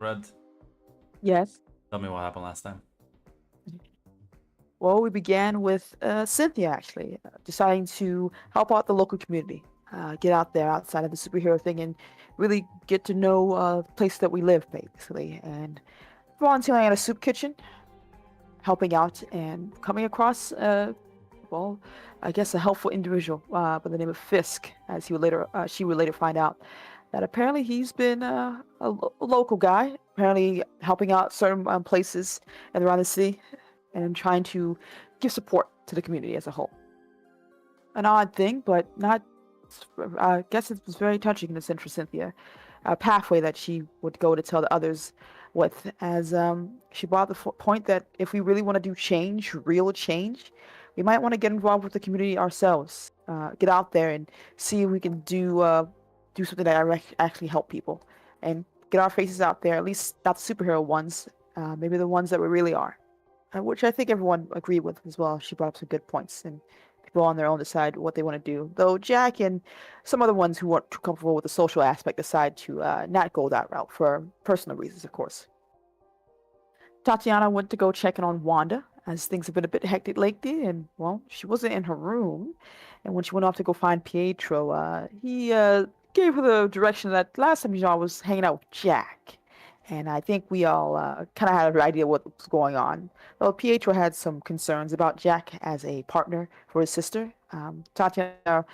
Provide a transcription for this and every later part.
Red, Yes. tell me what happened last time. Well, we began with Cynthia actually deciding to help out the local community, get out there outside of the superhero thing, and really get to know the place that we live, basically. And volunteering at a soup kitchen, helping out, and coming across, well, I guess a helpful individual by the name of Fisk, as she would later find out that apparently he's been a local guy, apparently helping out certain places and around the city and trying to give support to the community as a whole. An odd thing, but not. I guess it was very touching in a sense for Cynthia. A pathway that she would go to tell the others with, as she brought the point that if we really want to do change, real change, we might want to get involved with the community ourselves. Get out there and see if we can do something that actually help people and get our faces out there. At least not the superhero ones, maybe the ones that we really are, which I think everyone agreed with as well. She brought up some good points, and people on their own decide what they want to do. Though Jack and some other ones who weren't too comfortable with the social aspect decide to not go that route for personal reasons, of course. Tatiana went to go check in on Wanda, as things have been a bit hectic lately, and, well, she wasn't in her room. And when she went off to go find Pietro, he gave her the direction that last time y'all was hanging out with Jack. And I think we all kind of had an idea what was going on. Well, Pietro had some concerns about Jack as a partner for his sister. Tatiana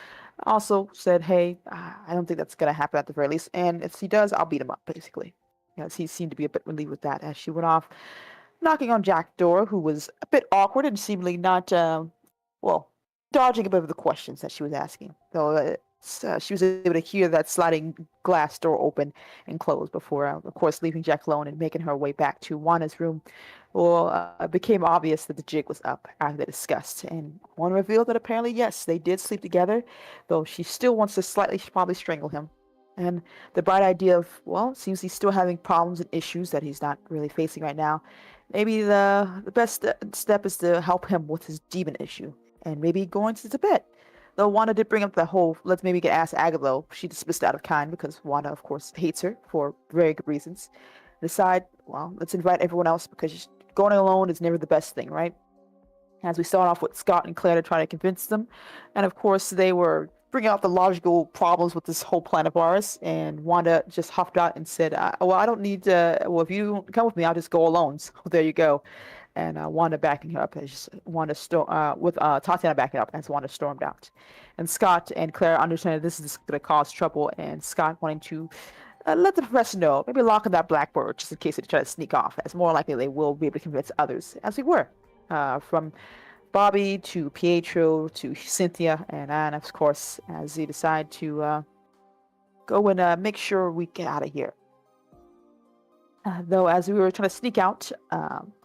also said, hey, I don't think that's going to happen at the very least. And if he does, I'll beat him up, basically. Yes, he seemed to be a bit relieved with that as she went off, knocking on Jack's door, who was a bit awkward and seemingly not, well, dodging a bit of the questions that she was asking. Though she was able to hear that sliding glass door open and close before, of course, leaving Jack alone and making her way back to Wanda's room. Well, it became obvious that the jig was up after they discussed, and one revealed that apparently, yes, they did sleep together, though she still wants to slightly, probably strangle him. And the bright idea of, well, seems he's still having problems and issues that he's not really facing right now. Maybe the best step is to help him with his demon issue, and maybe going to Tibet. Though Wanda did bring up the whole, let's maybe get asked Agatha, she dismissed it out of kind because Wanda, of course, hates her for very good reasons. Decide, well, let's invite everyone else because going alone is never the best thing, right? As we start off with Scott and Claire to try to convince them. And of course, they were bringing out the logical problems with this whole plan of ours. And Wanda just huffed out and said, well, I don't need to, well, if you come with me, I'll just go alone. So there you go. And Wanda backing her up as with Tatiana backing up as Wanda stormed out. And Scott and Claire understand this is going to cause trouble, and Scott wanting to let the professor know, maybe lock in that blackbird just in case they try to sneak off, as more likely they will be able to convince others, as we were. From Bobby to Pietro to Cynthia and Anne, of course, as they decide to go and make sure we get out of here. Though, as we were trying to sneak out,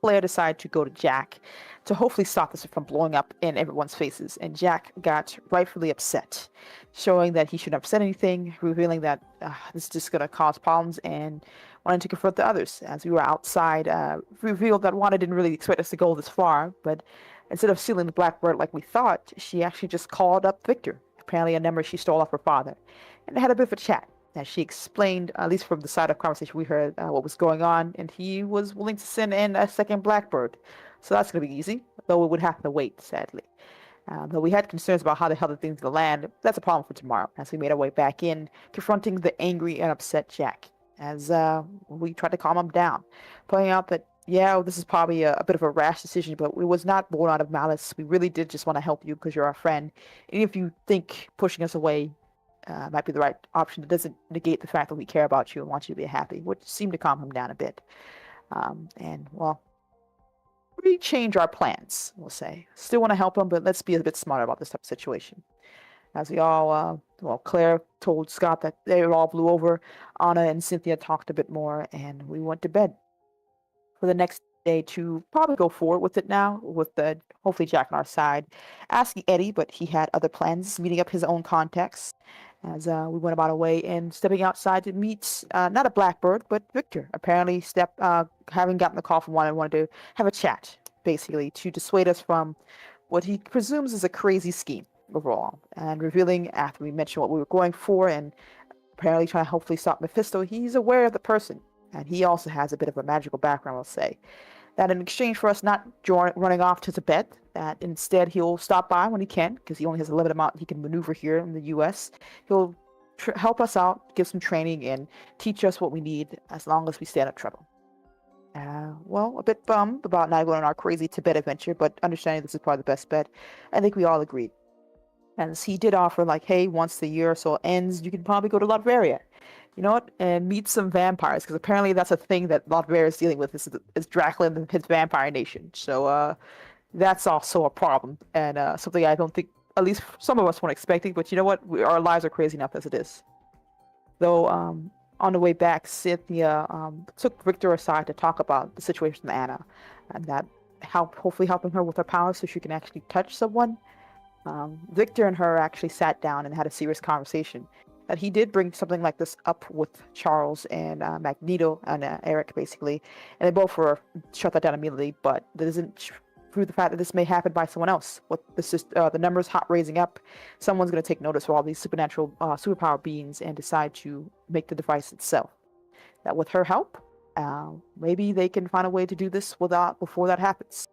Claire decided to go to Jack to hopefully stop this from blowing up in everyone's faces. And Jack got rightfully upset, showing that he shouldn't have said anything, revealing that this is just going to cause problems, and wanting to confront the others. As we were outside, revealed that Wanda didn't really expect us to go this far, but instead of stealing the Blackbird like we thought, she actually just called up Victor, apparently a number she stole off her father, and they had a bit of a chat. As she explained, at least from the side of conversation we heard, what was going on, and he was willing to send in a second Blackbird. So that's going to be easy, though we would have to wait, sadly. Though we had concerns about how the hell the things to land, that's a problem for tomorrow, as we made our way back in, confronting the angry and upset Jack, as we tried to calm him down, pointing out that, yeah, this is probably a bit of a rash decision, but it was not born out of malice. We really did just want to help you because you're our friend. And if you think pushing us away might be the right option, it doesn't negate the fact that we care about you and want you to be happy, which seemed to calm him down a bit. And, well, we change our plans, we'll say. Still want to help him, but let's be a bit smarter about this type of situation. As we all, well, Claire told Scott that they all blew over. Anna and Cynthia talked a bit more, and we went to bed for the next day to probably go forward with it now, with the hopefully Jack on our side, asking Eddie, but he had other plans, meeting up his own contacts as we went about our way and stepping outside to meet not a Blackbird, but Victor. Apparently, having gotten the call from one, and wanted to have a chat, basically, to dissuade us from what he presumes is a crazy scheme overall, and revealing after we mentioned what we were going for and apparently trying to hopefully stop Mephisto, he's aware of the person and he also has a bit of a magical background, I'll say. That in exchange for us not running off to Tibet, that instead he'll stop by when he can, because he only has a limited amount he can maneuver here in the U.S. He'll help us out, give some training, and teach us what we need as long as we stand up trouble. Well, a bit bummed about not going on our crazy Tibet adventure, but understanding this is probably the best bet. I think we all agreed. And he did offer, like, hey, once the year or so ends, you can probably go to Latveria. You know what? And meet some vampires, because apparently that's a thing that Latveria is dealing with, is Dracula and his vampire nation. So that's also a problem, and something I don't think, at least some of us weren't expecting. But you know what? Our lives are crazy enough as it is. Though on the way back, Cynthia took Victor aside to talk about the situation with Anna, and that hopefully helping her with her powers so she can actually touch someone. Victor and her actually sat down and had a serious conversation. That he did bring something like this up with Charles and Magneto and Eric, basically, and they both were shut that down immediately. But that doesn't prove the fact that this may happen by someone else. With the numbers hot raising up, someone's going to take notice of all these supernatural superpower beings and decide to make the device itself. That with her help, maybe they can find a way to do this before that happens.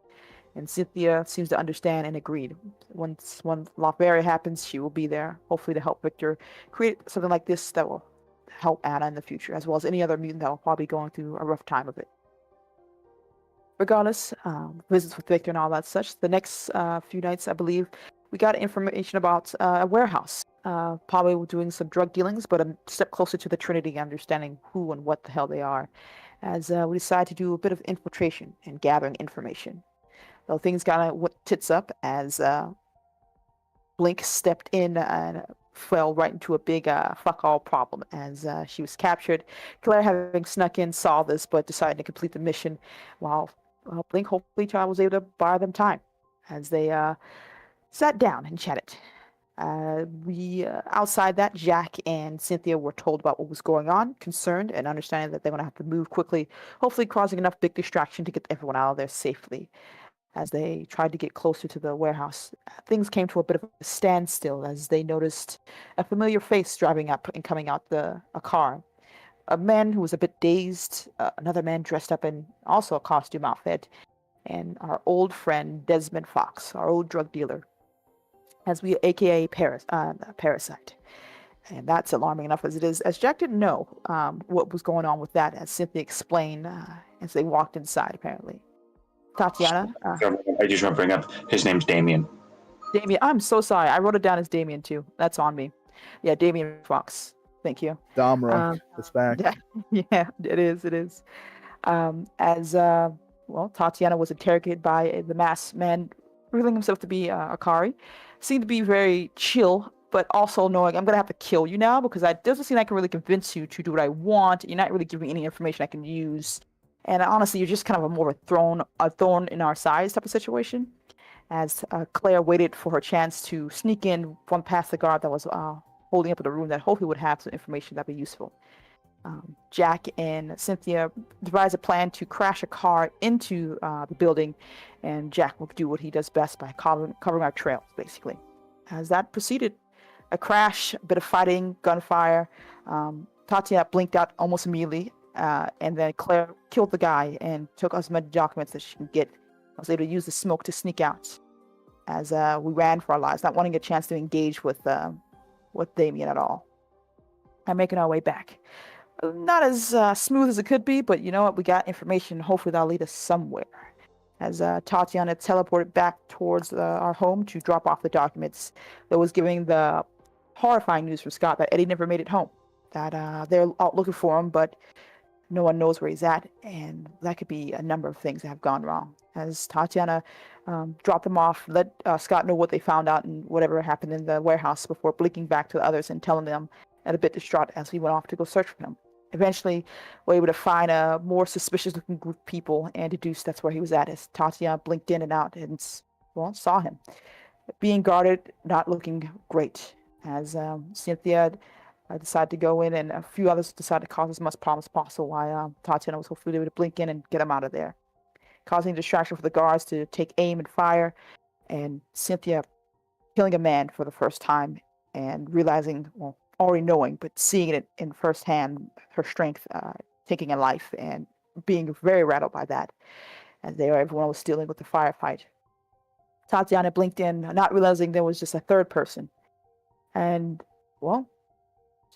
And Cynthia seems to understand and agreed. When Latveria happens, she will be there, hopefully to help Victor create something like this that will help Anna in the future, as well as any other mutant that will probably be going through a rough time of it. Regardless, visits with Victor and all that such. The next few nights, I believe, we got information about a warehouse, probably doing some drug dealings, but a step closer to the Trinity, understanding who and what the hell they are, as we decided to do a bit of infiltration and gathering information. Though things kind of tits up as Blink stepped in and fell right into a big fuck all problem as she was captured. Claire, having snuck in, saw this but decided to complete the mission, while Blink hopefully was able to buy them time as they sat down and chatted. Outside that, Jack and Cynthia were told about what was going on, concerned and understanding that they're going to have to move quickly, hopefully causing enough big distraction to get everyone out of there safely. As they tried to get closer to the warehouse, things came to a bit of a standstill as they noticed a familiar face driving up and coming out a car. A man who was a bit dazed, another man dressed up in also a costume outfit, and our old friend Desmond Fox, our old drug dealer, aka Parasite. And that's alarming enough as it is, as Jack didn't know what was going on with that, as Cynthia explained as they walked inside, apparently. Tatiana. I just want to bring up his name's Damien. Damien, I'm so sorry. I wrote it down as Damien too. That's on me. Yeah, Damien Fox. Thank you. Domra is back. Yeah, it is. It is. Tatiana was interrogated by the masked man, revealing himself to be Akari. Seemed to be very chill, but also knowing I'm gonna have to kill you now because it doesn't seem like I can really convince you to do what I want. You're not really giving me any information I can use. And honestly, you're just kind of a thorn in our sides type of situation. As Claire waited for her chance to sneak in from past the guard that was holding up in the room that hopefully would have some information that'd be useful. Jack and Cynthia devised a plan to crash a car into the building, and Jack will do what he does best by covering our trails, basically. As that proceeded, a crash, a bit of fighting, gunfire. Tatiana blinked out almost immediately. And then Claire killed the guy and took as many documents as she could get. I was able to use the smoke to sneak out as we ran for our lives, not wanting a chance to engage with Damien at all. And making our way back. Not as smooth as it could be, but you know what? We got information. Hopefully that'll lead us somewhere. As Tatiana teleported back towards our home to drop off the documents, that was giving the horrifying news from Scott that Eddie never made it home. That they're out looking for him, but no one knows where he's at, and that could be a number of things that have gone wrong. As Tatiana dropped them off, let Scott know what they found out and whatever happened in the warehouse before blinking back to the others and telling them, and a bit distraught as we went off to go search for him. Eventually, we were able to find a more suspicious-looking group of people and deduced that's where he was at, as Tatiana blinked in and out and, saw him. Being guarded, not looking great, as Cynthia decided to go in, and a few others decided to cause as much problem as possible while Tatiana was hopefully able to blink in and get them out of there, causing distraction for the guards to take aim and fire, and Cynthia killing a man for the first time and realizing, already knowing, but seeing it in firsthand, her strength taking a life and being very rattled by that. And there, everyone was dealing with the firefight. Tatiana blinked in, not realizing there was just a third person. And, well,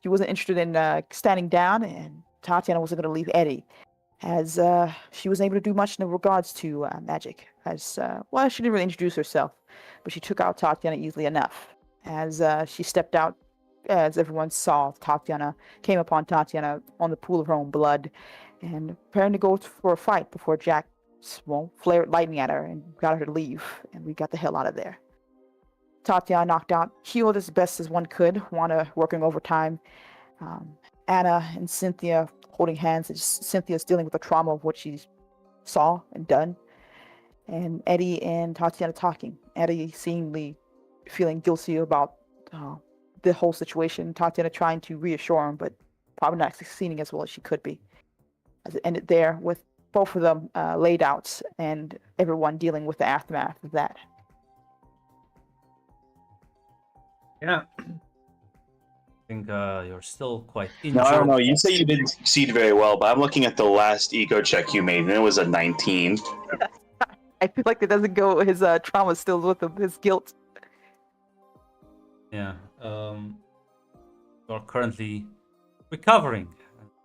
she wasn't interested in standing down, and Tatiana wasn't going to leave Eddie, as she wasn't able to do much in regards to magic. As well, she didn't really introduce herself, but she took out Tatiana easily enough. As she stepped out, as everyone saw, Tatiana came upon Tatiana on the pool of her own blood, and preparing to go for a fight before Jack, well, flared lightning at her and got her to leave, and we got the hell out of there. Tatiana knocked out, healed as best as one could, Wanda working overtime. Anna and Cynthia holding hands. Cynthia's dealing with the trauma of what she saw and done. And Eddie and Tatiana talking. Eddie seemingly feeling guilty about the whole situation. Tatiana trying to reassure him, but probably not succeeding as well as she could be. As it ended there with both of them laid out and everyone dealing with the aftermath of that. Yeah. I think you're still quite injured. No, I don't know. You say you didn't succeed very well, but I'm looking at the last ego check you made, and it was a 19. I feel like it doesn't go. His trauma is still with him. His guilt. Yeah. You're currently recovering.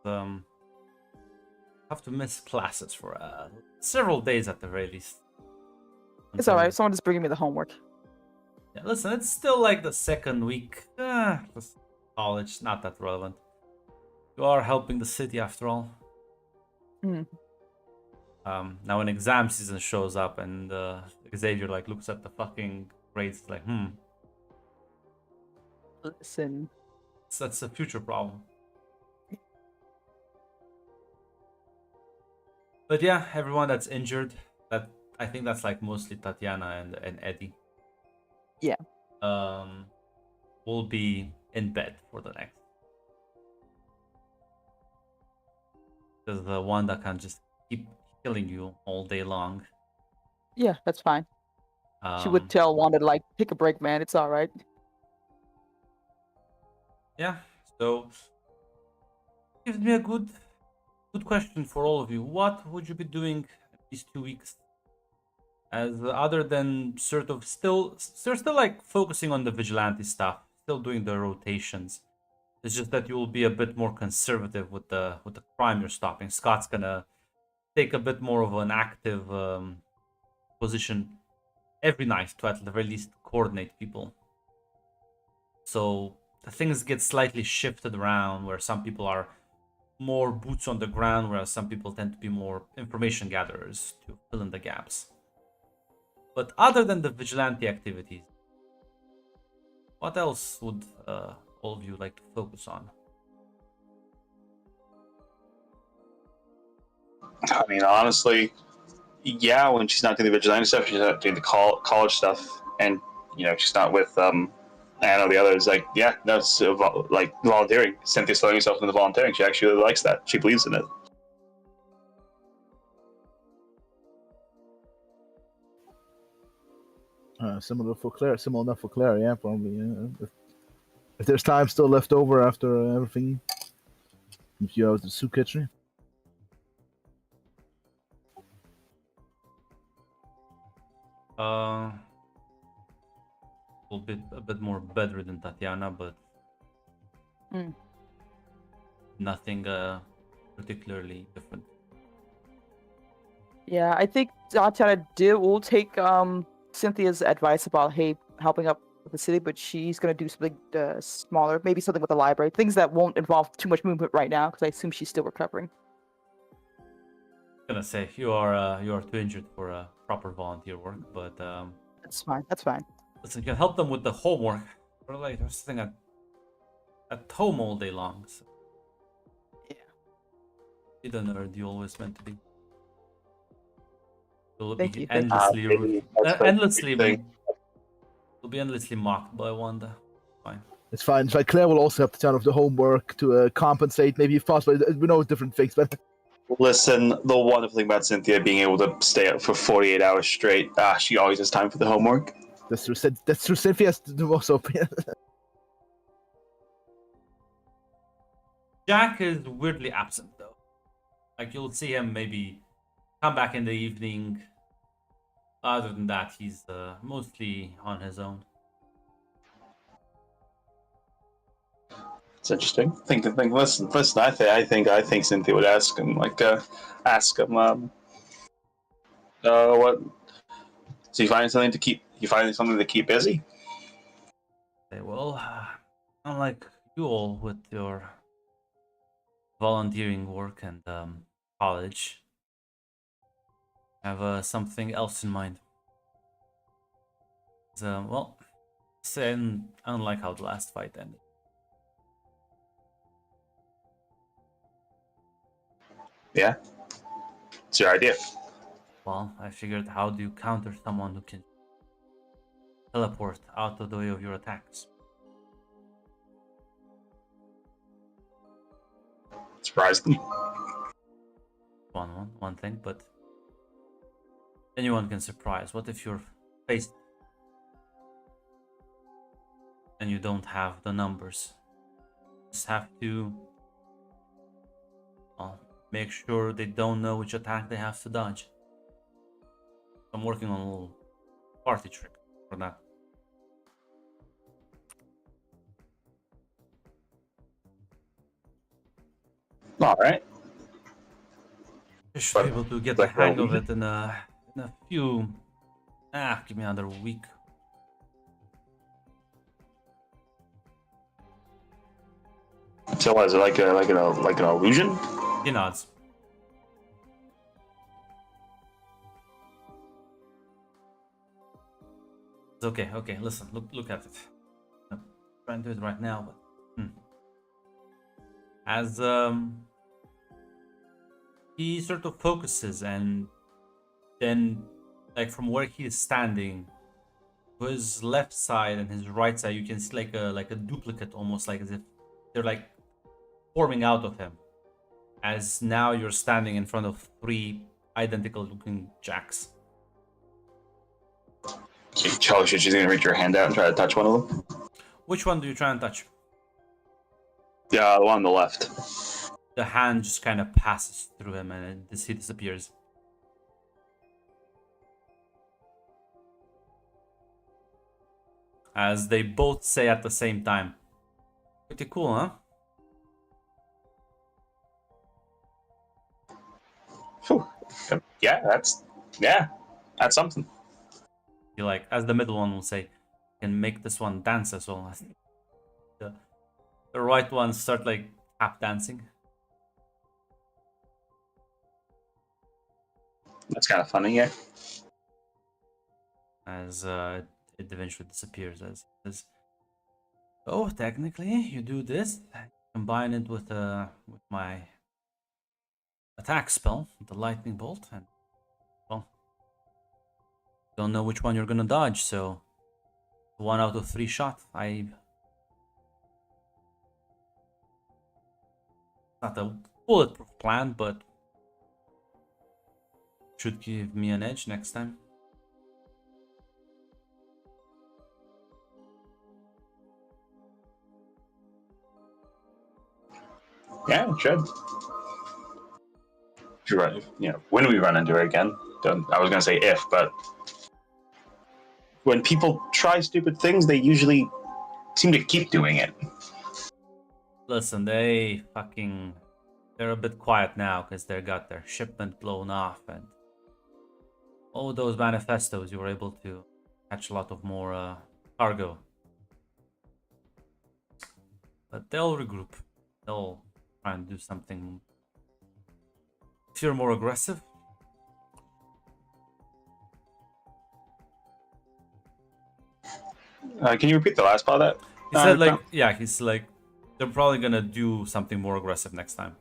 Have to miss classes for several days at the very least. It's alright. Someone just bringing me the homework. Yeah, listen, it's still like the second week. College, not that relevant. You are helping the city after all. Mm. Now when exam season shows up and Xavier like looks at the fucking grades, like, Listen. That's a future problem. But yeah, everyone that's injured, that I think that's like mostly Tatiana and Eddie. Yeah. Will be in bed for the next. Because the one that can just keep killing you all day long. Yeah, that's fine. She would tell Wanda to like take a break, man. It's all right. Yeah. So gives me a good question for all of you. What would you be doing these 2 weeks? As other than sort of still like focusing on the vigilante stuff, still doing the rotations. It's just that you will be a bit more conservative with the crime you're stopping. Scott's gonna take a bit more of an active position every night to at the very least coordinate people. So the things get slightly shifted around, where some people are more boots on the ground, whereas some people tend to be more information gatherers to fill in the gaps. But other than the vigilante activities, what else would all of you like to focus on? I mean, honestly, yeah, when she's not doing the vigilante stuff, she's not doing the college stuff, and, she's not with Anna or the others. Like, yeah, that's like volunteering. Cynthia's throwing herself into volunteering. She actually really likes that. She believes in it. Similar enough for Claire, yeah, probably. Yeah. If there's time still left over after everything, a few hours of soup kitchen. A bit more better than Tatiana, but nothing particularly different. Yeah, I think Tatiana will take Cynthia's advice about helping up with the city, but she's gonna do something smaller, maybe something with the library, things that won't involve too much movement right now, because I assume she's still recovering. I'm gonna say you are too injured for proper volunteer work, but That's fine. That's fine. listen, you can help them with the homework. Or like they're sitting at home all day long. So. Yeah. Be the nerd you always meant to be. You'll Thank be you. You'll be endlessly mocked by Wanda. Fine. It's fine. It's like Claire will also have to turn off the homework to compensate, maybe if possible. We know different things, but Listen, the wonderful thing about Cynthia being able to stay up for 48 hours straight, she always has time for the homework. that's true. Cynthia has to do also. Jack is weirdly absent though. Like you'll see him maybe come back in the evening. Other than that, he's mostly on his own. It's interesting. Think. Listen. I think Cynthia would ask him, what? So you finding something to keep? You finding something to keep busy? Say, well, unlike you all with your volunteering work and college, I have something else in mind. Well, unlike how the last fight ended. Yeah. It's your idea. Well, I figured, how do you counter someone who can teleport out of the way of your attacks? Surprise them. One thing, but anyone can surprise. What if you're faced and you don't have the numbers? Just have to, well, make sure they don't know which attack they have to dodge. I'm working on a little party trick for that. All right. I should be able to get the like hang of Norwegian? it in a few. Give me another week. So what is it like an illusion? He nods. It's okay. Okay, listen. Look at it. I'm trying to do it right now, but as he sort of focuses, and then, like, from where he is standing, to his left side and his right side, you can see like a duplicate, almost like as if they're like forming out of him. As now you're standing in front of 3 identical looking jacks. Charlie, she's gonna reach her hand out and try to touch one of them. Which one do you try and touch? Yeah, the one on the left. The hand just kind of passes through him and he disappears. As they both say at the same time, pretty cool, huh? Whew. Yeah, that's something. You like, as the middle one will say, can make this one dance as well. As the right one start like tap dancing. That's kind of funny, yeah. As it eventually disappears. As oh, technically you do this, combine it with my attack spell, the lightning bolt, and well, don't know which one you're gonna dodge, so 1 out of 3 shot. Not a bulletproof plan, but should give me an edge next time. Yeah, it should. When we run into her again. I was gonna say if, but when people try stupid things, they usually seem to keep doing it. Listen, they're a bit quiet now because they got their shipment blown off, and all those manifestos, you were able to catch a lot of more cargo. But they'll regroup. They'll try and do something. If you're more aggressive, Can you repeat the last part of that? he said, like, yeah, he's like, they're probably gonna do something more aggressive next time.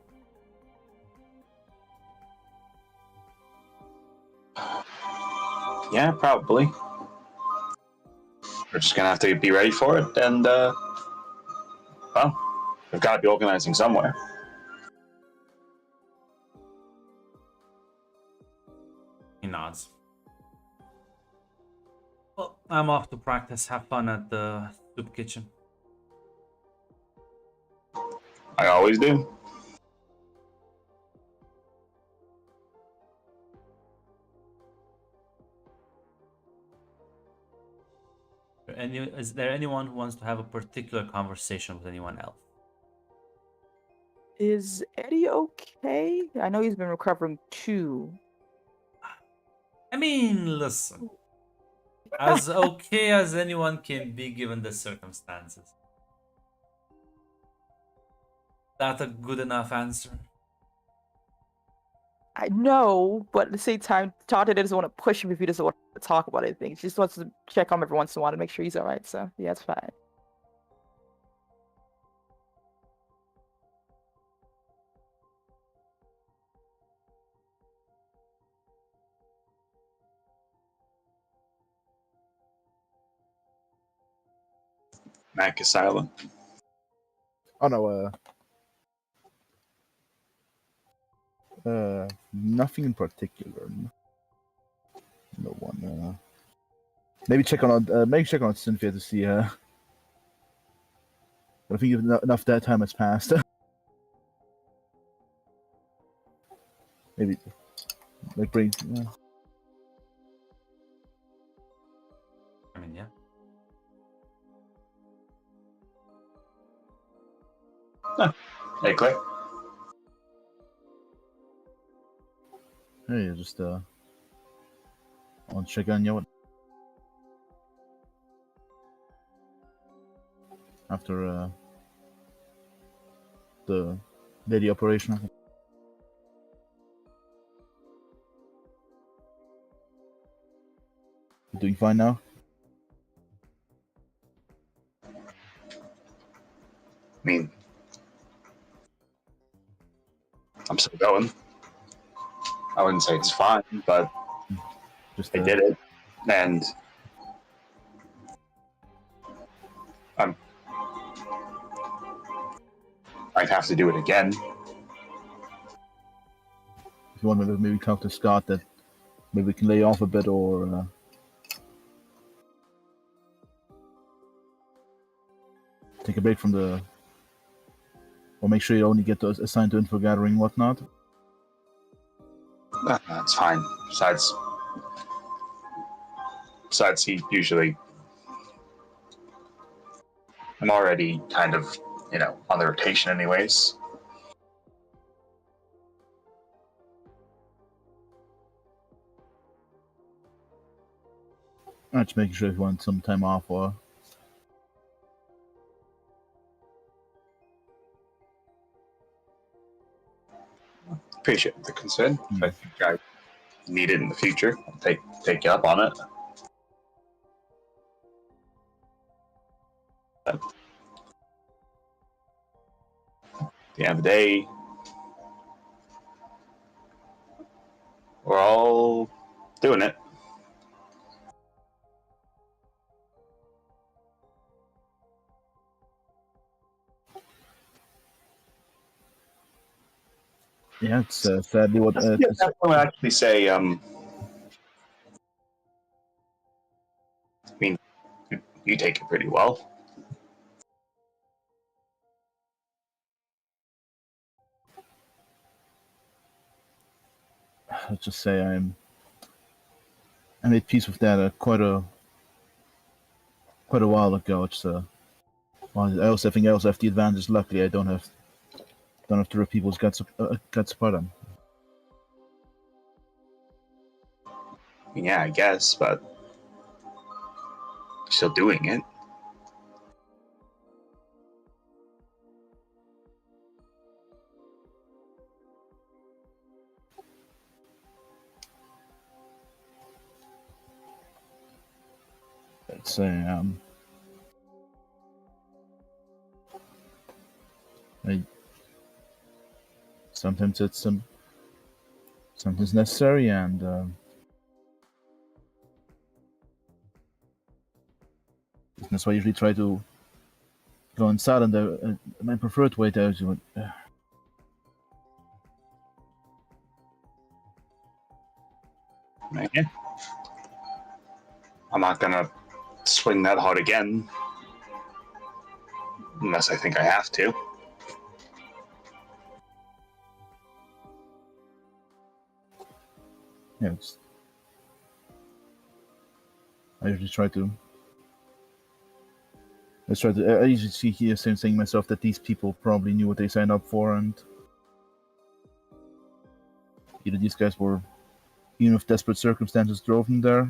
Yeah, probably. We're just gonna have to be ready for it, and well, we've got to be organizing somewhere. He nods. Well, I'm off to practice. Have fun at the soup kitchen. I always do. Is there anyone who wants to have a particular conversation with anyone else? Is Eddie okay? I know he's been recovering too. I mean, listen, as okay as anyone can be given the circumstances. That a good enough answer? I know, but at the same time, Tata doesn't want to push him if he doesn't want to talk about anything. She just wants to check on him every once in a while to make sure he's all right. So yeah, it's fine. Mac is silent. Oh no, nothing in particular. No one. Maybe check on Cynthia to see. I think enough that time has passed. Maybe like bring. I mean, yeah. Hey, Clay. Hey, just on check on you after the daily operation. You doing fine now? I mean, I'm still going. I wouldn't say it's fine, but Just I did it, and I'd have to do it again. If you want to maybe talk to Scott, that maybe we can lay off a bit, or take a break from or make sure you only get those assigned to info gathering and whatnot. That's fine. Besides, he usually. I'm already kind of, on the rotation anyways. I'm just making sure if you want some time off or. Appreciate the concern. If I think I need it in the future, I'll take you up on it. But at the end of the day, we're all doing it. Yeah, it's sadly what. I would actually say. I mean, you take it pretty well. Let's just say I made peace with that quite a while ago. It's well, I think I also have the advantage. Luckily, I don't have to rip people's guts apart. I mean, yeah, I guess, but still doing it. Let's say sometimes it's sometimes necessary, and that's why I usually try to go in silent. My preferred way to do it. Yeah. I'm not gonna swing that hard again, unless I think I have to. Yeah, I usually try to I usually see here same thing myself, that these people probably knew what they signed up for, and either these guys were, even if desperate circumstances drove them there.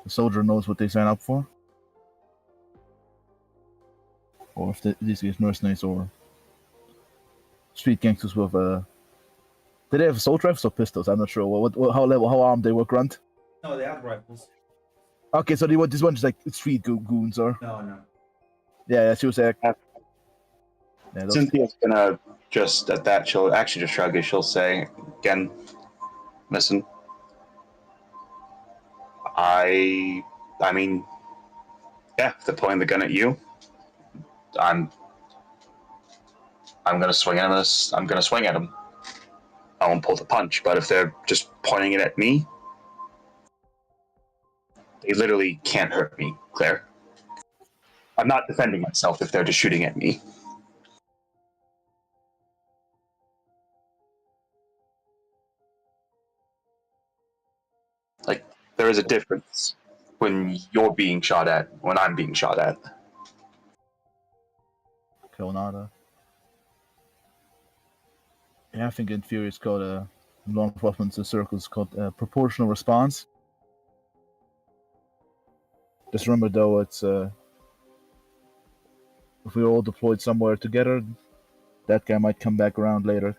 The soldier knows what they sign up for, or if these guys mercenaries or street gangsters with did they have assault rifles or pistols? I'm not sure. How armed they were, Grunt? No, they had rifles. Okay, so this one just like street goons, or No. yeah, she was like, Yeah. yeah, those, Cynthia's gonna just at that she'll actually just shrug. She'll say again, "Listen, I mean, yeah, if they're pointing the gun at you, I'm gonna swing at him. I'm gonna swing at him. I won't pull the punch. But if they're just pointing it at me, they literally can't hurt me, Claire. I'm not defending myself if they're just shooting at me." Like, there is a difference when you're being shot at, when I'm being shot at. Colnada. Yeah, I think in theory it's called law enforcement circles called proportional response. Just remember though, it's if we're all deployed somewhere together, that guy might come back around later.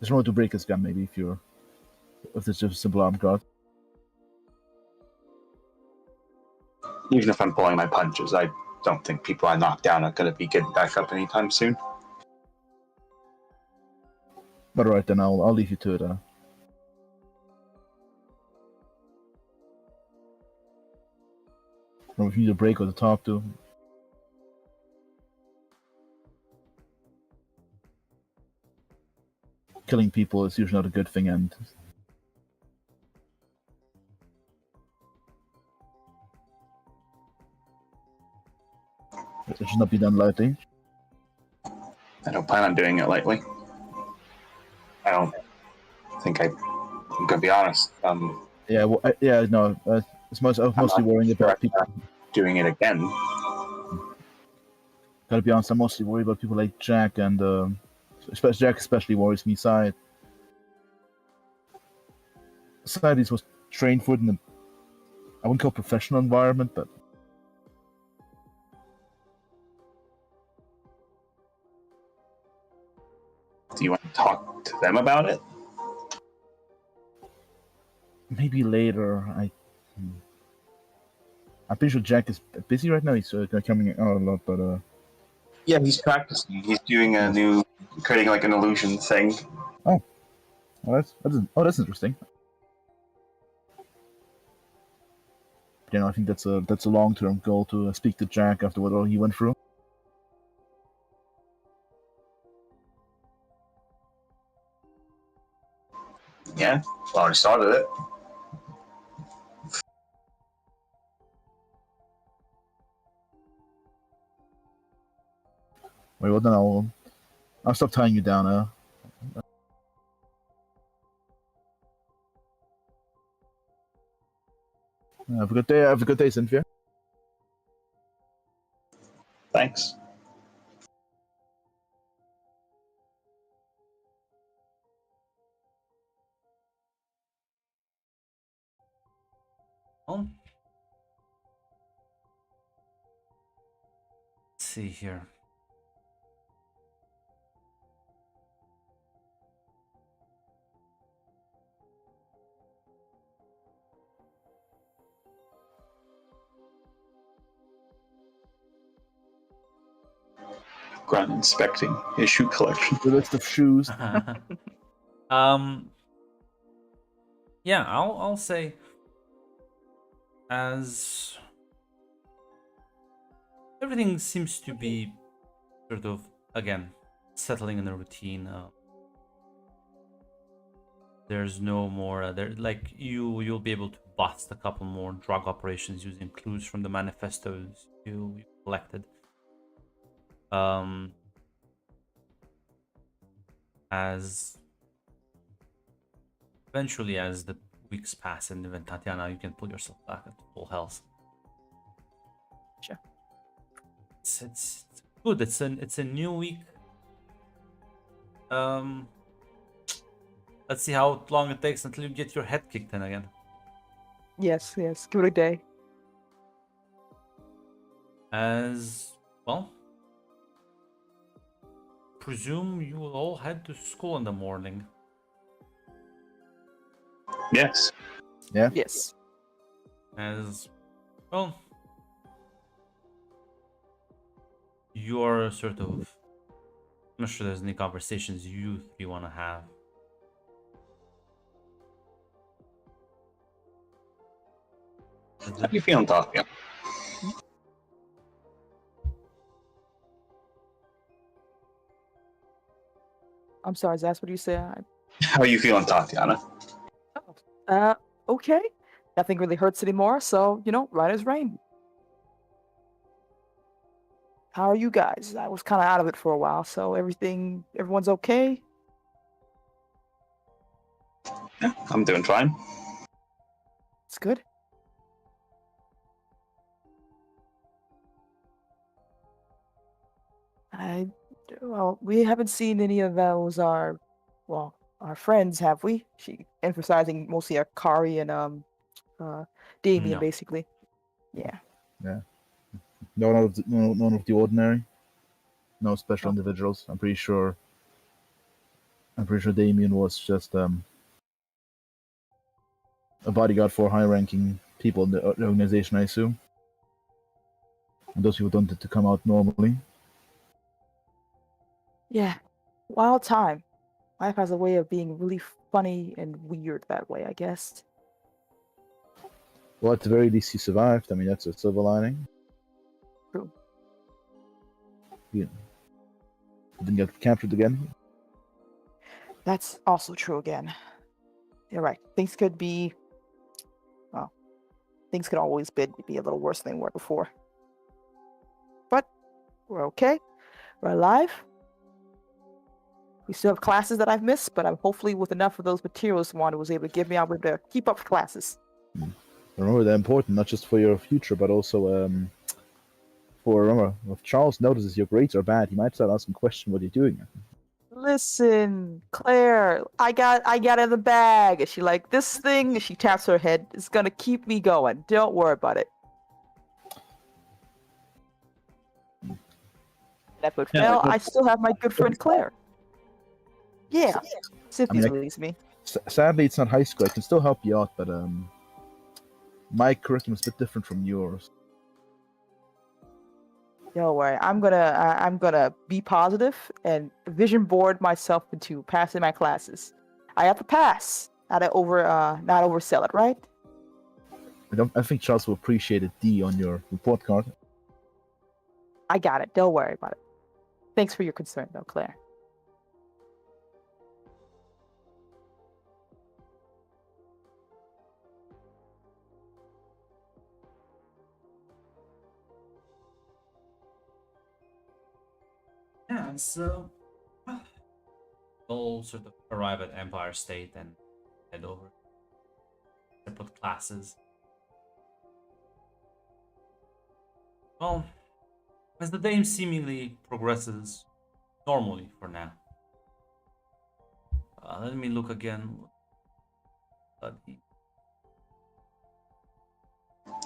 Just remember to break his gun, maybe if it's just a simple armed guard. Even if I'm pulling my punches, I don't think people I knock down are going to be getting back up anytime soon. But alright, then I'll leave you to it. Remember, if you need a break or to talk to, killing people is usually not a good thing, and it should not be done lightly. I don't plan on doing it lightly. I don't think I'm going to be honest. Yeah, well, no. It's I was mostly worrying about people. Doing it again. Gotta be honest, I'm mostly worried about people like Jack, and Jack especially worries me. Societies was trained for it in I wouldn't call it professional environment, but Do you want to talk to them about it? maybe later. I'm pretty sure Jack is busy right now. He's coming out a lot, but Yeah, he's practicing. He's doing creating like an illusion thing. well, that's interesting. I think that's a long-term goal to speak to Jack after what all he went through. Yeah, well, I started it. Wait, well then I'll stop tying you down. Have a good day. Have a good day, Cynthia. Thanks. Let's see here. Grunt inspecting his shoe collection. The list of shoes. Yeah, I'll say as everything seems to be sort of again settling in a routine. There's no more there like you'll be able to bust a couple more drug operations using clues from the manifestos you collected. As eventually, as the weeks pass, and even Tatiana, you can pull yourself back at full health. Sure. It's good. It's a new week. Let's see how long it takes until you get your head kicked in again. Yes, give it a day. As well, presume you will all head to school in the morning. Yes. Yeah. Yes. As well, you're sort of. I'm not sure there's any conversations you three want to have. How do you feel, Tatia? I'm sorry, that's what you said. How are you feeling, Tatiana? Okay. Nothing really hurts anymore, so, right as rain. How are you guys? I was kind of out of it for a while, so everyone's okay? Yeah, I'm doing fine. It's good. Well, we haven't seen any of those, our friends, have we? She emphasizing mostly Akari and, Damien, No. basically. Yeah. None of the ordinary. No special Oh. individuals. I'm pretty sure Damien was just a bodyguard for high-ranking people in the organization, I assume. And those people don't get to come out normally. Yeah. Wild time. Life has a way of being really funny and weird that way, I guess. Well, at the very least, he survived. I mean, that's a silver lining. True. He didn't get captured again. That's also true again. You're right. Things could always be a little worse than they were before. But we're okay. We're alive. We still have classes that I've missed, but I'm hopefully with enough of those materials Wanda was able to give me, I'll be able to keep up with classes. Remember, they're important not just for your future, but also remember, if Charles notices your grades are bad, he might start asking questions what you're doing. Listen, Claire, I got it in the bag. And she this thing, and she taps her head, is gonna keep me going. Don't worry about it. And if it fail, I still have my good friend Claire. Yeah. Cynthia's released me. Sadly, it's not high school. I can still help you out, but my curriculum is a bit different from yours. Don't worry. I'm gonna be positive and vision board myself into passing my classes. I have to pass. Not oversell it, right? I think Charles will appreciate a D on your report card. I got it. Don't worry about it. Thanks for your concern, though, Claire. Yeah, so we'll sort of arrive at Empire State and head over separate classes. Well, as the day seemingly progresses normally for now. Let me look again.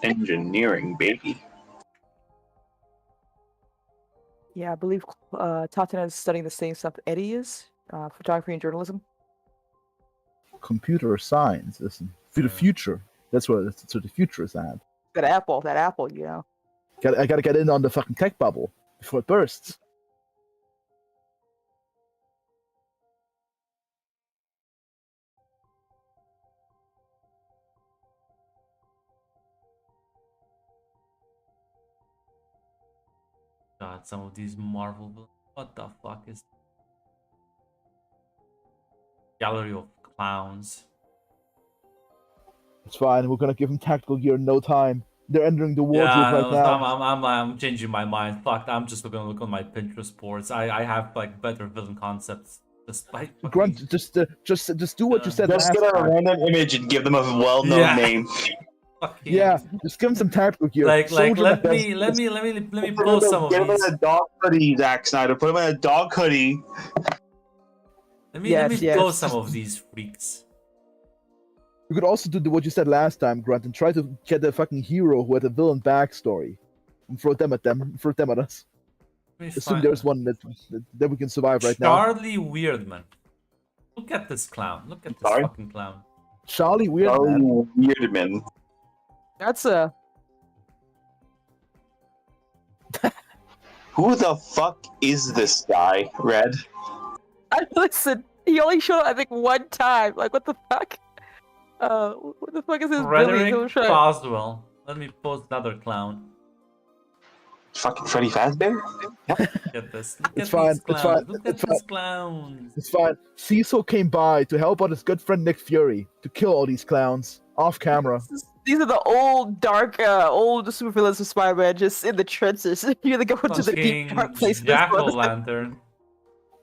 Engineering, baby. Yeah, I believe Tatiana is studying the same stuff Eddie is, photography and journalism. Computer science, listen, for the future. That's where the future is at. That apple, I gotta get in on the fucking tech bubble before it bursts. God, some of these Marvel villains. What the fuck is Gallery of Clowns? It's fine. We're gonna give them tactical gear in no time. They're entering the wardrobe Yeah, right now. I'm changing my mind. Fuck, I'm just gonna look on my Pinterest boards. I have like better villain concepts Despite fucking... Grunt, just do what you said Just last get a time. random image and give them a well-known Yeah. name. fucking... Yeah, just give him some tactical gear. Like Soldier let man. me post some of Get him these. in a dog hoodie, Zack Snyder. Put him in a dog hoodie. Let me Yes. post some of these freaks. You could also do what you said last time, Grunt, and try to get a fucking hero who had a villain backstory, and throw them at us. Let me Assume find- there's one that we can survive right now. Charlie Weirdman. Look at this clown. Look at this Sorry? fucking clown. Charlie Weirdman. Oh, Weirdman. That's a. Who the fuck is this guy, Red? Listen, he only showed up, I think, one time. Like, what the fuck? What the fuck is his Frederick Billy? Boswell. Let me post another clown. Fucking Freddy Fazbear? Look at this. Look It's at fine, these it's clowns. fine, Look at it's these clowns. It's fine. Cecil came by to help out his good friend Nick Fury to kill all these clowns off camera. These are the old, dark, old supervillains of Spider-Man just in the trenches. You gotta go into the deep, Fucking dark places. Jack-o'-lantern.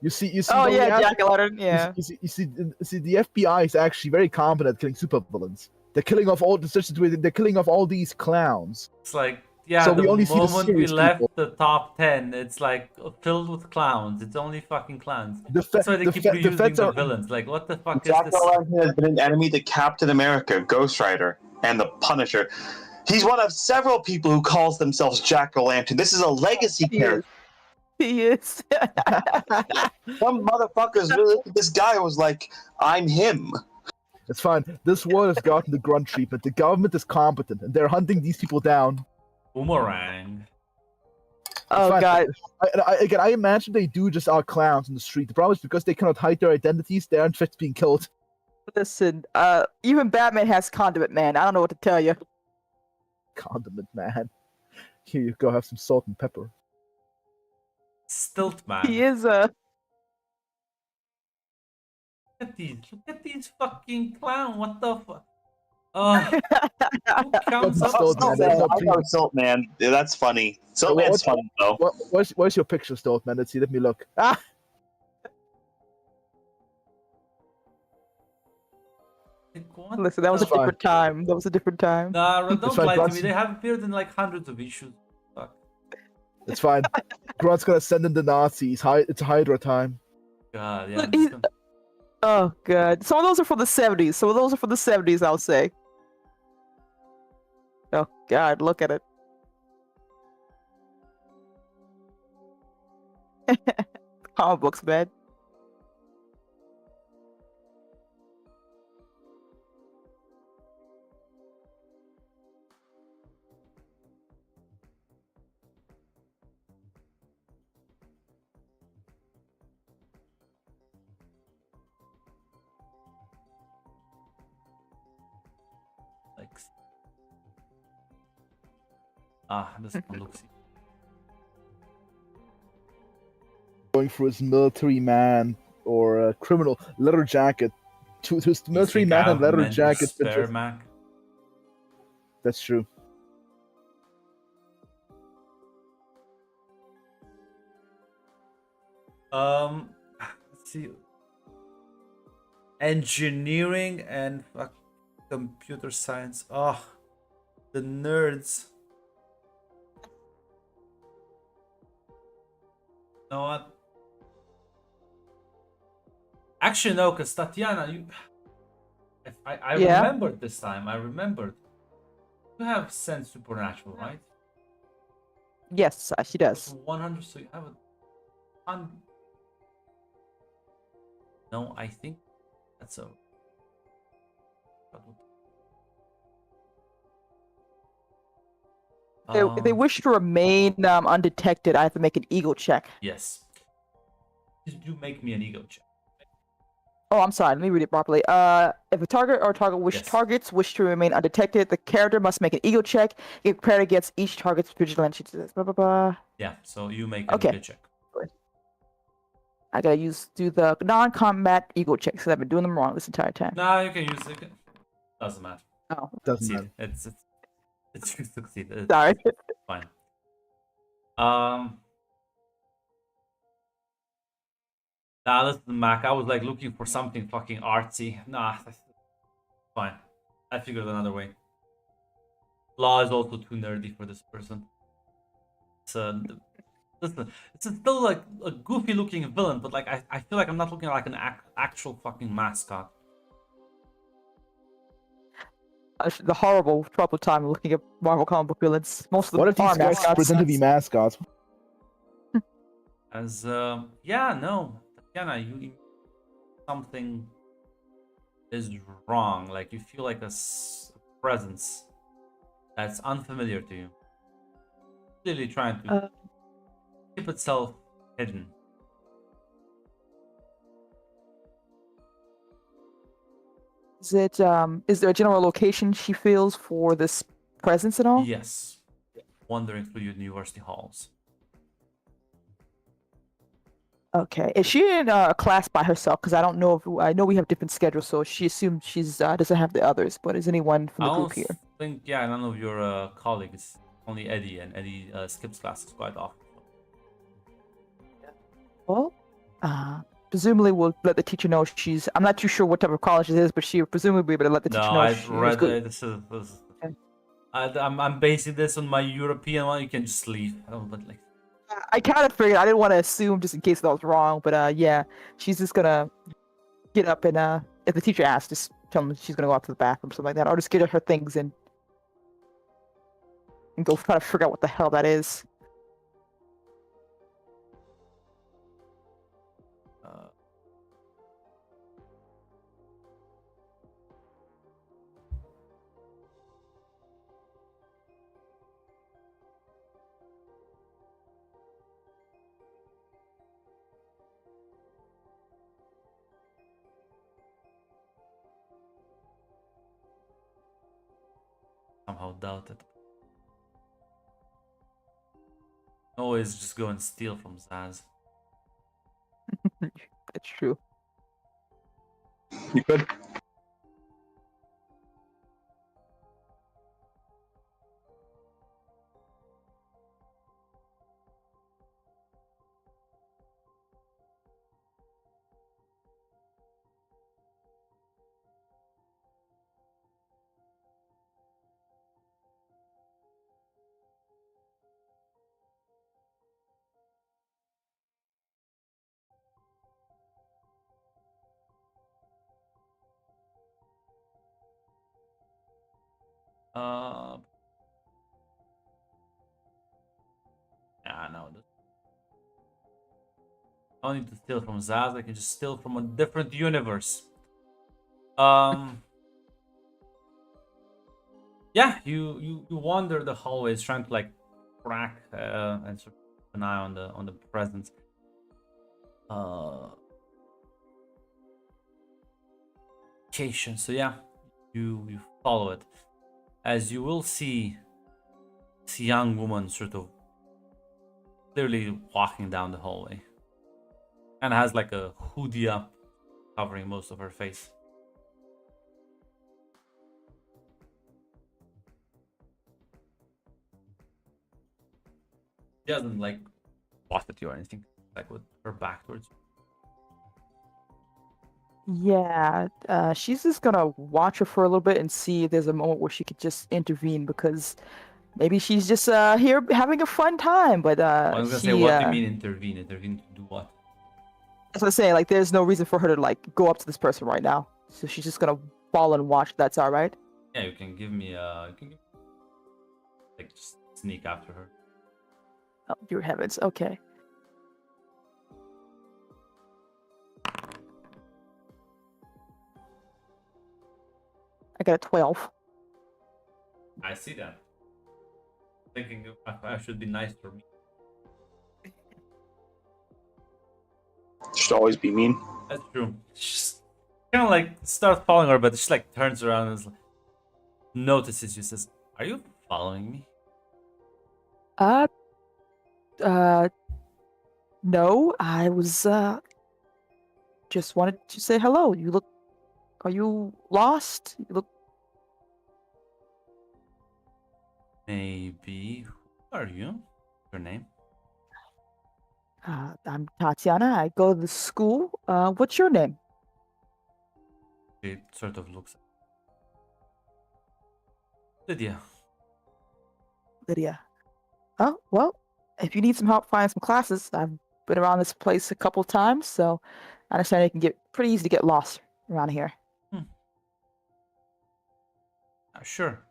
You see. Oh, the yeah, reality- Jack-o'-lantern, yeah. You see, the FBI is actually very competent at killing supervillains. They're killing off they're killing off all these clowns. It's like, yeah, So the we only see the moment we serious left people. the top 10, it's like filled with clowns. It's only fucking clowns. The That's why they keep reusing feds the are villains. Like, what the fuck is Jack this? O'Lantern has been an enemy to Captain America, Ghost Rider, and the Punisher. He's one of several people who calls themselves Jack O'Lantern. This is a legacy He character. He is. Some motherfuckers really looked at this guy and was like, I'm him. It's fine. This world has gotten the grunt treatment. The government is competent, and they're hunting these people down. Boomerang. Oh, fine. God. I imagine they do just are clowns in the street. The problem is because they cannot hide their identities, they aren't just being killed. Listen, even Batman has Condiment Man. I don't know what to tell you. Condiment man. Here you go, have some salt and pepper. Stilt man. He is, Look at these fucking clown. What the fuck? Oh, who counts up? Stilt man, there's no I know Silt Man. Yeah, that's funny. Silt What- Man's funny though. Where's your picture, Stolt man? Let's see. Let me look. Ah, Like, what listen, that was a the- fine. different time. That was a different time. Nah, don't It's fine, lie to me. Bronson. They have appeared in like hundreds of issues. Fuck. it's fine. Grunt's gonna send in the Nazis. It's Hydra time. God, yeah. Look, I'm just gonna- Oh, God. Some of those are from the 70s. Some of those are from the 70s, I'll say. Oh, God, look at it. Comic books, man. like. Ah, this one looks. Going for his military man or criminal leather jacket. To his military man and leather jacket. Spare Mac. That's true. Let's see. Engineering and computer science. Oh, the nerds. You know what? Actually, no, because Tatiana, I Yeah? remembered this time. I remembered. You have Sense Supernatural, right? Yes, she does. 100. So you have a. No, I think that's a. They wish to remain undetected. I have to make an ego check. Yes. Please do make me an ego check. Oh, I'm sorry. Let me read it properly. If a target or Yes. targets wish to remain undetected, the character must make an ego check. It compared against each target's vigilance. Blah blah blah. Yeah, so you make an Okay. ego check. I gotta do the non-combat ego checks because I've been doing them wrong this entire time. No, you can use it. Doesn't matter. Oh, Doesn't Succeed. matter. It's you succeed. It's sorry. Nah, listen, Mac. I was like looking for something fucking artsy. Nah, that's fine. I figured another way. Law is also too nerdy for this person. It's listen, it's still like a goofy looking villain, but like I feel like I'm not looking like an actual fucking mascot. The horrible, troubled time of looking at Marvel comic book villains. Most of What them if these are guys mascots. pretend to be mascots? As yeah, no, Tatiana, you something is wrong. Like you feel like a presence that's unfamiliar to you. Clearly trying to Uh, keep itself hidden. is there a general location she feels for this presence at all? Yes, wandering through university halls. Okay. Is she in a class by herself? Because I don't know if I know we have different schedules, so she assumes she's doesn't have the others. But is anyone from I the group don't here? think, yeah, none of your colleagues. Only Eddie, and Eddie skips classes quite often. Well, presumably we'll let the teacher know she's. I'm not too sure what type of college it is, but she presumably be able to let the No, teacher know I'd she was rather good. this. Okay. I'm basing this on my European one. You can just leave. I don't but like. I kind of figured I didn't want to assume just in case that was wrong, but yeah, she's just gonna get up and if the teacher asks, just tell them she's gonna go out to the bathroom, something like that, or just get her things and go try to figure out what the hell that is. Somehow doubt it. Always just go and steal from Zaz. That's true. You could. Yeah, no. I don't need to steal from Zaz. I can just steal from a different universe. Yeah, you wander the hallways trying to like crack and sort of keep an eye on the presence. Location. So yeah, you follow it, as you will see this young woman sort of clearly walking down the hallway, and has like a hoodie up, covering most of her face. She hasn't like lost at you or anything, like with her back towards you. Yeah, she's just gonna watch her for a little bit and see if there's a moment where she could just intervene because maybe she's just here having a fun time. But I was gonna say, what do you mean intervene? Intervene to do what? that's what I'm saying. Like, there's no reason for her to like go up to this person right now. So she's just gonna follow and watch. That's all right. Yeah, you can give me like just sneak after her. Oh, dear heavens. Okay. I got a 12. I see that. Thinking I should be nice for me. Should always be mean. That's true. She's kind of like starts following her, but she like turns around and notices you. Says, "Are you following me?" Uh, no. I was just wanted to say hello. You look. Are you lost? You look. Maybe. Who are you? Your name? I'm Tatiana. I go to the school. What's your name? She sort of looks. Lydia. Lydia. Oh, well, if you need some help finding some classes, I've been around this place a couple times, so I understand it can get pretty easy to get lost around here. Sure.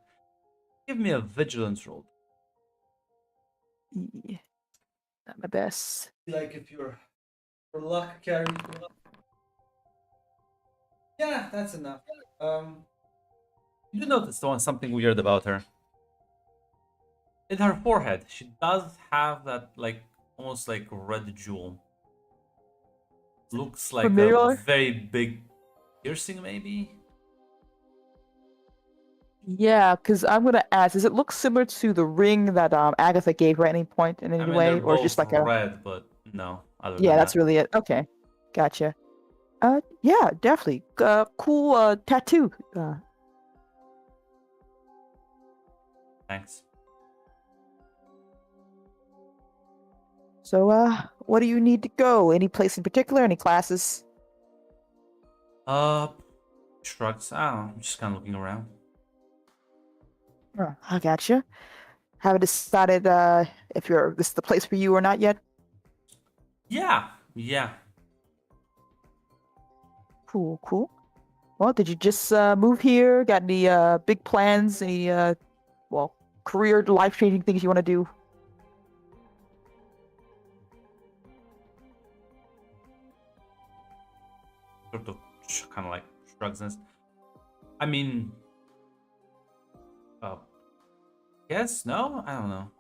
Give me a vigilance roll. Yeah, not my best. Like if you're for luck carry. Yeah, that's enough. You notice something weird about her. In her forehead, she does have that like almost like red jewel. Looks like a Familiar? very big piercing, maybe. Yeah, because I'm gonna ask, does it look similar to the ring that Agatha gave her at any point in I any mean, way, they're or both just like a? red, but no, other Yeah, than that's that. really it. Okay, gotcha. Yeah, definitely. Cool tattoo. Thanks. So what do you need to go? Any place in particular? Any classes? Shrugs. I'm just kind of looking around. I gotcha. Haven't decided if this is the place for you or not yet. Yeah. Cool. Well, did you just move here? Got any big plans? Any career, life-changing things you want to do? Sort of kind of like shrugs this. I mean, yes, no, I don't know.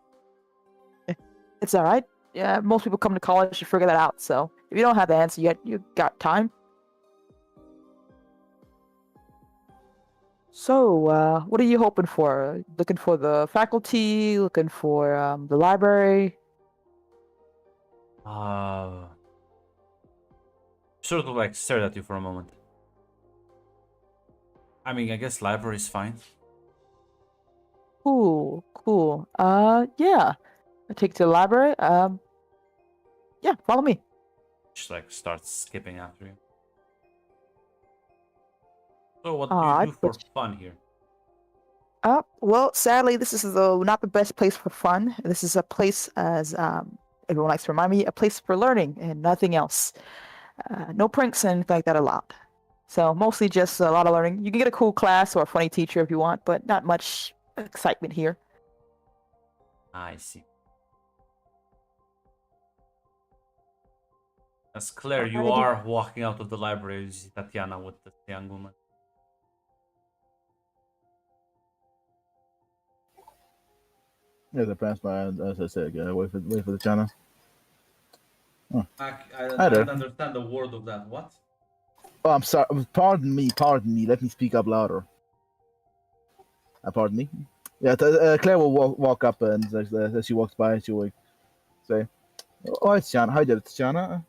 It's all right. Yeah, most people come to college to figure that out. So if you don't have the answer yet, you got time. So, what are you hoping for? Looking for the faculty? Looking for the library? Sort of like stared at you for a moment. I mean, I guess library is fine. Cool. Yeah. I take you to the library. Yeah, follow me. Just like starts skipping after you. So what do Odd, you do for fun here? Well, sadly, this is not the best place for fun. This is a place, as everyone likes to remind me, a place for learning and nothing else. No pranks and anything like that allowed. So mostly just a lot of learning. You can get a cool class or a funny teacher if you want, but not much excitement here. I see. That's clear. You Alrighty. are walking out of the library. You see Tatiana with the young woman. As I pass by, as I said, wait for the channel. I Hi there. don't understand the word of that. What? Oh, I'm sorry. Pardon me. Let me speak up louder. Pardon me. Yeah, Claire will walk up, and as she walks by, she will say, "Oh, it's Tiana. Hi there, Tiana."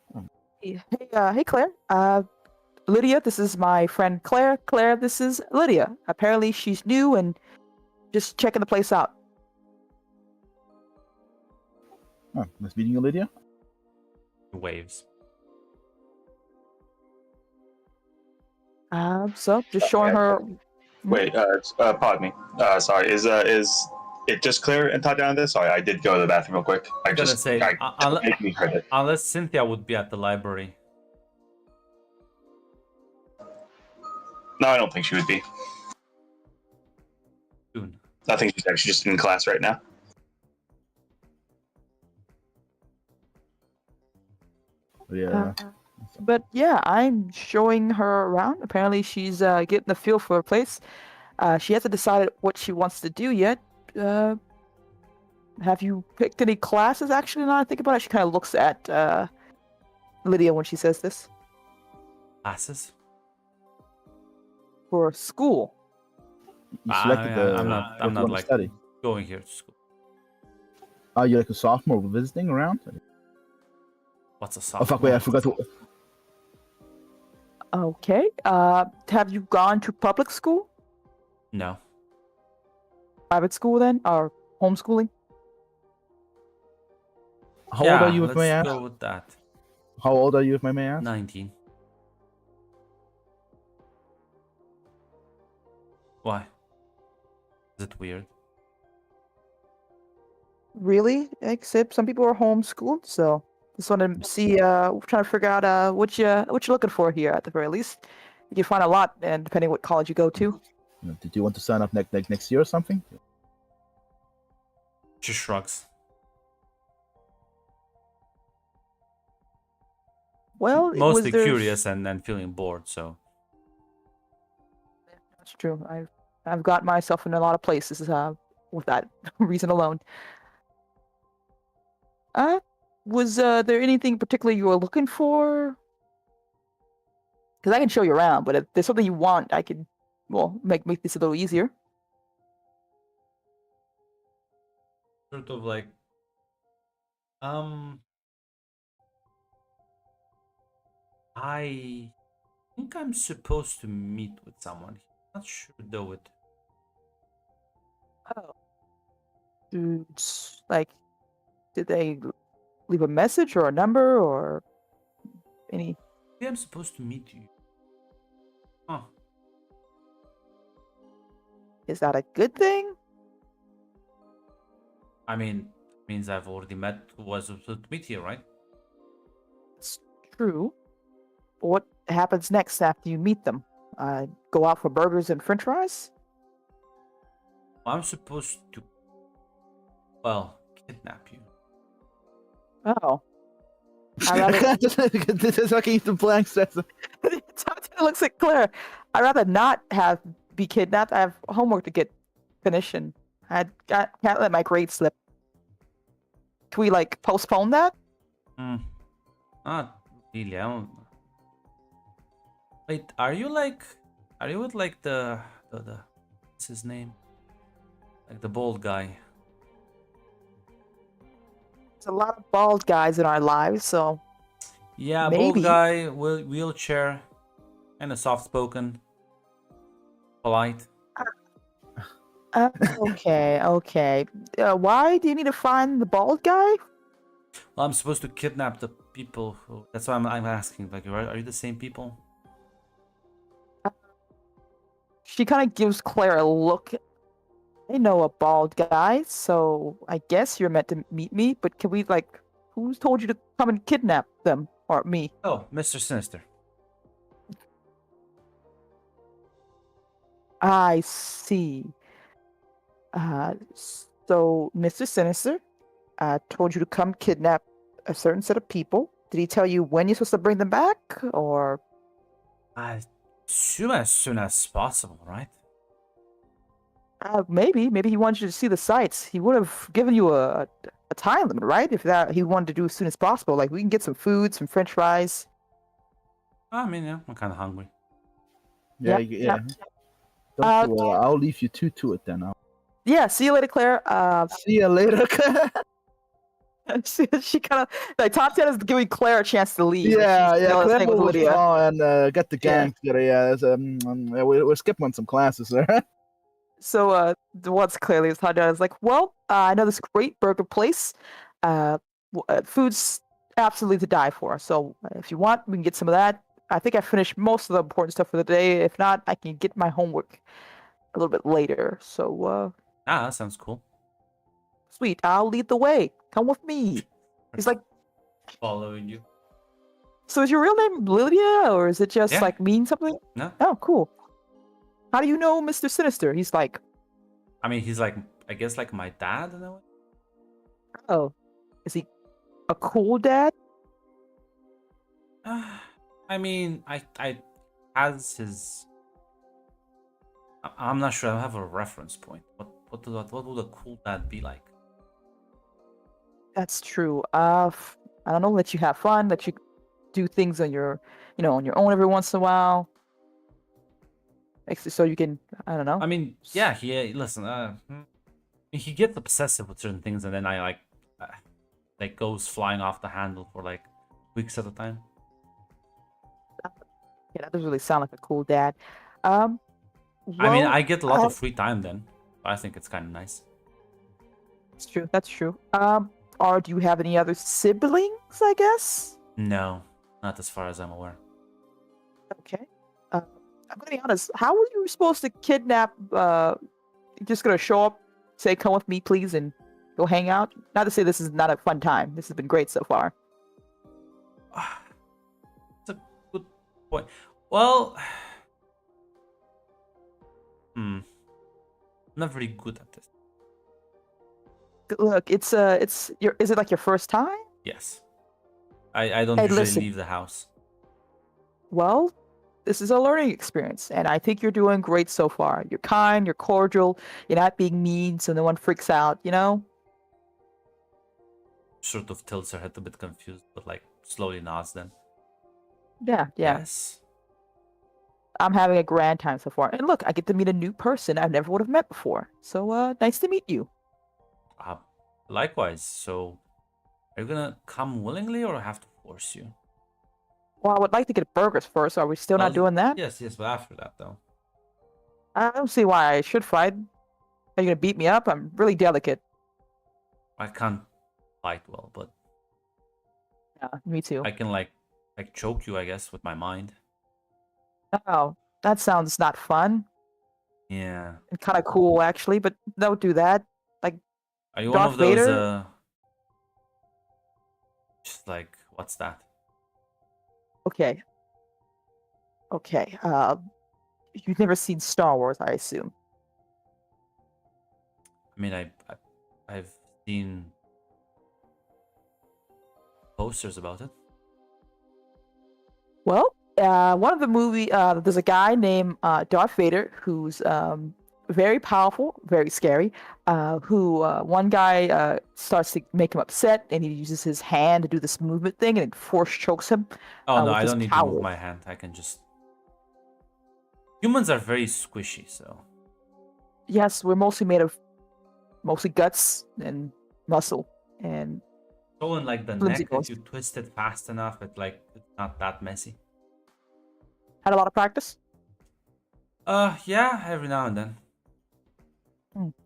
Hey, Claire. Lydia, this is my friend Claire. Claire, this is Lydia. Apparently, she's new and just checking the place out. Oh, nice meeting you, Lydia. He waves. So just showing her. Wait, pardon me. Sorry, is it just Claire and Tatiana this? Sorry, I did go to the bathroom real quick. I gonna just say, completely heard it. Unless Cynthia would be at the library. No, I don't think she would be. Soon. I think she's actually just in class right now. Yeah. But yeah, I'm showing her around. Apparently, she's getting the feel for a place. She hasn't decided what she wants to do yet. Have you picked any classes? Actually, now I think about it, she kind of looks at Lydia when she says this. Classes? For school. You selected the. I'm not like study. going here to school. Are you like a sophomore visiting around? What's a Oh sophomore? fuck! Wait, I forgot to. Okay. Have you gone to public school? No. Private school then, or homeschooling? How old are you, if I may let's ask? go with that. How old are you, if I may ask? 19. Why? Is it weird? Really? Except some people are homeschooled, so just want to see, trying to figure out what you're looking for here at the very least. You can find a lot, and depending what college you go to. Did you want to sign up next year or something? She shrugs. Well, Mostly there's curious and feeling bored, so. That's true. I've got myself in a lot of places with that reason alone. Was there anything particular you were looking for? Because I can show you around, but if there's something you want, I can, make this a little easier. Sort of like, I think I'm supposed to meet with someone. Not sure though it. Oh. Did they leave a message or a number or any? Maybe I'm supposed to meet you. Huh. Is that a good thing? I mean, it means I've already met who was supposed to meet here, right? It's true. What happens next after you meet them? Go out for burgers and french fries? I'm supposed to, well, kidnap you. Oh. I rather This is like Ethan Blank says. It looks like Claire. I'd rather not be kidnapped. I have homework to get finished, and can't let my grades slip. Can we postpone that? Not really. I don't. Wait, are you with the what's his name? Like the bald guy. There's a lot of bald guys in our lives, so Yeah, maybe. bald guy, wheelchair, and a soft-spoken, polite. Okay. Why do you need to find the bald guy? Well, I'm supposed to kidnap the people who. That's why I'm asking. Like, are you the same people? She kind of gives Claire a look. I know a bald guy, so I guess you're meant to meet me, but can we, who's told you to come and kidnap them? Or me? Oh, Mr. Sinister. I see. So Mr. Sinister told you to come kidnap a certain set of people. Did he tell you when you're supposed to bring them back, or? I assume as soon as possible, right? Maybe he wanted you to see the sights. He would have given you a time limit, right? If that he wanted to do as soon as possible. Like, we can get some food, some French fries. I mean, yeah, I'm kind of hungry. Yeah. Don't worry, I'll leave you two to it then. Yeah, see you later, Claire. See you later. she kind of Tatiana is giving Claire a chance to leave. Yeah. Claire will Lydia. withdraw and get the gang together. Yeah, we're skipping some classes there. So what's clearly Tatiana is like, well, I know this great burger place. Food's absolutely to die for. So if you want, we can get some of that. I think I finished most of the important stuff for the day. If not, I can get my homework a little bit later. So that sounds cool. Sweet, I'll lead the way. Come with me. He's like, following you. So is your real name Lydia, or is it just mean something? No. Oh, cool. How do you know Mr. Sinister? He's like, I mean, he's like, I guess, like my dad in a way. Oh, is he a cool dad? I mean, I as his. I'm not sure. I have a reference point. What would a cool dad be like? That's true. I don't know. Let you have fun. Let you do things on your own every once in a while. So you can, I don't know. I mean, yeah. Listen. He gets obsessive with certain things, and then I goes flying off the handle for like weeks at a time. Yeah, that doesn't really sound like a cool dad. I mean, I get a lot of free time then. I think it's kind of nice. That's true. far. Do you have any other siblings, I guess? No, not as far as I'm aware. Okay. I'm gonna be honest. How were you supposed to kidnap? You're just gonna show up, say, "Come with me, please," and go hang out? Not to say this is not a fun time. This has been great so far. It's a good point. Well, I'm not very good at this. Look, it's your. Is it like your first time? Yes. I don't Hey, usually listen. leave the house. Well, this is a learning experience, and I think you're doing great so far. You're kind, you're cordial, you're not being mean, so no one freaks out. You know? Sort of tilts her head a bit confused, but like slowly nods then. Yeah. Yes. I'm having a grand time so far. And look, I get to meet a new person I never would have met before. So, nice to meet you. Likewise. So, are you gonna come willingly or I have to force you? Well, I would like to get burgers first. Are we still not doing that? Yes, but after that though. I don't see why I should fight. Are you gonna beat me up? I'm really delicate. I can't fight well, but Yeah, me too. I can like choke you, I guess, with my mind. Oh, that sounds not fun. Yeah. And kind of cool, actually, but don't do that. Like, Are you one Darth of those Vader? just like what's that? okay. Okay. You've never seen Star Wars, I assume. I mean, I've seen posters about it. Well, one of the there's a guy named Darth Vader who's very powerful, very scary. One guy starts to make him upset, and he uses his hand to do this movement thing, and it force chokes him. Oh no, with I his don't need to move power. my hand. I can just. Humans are very squishy, so. Yes, we're mostly made of guts and muscle, and So in like the flimsy neck, bones. if you twist it fast enough, it's not that messy. Had a lot of practice. Yeah, every now and then.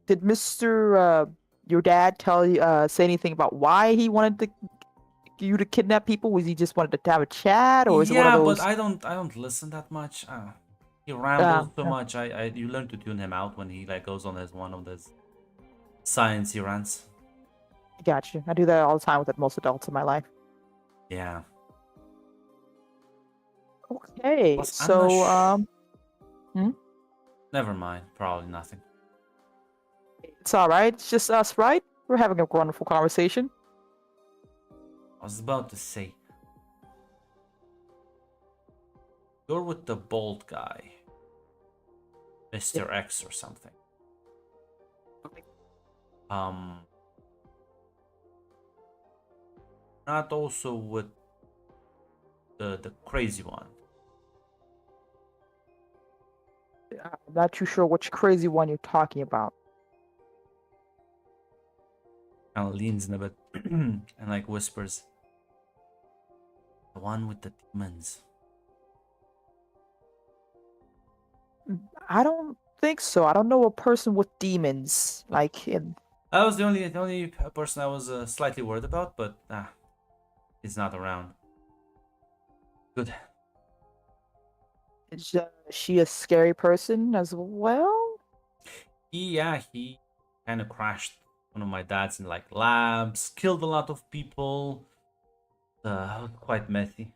Did Mr. Your dad tell you say anything about why he wanted you to kidnap people? Was he just wanted to have a chat, or is it one of Yeah, those? but I don't listen that much. He rambles so Yeah. much. You learn to tune him out when he like goes on one of those sciencey rants. Got you. I do that all the time with most adults in my life. Yeah. Okay, But I'm not so Never mind. Probably nothing. it's all right. It's just us, right? We're having a wonderful conversation. I was about to say. You're with the bald guy. Mr. X or something. Not also with the crazy one. I'm not too sure which crazy one you're talking about. Kind of leans in a bit and like whispers. The one with the demons. I don't think so. I don't know a person with demons like in. That was the only person I was slightly worried about, but he's not around. Good. Is she a scary person as well? He kind of crashed one of my dad's in like labs, killed a lot of people. Quite messy.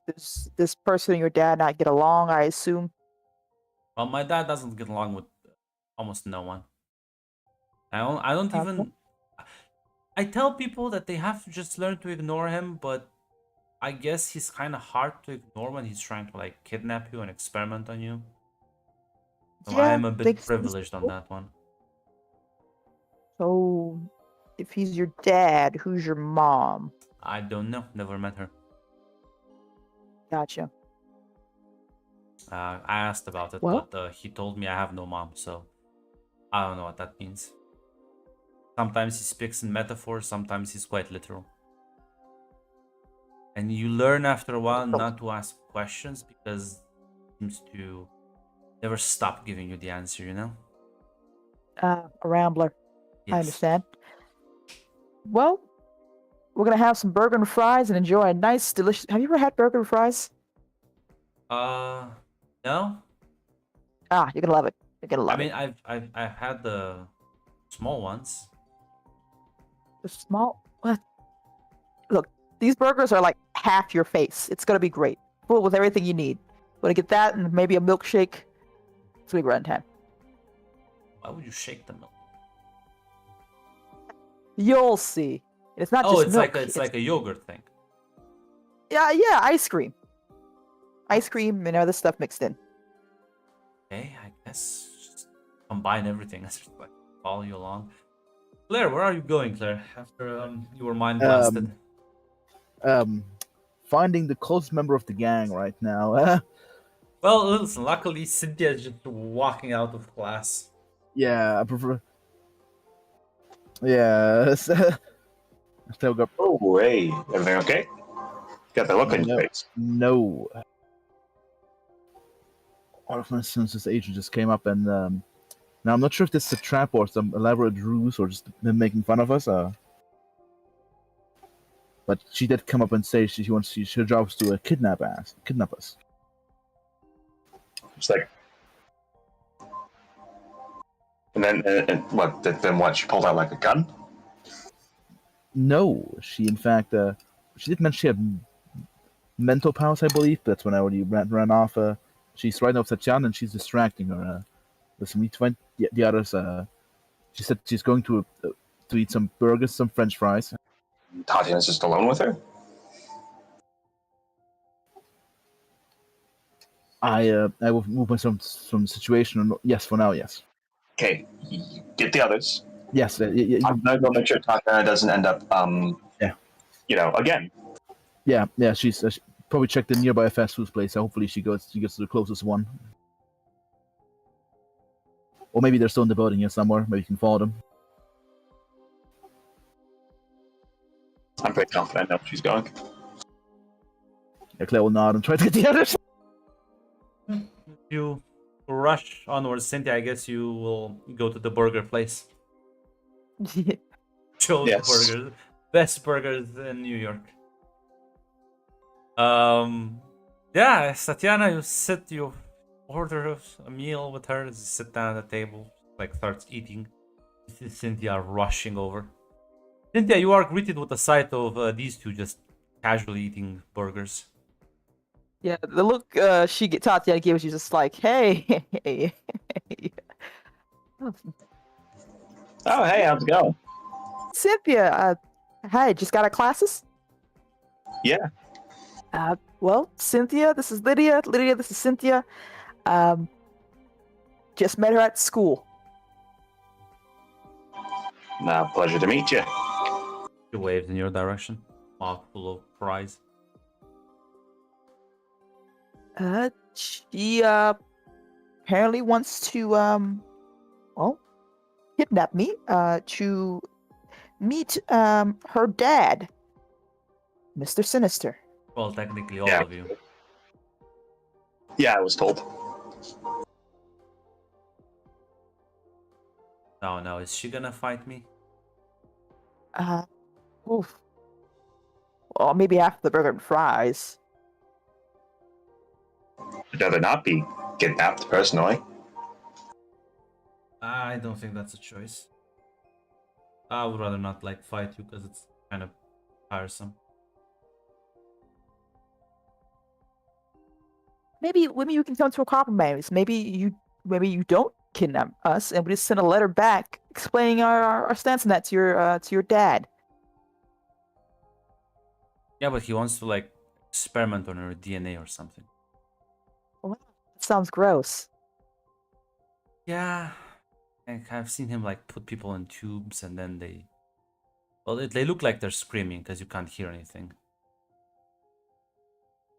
Does this person and your dad not get along, I assume? Well, my dad doesn't get along with almost no one. I don't Okay. even. I tell people that they have to just learn to ignore him, but I guess he's kind of hard to ignore when he's trying to like kidnap you and experiment on you. So I am a bit privileged on that one. So, if he's your dad, who's your mom? I don't know. Never met her. Gotcha. I asked about it, Well? but he told me I have no mom, so I don't know what that means. Sometimes he speaks in metaphors, sometimes he's quite literal. And you learn after a while not to ask questions because he seems to never stop giving you the answer, you know? A rambler. Yes. I understand. Well, we're gonna have some burger and fries and enjoy a nice, delicious. Have you ever had burger and fries? No. Ah, you're gonna love it. You're gonna I love mean, it. I've had the small ones. The small. What? Look, these burgers are like half your face. It's gonna be great. Full with everything you need. Wanna get that and maybe a milkshake? It's gonna be right in time. Why would you shake the milk? You'll see. It's not Oh, just it's milk. like a yogurt thing. Yeah, ice cream. Ice cream and other stuff mixed in. Okay, I guess just combine everything. Just like follow you along. Claire, where are you going, Claire? After you were mind blasted. Finding the closest member of the gang right now. Well, listen. Luckily, Cynthia is just walking out of class. Yeah, I prefer. Yeah. Still got Oh, hey, everything okay? Got the look on your No. face. no. One of my census agent just came up and now I'm not sure if this is a trap or some elaborate ruse or just them making fun of us. But she did come up and say she wants her job is to kidnap us. It's like, and then what? Then what? She pulled out like a gun. No, she in fact she did mention she had mental powers, I believe. But that's when I already ran off. She's right off Satyan and she's distracting her. Listen, the others. She said she's going to eat some burgers, some French fries. Tatiana's just alone with her. I will move myself from situation. Yes, for now, yes. Okay, get the others. Yes, I'm gonna go make sure Tatiana doesn't end up, Yeah. Again. yeah. She's she probably checked the nearby fast food place. So hopefully she gets to the closest one. Or maybe they're still in the building here somewhere. Maybe you can follow them. I'm pretty confident I know where she's going. Yeah, Claire will nod and try to get the others. You rush onwards, Cynthia. I guess you will go to the burger place. Joe's Yes. Burgers, best burgers in New York. Yeah, Tatiana, you order a meal with her. You sit down at the table, like starts eating. You see Cynthia rushing over. Cynthia, you are greeted with the sight of these two just casually eating burgers. Yeah, the look Tatiana gives you just like, hey, hey. Oh, hey, how's it going? Cynthia, hi, just got out of classes? Yeah. Well, Cynthia, this is Lydia. Lydia, this is Cynthia. Just met her at school. Pleasure to meet you. She waves in your direction, mouth full of fries. She apparently wants to kidnap me to meet her dad, Mr. Sinister. Well, technically all Yeah. of you. Yeah, I was told. No, is she gonna fight me? Oof. Well, maybe after the burger and fries. I'd rather not be kidnapped, personally. I don't think that's a choice. I would rather not fight you because it's kind of tiresome. Maybe you can come to a compromise. Maybe you don't kidnap us, and we just send a letter back explaining our stance on that to your dad. Yeah, but he wants to experiment on her DNA or something. Well, that sounds gross. Yeah, I've seen him put people in tubes and then they look like they're screaming because you can't hear anything.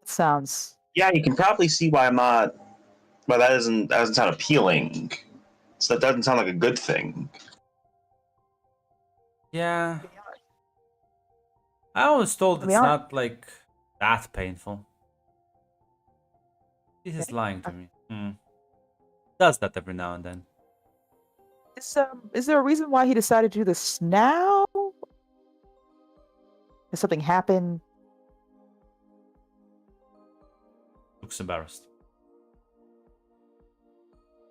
Sounds. Yeah, you can probably see why I'm not. Well, that doesn't sound appealing. So that doesn't sound like a good thing. Yeah. I was told it's not that painful. This is lying to me. Does that every now and then. Is there a reason why he decided to do this now? Has something happened? Looks embarrassed.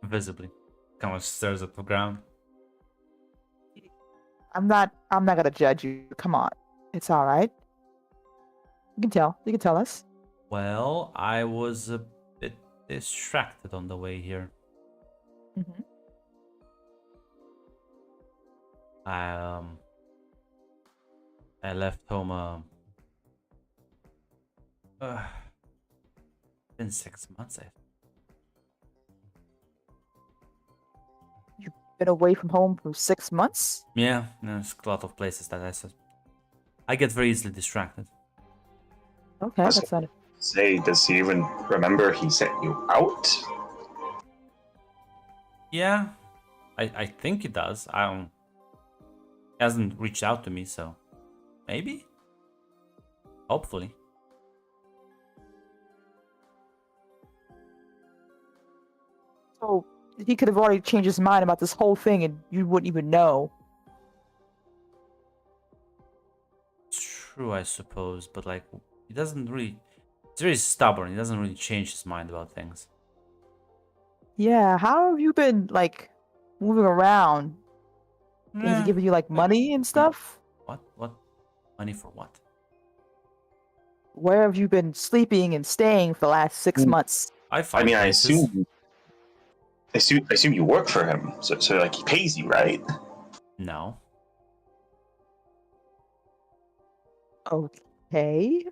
Visibly. Kind of stares at the ground. I'm not gonna judge you. Come on. It's all right. You can tell. You can tell us. Well, I was a bit distracted on the way here. Mm-hmm. I left home been 6 months. You've been away from home for 6 months? Yeah, there's a lot of places that I get very easily distracted. Okay, That's- that's not. Say, does he even remember he sent you out? Yeah, I think he does. He hasn't reached out to me, so maybe, hopefully. So he could have already changed his mind about this whole thing, and you wouldn't even know. It's true, I suppose, but like he doesn't really. He's very stubborn. He doesn't really change his mind about things. Yeah, how have you been like moving around? Has Yeah. he given you like money and stuff? What? What? Money for what? Where have you been sleeping and staying for the last 6 Mm. months? I I find mean, places. I assume you work for him, so like he pays you, right? No. Okay.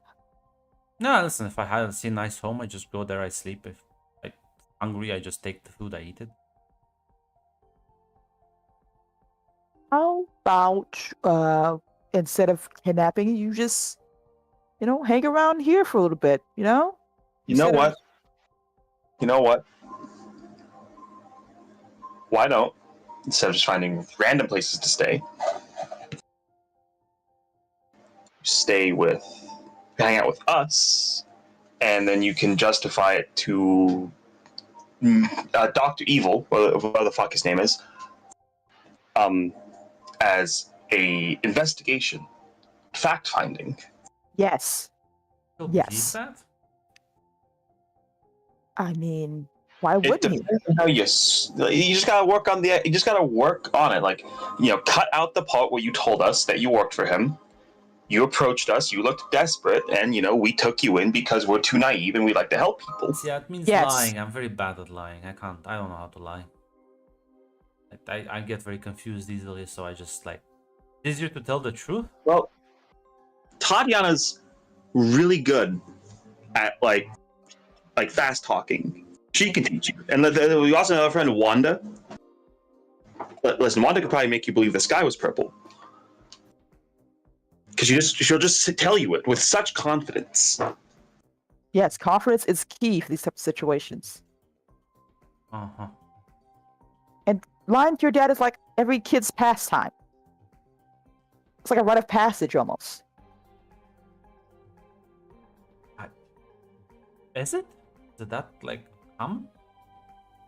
No, listen, if I see a nice home, I just go there, I sleep. If I'm hungry, I just take the food, I eat it. How about instead of kidnapping, you just hang around here for a little bit, You know Instead of- what? You know what? Why don't, instead of just finding random places to hang out with us, and then you can justify it to Dr. Evil, whatever the fuck his name is, as a investigation, fact finding. Yes. You'll believe Yes. that? I mean, why It wouldn't he? depends on how you just gotta work on it. Like, cut out the part where you told us that you worked for him. You approached us, you looked desperate, and we took you in because we're too naive and we like to help people. See, that means Yes. lying. I'm very bad at lying. I don't know how to lie. I get very confused easily, so I just like. It's easier to tell the truth? Well, Tatiana's really good at like fast talking. She can teach you. And we also have a friend Wanda. But listen, Wanda could probably make you believe the sky was purple. Because she'll just tell you it with such confidence. Yes, confidence is key for these types of situations. Uh-huh. And lying to your dad is like every kid's pastime. It's like a rite of passage almost. Is it? Is it that like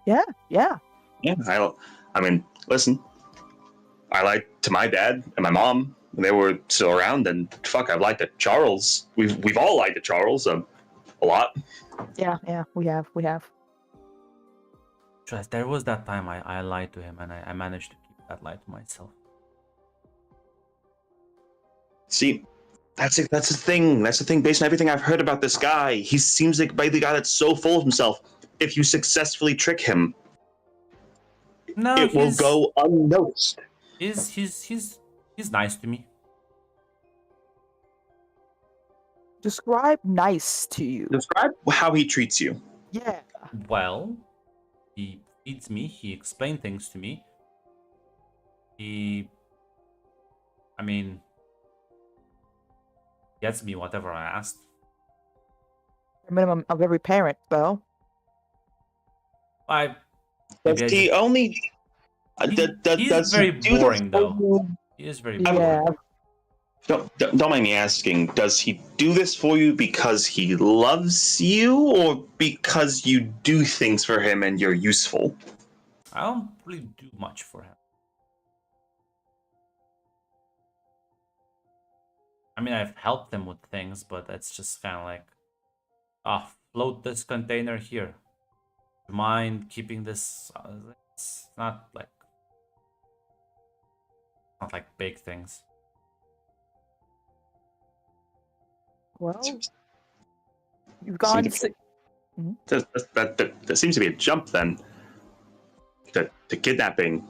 Yeah. Yeah, I mean, listen, I lied to my dad and my mom when they were still around, and fuck, I've lied to Charles. We've all lied to Charles a lot. Yeah, we have. Trust, there was that time I lied to him and I managed to keep that lie to myself. See, that's the thing. That's the thing. Based on everything I've heard about this guy, he seems like the guy that's so full of himself. If you successfully trick him, No, it will go unnoticed. He's nice to me. Describe nice to you. Describe how he treats you. Yeah. Well, he feeds me, he explained things to me. He gets me whatever I asked. Minimum of every parent, though. Does he only? He's very boring, though. He is very boring. Yeah. Don't mind me asking. Does he do this for you because he loves you, or because you do things for him and you're useful? I don't really do much for him. mean, I've helped them with things, but it's just kind of like, ah, float this container here. Do you mind keeping this? It's not like big things. Well, you've Seems gone to be- six. That seems to be a jump then. To kidnapping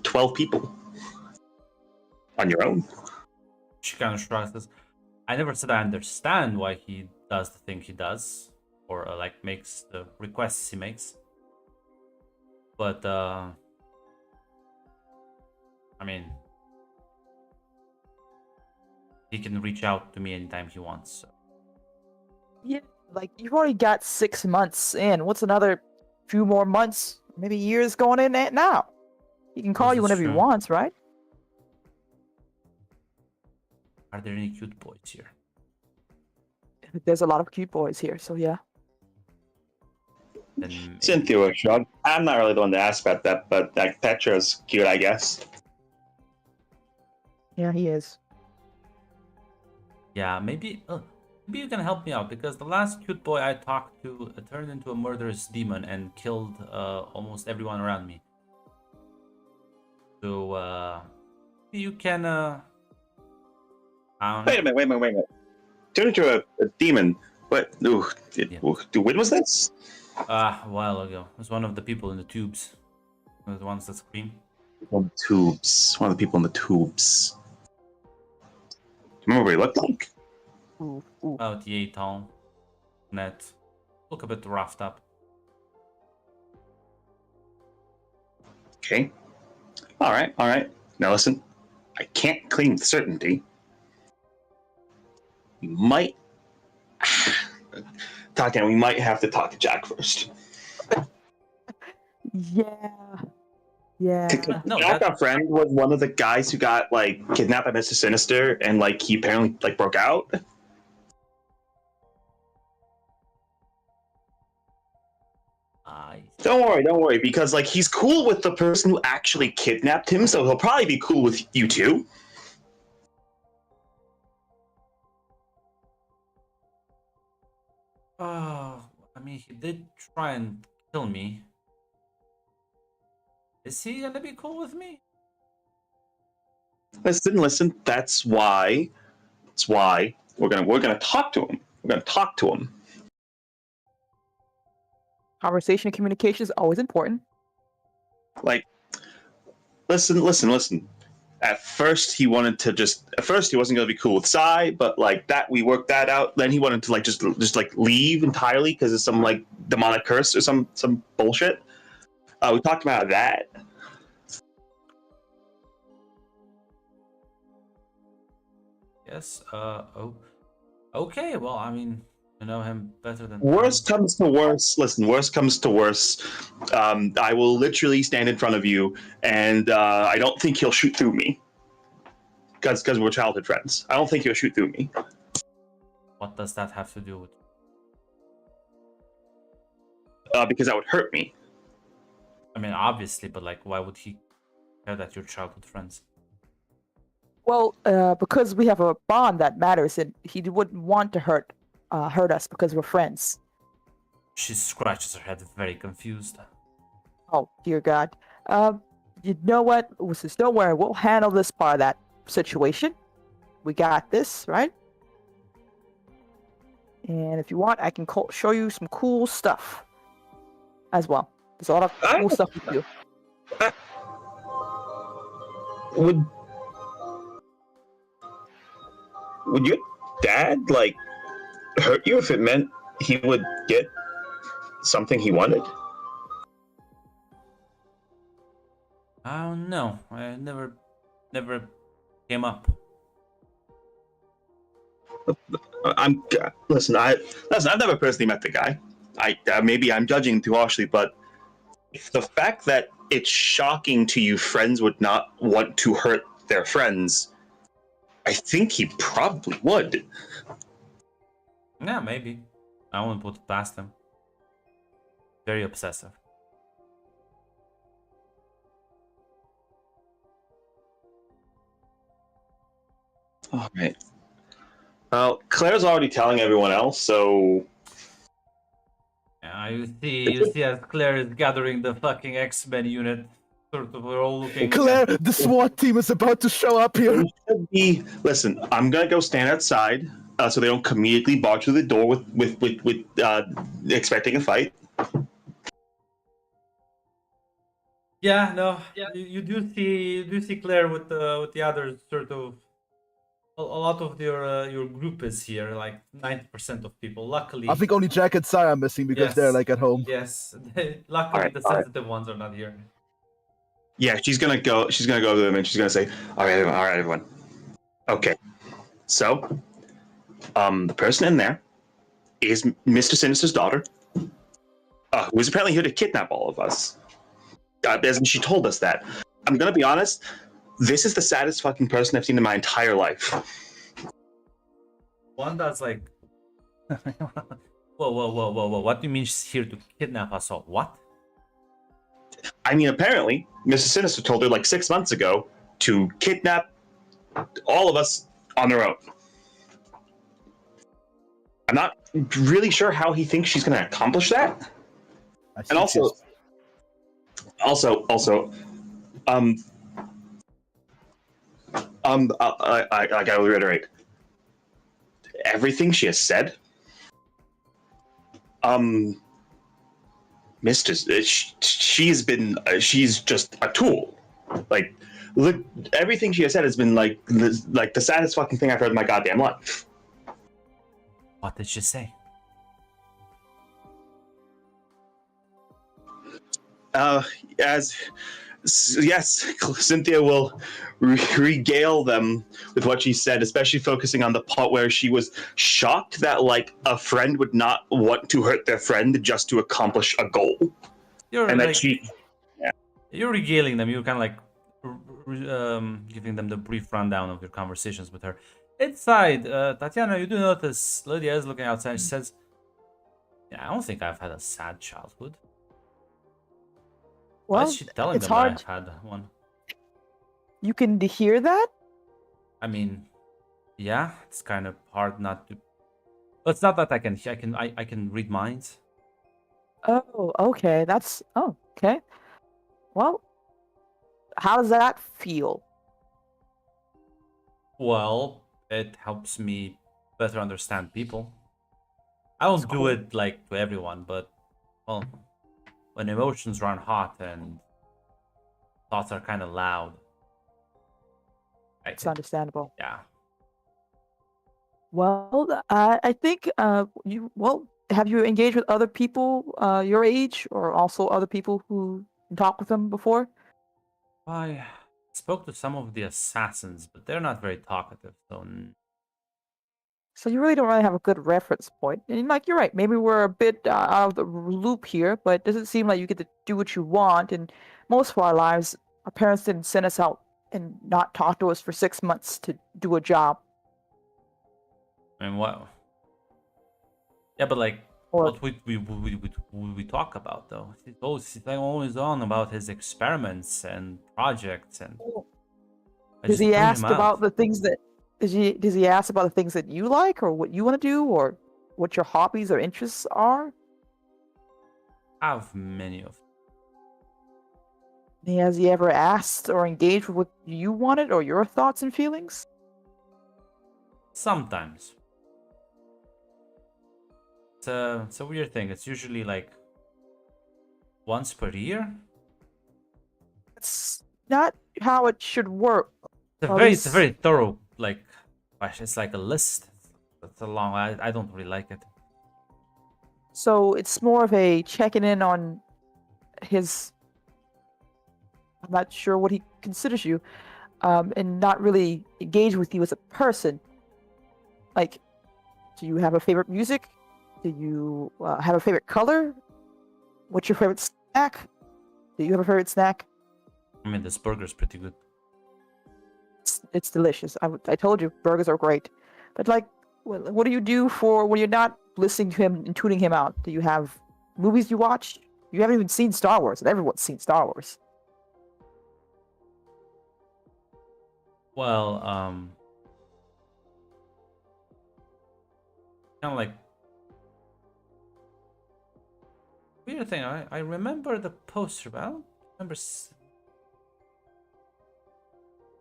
12 people on your own. She kind of shrugs this. I never said I understand why he does the thing he does, or like makes the requests he makes. But I mean, he can reach out to me anytime he wants. So. Yeah, like you've already got 6 months in. What's another few more months, maybe years going in at now? He can call This you is whenever he true. wants, right? Are there any cute boys here? There's a lot of cute boys here, so yeah. Then maybe- Cynthia will shrug. I'm not really the one to ask about that, but like, Petra's cute, I guess. Yeah, he is. Yeah, maybe you can help me out, because the last cute boy I talked to turned into a murderous demon and killed almost everyone around me. So you can I don't know. Wait a minute. Turn into a demon. What? Ooh, Yeah. when was this? A while ago. It was one of the people in the tubes. One of the ones that scream. One of the tubes. One of the people in the tubes. Do you remember what he looked like? Ooh, ooh. About yay tall. Net. Look a bit roughed up. Okay. All right. Now listen, I can't claim with certainty. We might we might have to talk to Jack first. Yeah. No, Jack, that- our friend, was one of the guys who got like kidnapped by Mr. Sinister, and like he apparently like broke out. Don't worry, because like he's cool with the person who actually kidnapped him, so he'll probably be cool with you too. Oh, I mean, he did try and kill me. Is he gonna be cool with me? Listen. That's why we're gonna talk to him. We're gonna talk to him. Conversation and communication is always important. Like, listen. At first, he wasn't gonna be cool with Psy, but like that, we worked that out. Then he wanted to like just like leave entirely because of some like demonic curse or some bullshit. We talked about that. Yes. Oh. Okay. Well, I mean, you know him better than Worst comes to worst. Listen, worst comes to worst. I will literally stand in front of you, and I don't think he'll shoot through me. Because we're childhood friends. I don't think he'll shoot through me. What does that have to do with? Because that would hurt me. I mean, obviously, but like, why would he care that you're childhood friends? Well, because we have a bond that matters, and he wouldn't want to hurt us because we're friends. She scratches her head, very confused. Oh, dear God. You know what? Just don't worry. We'll handle this part of that situation. We got this, right? And if you want, I can show you some cool stuff as well. There's a lot of cool stuff we do. Would your dad like hurt you if it meant he would get something he wanted? I don't know. I never came up. Listen. I've never personally met the guy. Maybe I'm judging too harshly, but the fact that it's shocking to you, friends would not want to hurt their friends. I think he probably would. Yeah, maybe. I won't put it past him. Very obsessive. All right. Claire's already telling everyone else, so Yeah, you see as Claire is gathering the fucking X-Men unit. Sort of, we're all looking. Claire, the SWAT team is about to show up here. it should be. Listen, I'm gonna go stand outside so they don't immediately barge through the door with expecting a fight. Yeah, no, you do see Claire with the others. Sort of, a lot of your group is here, like 90% of people. Luckily, I think only Jack and Sarah are missing because they're Yes. like at home. yes, luckily Alright, the alright. sensitive ones are not here. Yeah, she's gonna go. She's gonna go to them and she's gonna say, all right, everyone. Okay, so the person in there is Mr. Sinister's daughter, who is apparently here to kidnap all of us. As she told us that. I'm gonna be honest. This is the saddest fucking person I've seen in my entire life. One that's like, whoa! What do you mean she's here to kidnap us all? What? I mean, apparently, Mr. Sinister told her like 6 months ago to kidnap all of us on their own. I'm not really sure how he thinks she's going to accomplish that. And also, I gotta reiterate everything she has said. She's been she's just a tool. Like, look, everything she has said has been like the saddest fucking thing I've heard in my goddamn life. What did she say? Yes, Cynthia will regale them with what she said, especially focusing on the part where she was shocked that like a friend would not want to hurt their friend just to accomplish a goal. You're And like, that you're regaling them. You're kind of like giving them the brief rundown of your conversations with her. Inside, Tatiana, you do notice Lydia is looking outside. She says, "Yeah, I don't think I've had a sad childhood." Why Well, is she telling it's them hard. that I've had one? You can hear that? I mean, yeah, it's kind of hard not to. But it's not that I can read minds. Oh, okay. That's okay. Well, how does that feel? Well, it helps me better understand people. I don't do it like to everyone, but well, when emotions run hot and thoughts are kind of loud, It's understandable. yeah. Well, I think have you engaged with other people your age or also other people who talked with them before? I spoke to some of the assassins, but they're not very talkative, so So you really don't really have a good reference point. And like you're right, maybe we're a bit out of the loop here, but it doesn't seem like you get to do what you want. And most of our lives, our parents didn't send us out and not talk to us for 6 months to do a job. I mean, what? Yeah, but like, Or what we talk about though? He's always on about his experiments and projects, and I does just he tune him ask out. about the things that does he ask about the things that you like or what you want to do or what your hobbies or interests are? I have many of. Has he ever asked or engaged with what you wanted or your thoughts and feelings? Sometimes. It's a weird thing. It's usually like once per year. It's not how it should work. It's a very thorough like question. It's like a list. It's a long. I don't really like it. So it's more of a checking in on his. I'm not sure what he considers you, and not really engage with you as a person. Like, do you have a favorite music? Do you have a favorite color? What's your favorite snack? Do you have a favorite snack? I mean, this burger's pretty good. It's delicious. I told you, burgers are great. But like, what do you do for when you're not listening to him and tuning him out? Do you have movies you watch? You haven't even seen Star Wars, and everyone's seen Star Wars. Well, kind of like weird thing. I remember the poster, but I don't remember.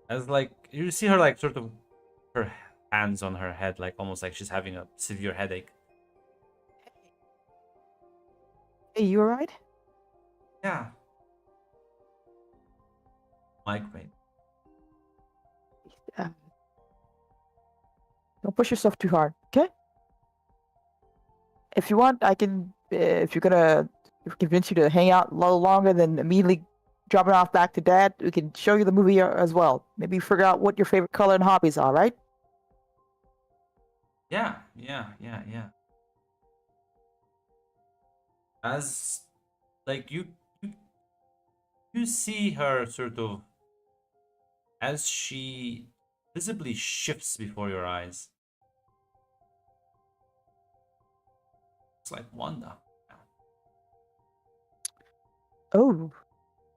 As like you see her like sort of her hands on her head, like almost like she's having a severe headache. Hey, you alright? Yeah. Migraine. Uh, don't push yourself too hard, okay? If you want, I can. If you're gonna convince you to hang out a little longer than immediately dropping off back to Dad, we can show you the movie as well. Maybe figure out what your favorite color and hobbies are, right? Yeah. As like you see her sort of as she visibly shifts before your eyes. It's like Wanda. Oh,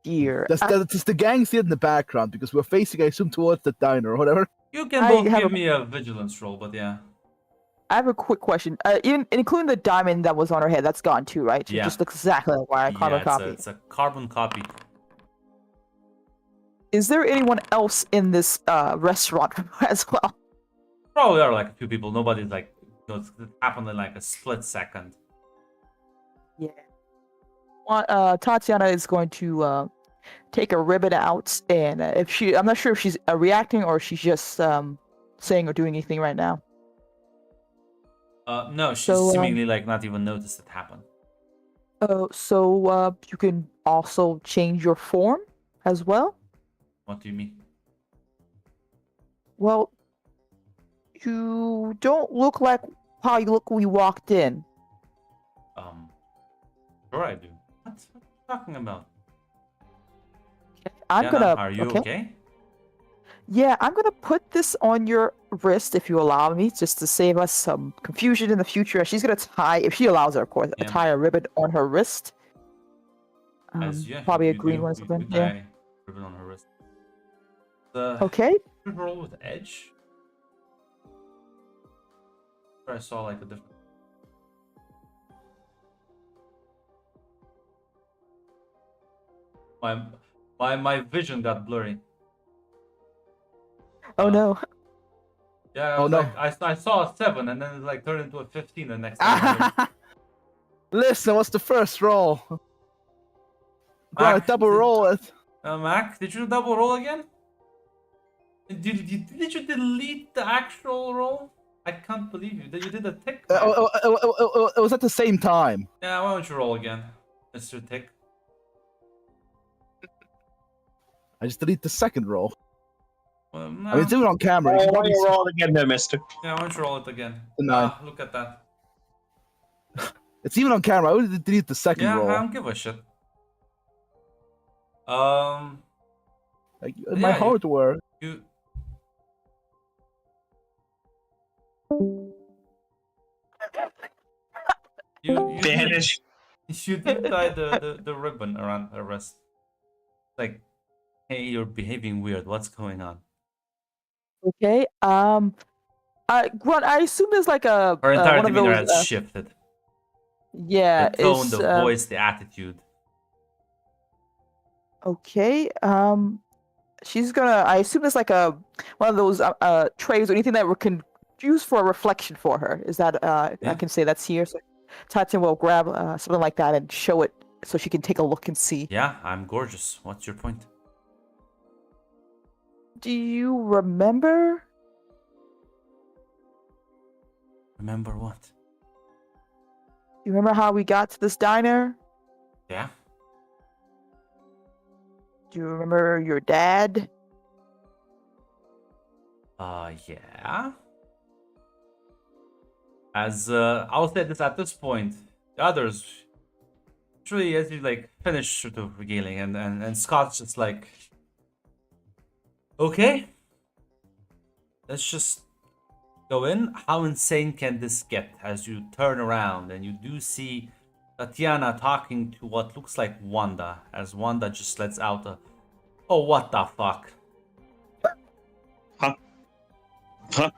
dear. That's just the gang see it in the background because we're facing, I assume, towards the diner or whatever. You can I both have give a- me a vigilance roll, but yeah. I have a quick question. Even including the diamond that was on her head, that's gone too, right? She Yeah. just looks exactly like my carbon Yeah, copy. it's a carbon copy. Is there anyone else in this restaurant as well? Probably are like a few people. Nobody's like, it happened in like a split second. Yeah. Tatiana is going to take a ribbon out, and I'm not sure if she's reacting or she's just saying or doing anything right now. No, she's So, seemingly like not even noticed it happened. So you can also change your form as well. What do you mean? Well, you don't look like how you look when you walked in. Sure I do. What are you talking about? I'm Diana, gonna. Are you okay? Yeah, I'm gonna put this on your wrist if you allow me, just to save us some confusion in the future. She's gonna tie, if she allows her, of course, Yeah. tie a ribbon on her wrist. Probably a green one or something. We Yeah. tie ribbon on her wrist. The Okay. roll with edge. I saw like a different. My vision got blurry. Oh no. Yeah, Oh, no. like, I saw a 7 and then it like turned into a 15 the next time. Listen, what's the first roll? Gotta Mac, double roll it. Mac, did you double roll again? Did you delete the actual roll? I can't believe you. You did a tick. Mac. It was at the same time. Yeah, why don't you roll again, Mr. Tick? I just delete the second roll. Well, I no. mean, it's even on camera. Why You can don't you see- roll again there, mister? Yeah, why don't you roll it again? The 9. Ah, look at that. It's even on camera. I would delete the second Yeah, roll. I don't give a shit. Like, yeah, my hardware. You you Vanish. you did tie the ribbon around her wrist. Like, hey, you're behaving weird. What's going on? Okay. Grunt, I assume there's like a Her entire one of demeanor those. has shifted. Yeah. The tone, is, the voice, the attitude. Okay. She's gonna. I assume it's like a one of those trays or anything that we can use for a reflection for her. Is that I Yeah. can say that's here. So Tatiana will grab something like that and show it so she can take a look and see. Yeah, I'm gorgeous. What's your point? Do you remember? Remember what? You remember how we got to this diner? Yeah. Do you remember your dad? Yeah. As I'll say this at this point, the others, truly, as you like finish sort of regaling, and Scott's just like, okay, let's just go in. How insane can this get? As you turn around and you do see Tatiana talking to what looks like Wanda, as Wanda just lets out a, oh, what the fuck? Huh?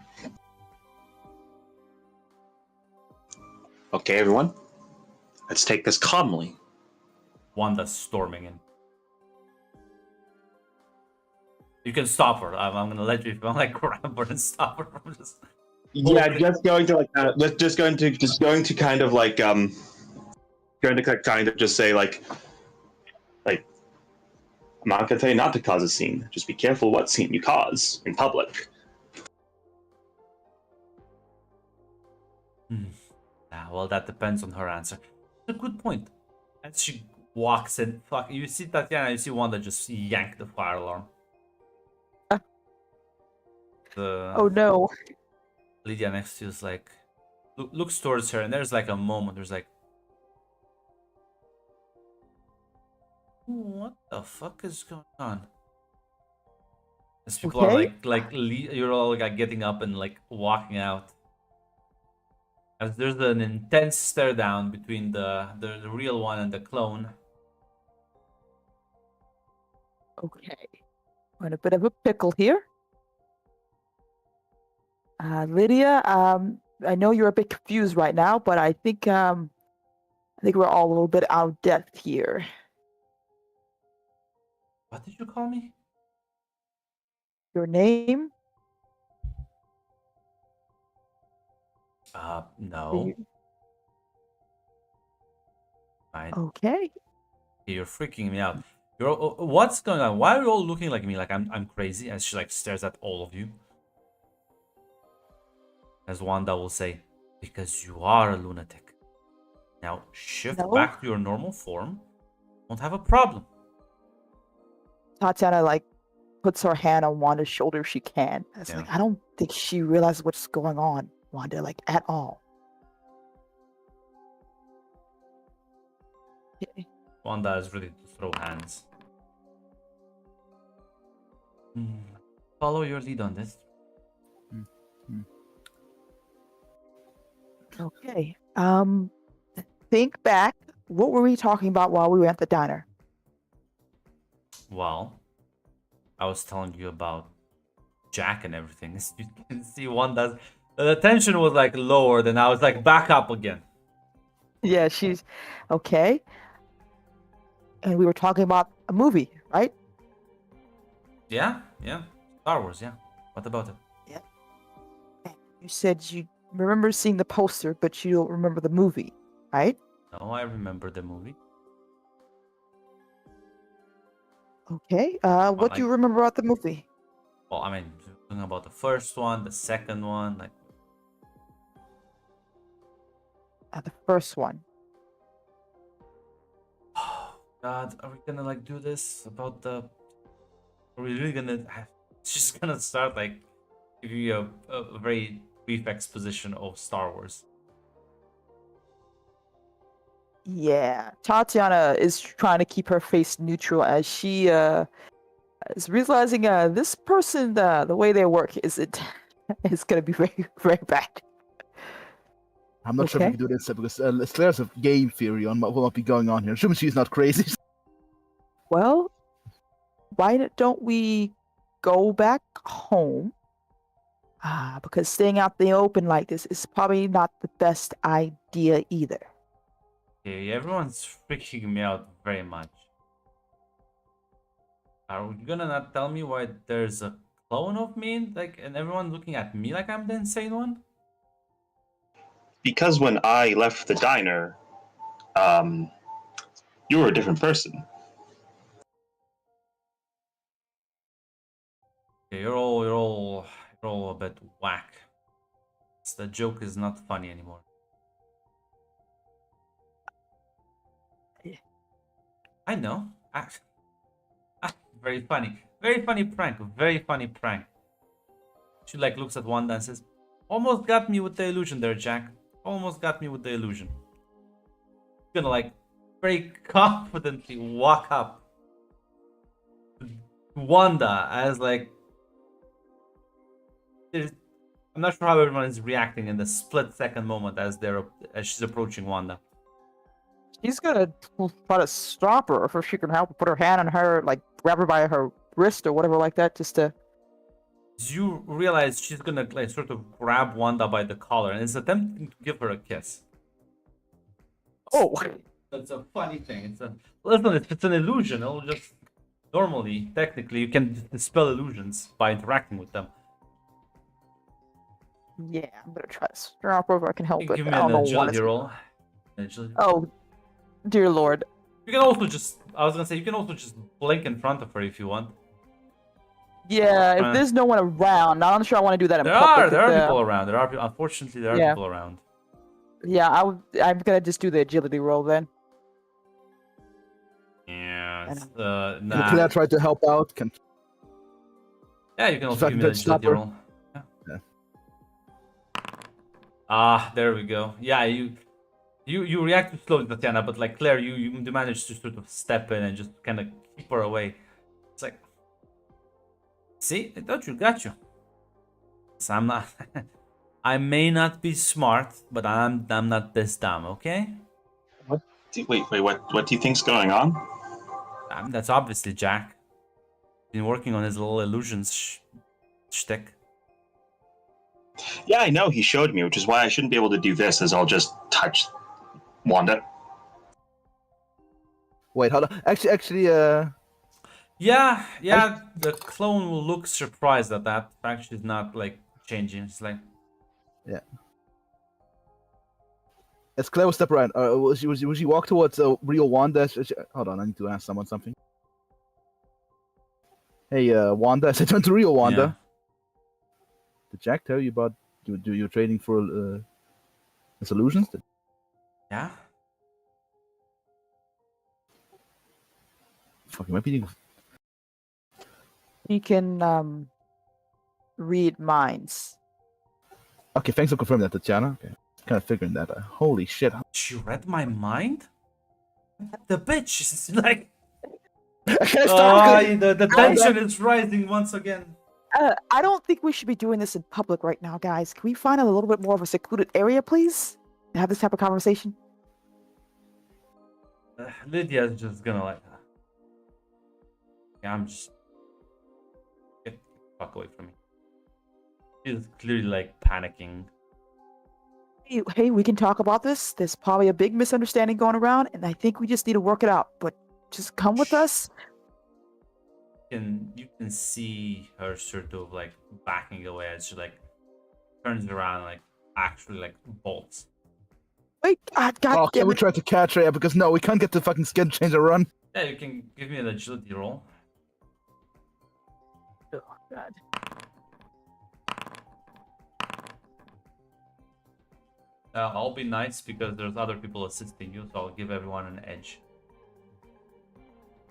Okay, everyone, let's take this calmly. Wanda's storming in. You can stop her. I'm gonna let you if you want, like, grab her and stop her from just. Yeah, Okay. just going to like just going to kind of like going to kind of just say like I'm not gonna tell you not to cause a scene. Just be careful what scene you cause in public. Well, that depends on her answer. It's a good point. As she walks in, fuck, you see Tatiana, you see Wanda just yank the fire alarm. Oh no. Lydia next to you is like, looks towards her, and there's like a moment. There's like, what the fuck is going on? As people are Okay. you're all like getting up and like walking out. As there's an intense stare down between the real one and the clone. Okay. We're in a bit of a pickle here. Lydia, I know you're a bit confused right now, but I think we're all a little bit out of depth here. What did you call me? Your name? No. Fine. Okay. You're freaking me out. What's going on? Why are you all looking like me? Like I'm crazy? As she like stares at all of you. As Wanda will say, because you are a lunatic. Now shift No. back to your normal form. Won't have a problem. Tatiana like puts her hand on Wanda's shoulder if she can. It's Yeah. like I don't think she realizes what's going on, Wanda, like at all. Okay. Wanda is ready to throw hands. Follow your lead on this. Okay. Think back. What were we talking about while we were at the diner? Well, I was telling you about Jack and everything. As you can see, Wanda's the tension was like lower, then I was like back up again. Yeah, she's okay. And we were talking about a movie, right? Yeah. Star Wars, yeah. What about it? You said you remember seeing the poster, but you don't remember the movie, right? No, I remember the movie. Okay. What do you remember about the movie? Well, I mean, talking about the first one, the second one, like. The first one. Oh God, are we gonna like do this about the? Are we really gonna? She's gonna start like giving you a very brief exposition of Star Wars. Yeah, Tatiana is trying to keep her face neutral as she is realizing this person, the way they work is going to be very, very bad. I'm not sure if we can do this because Claire's a game theory on what will be going on here. Assuming she's not crazy. Well, why don't we go back home? Because staying out in the open like this is probably not the best idea either. Okay, everyone's freaking me out very much. Are you gonna not tell me why there's a clone of me, like, and everyone looking at me like I'm the insane one? Because when I left the diner, you were a different person. Okay, you're all a bit whack. The joke is not funny anymore. I know. Very funny. Very funny prank. Very funny prank. She like looks at Wanda and says, almost got me with the illusion there, Jack. Almost got me with the illusion. Gonna like very confidently walk up to Wanda as like I'm not sure how everyone is reacting in the split-second moment as she's approaching Wanda. She's gonna try to stop her if she can help. Put her hand on her, like grab her by her wrist or whatever like that, just to. You realize she's gonna like sort of grab Wanda by the collar and is attempting to give her a kiss. Oh, That's a funny thing. Listen, if it's an illusion, it'll just normally, technically, you can dispel illusions by interacting with them. yeah, I'm gonna try this. If I can help it. Give But me I don't an know what agility it's. roll. Agility. Oh, dear lord. You can also just, I was gonna say, you can also just blink in front of her if you want. Yeah, if there's no one around, I'm not sure I want to do that in There public. are if, people around. Unfortunately, there are Yeah. people around. Yeah, I'm gonna just do the agility roll then. Yeah, And- Can nah. Claire try to help out? Can Yeah, you can also If I give can me an stop agility her. roll. Yeah. Yeah. Ah, there we go. Yeah, you react too slowly, Tatiana, but like Claire, you managed to sort of step in and just kind of keep her away. It's like, see, I thought you got you. So I'm not. I may not be smart, but I'm not this dumb, okay? Wait, what do you think's going on? That's obviously Jack. Been working on his little illusions shtick. Yeah, I know he showed me, which is why I shouldn't be able to do this, as I'll just touch Wanda. wait? Hold on. Actually, Yeah, the clone will look surprised at that. The fact she's not like changing. It's like, as Claire will step around, will she walk towards real Wanda? Hold on, I need to ask someone something. Hey, Wanda, as I turn to real Wanda, did Jack tell you about you trading for solutions? yeah. Fucking might be. You can read minds. Okay, thanks for confirming that, Tatiana. Okay, kind of figuring that. Holy shit! She read my mind. The bitch is like, Stop it! the tension is rising once again. I don't think we should be doing this in public right now, guys. Can we find a little bit more of a secluded area, please? And have this type of conversation. Lydia's just gonna like, yeah, I'm just get the fuck away from me. She's clearly like panicking. Hey, we can talk about this. There's probably a big misunderstanding going around, and I think we just need to work it out. But just come with us. You can see her sort of like backing away as she like turns around and like actually like bolts. Wait, Oh, God can damn we it. try to catch her? Because no, we can't get the fucking skin changer run. Yeah, you can give me an agility roll. Oh, God. I'll be nice because there's other people assisting you, so I'll give everyone an edge.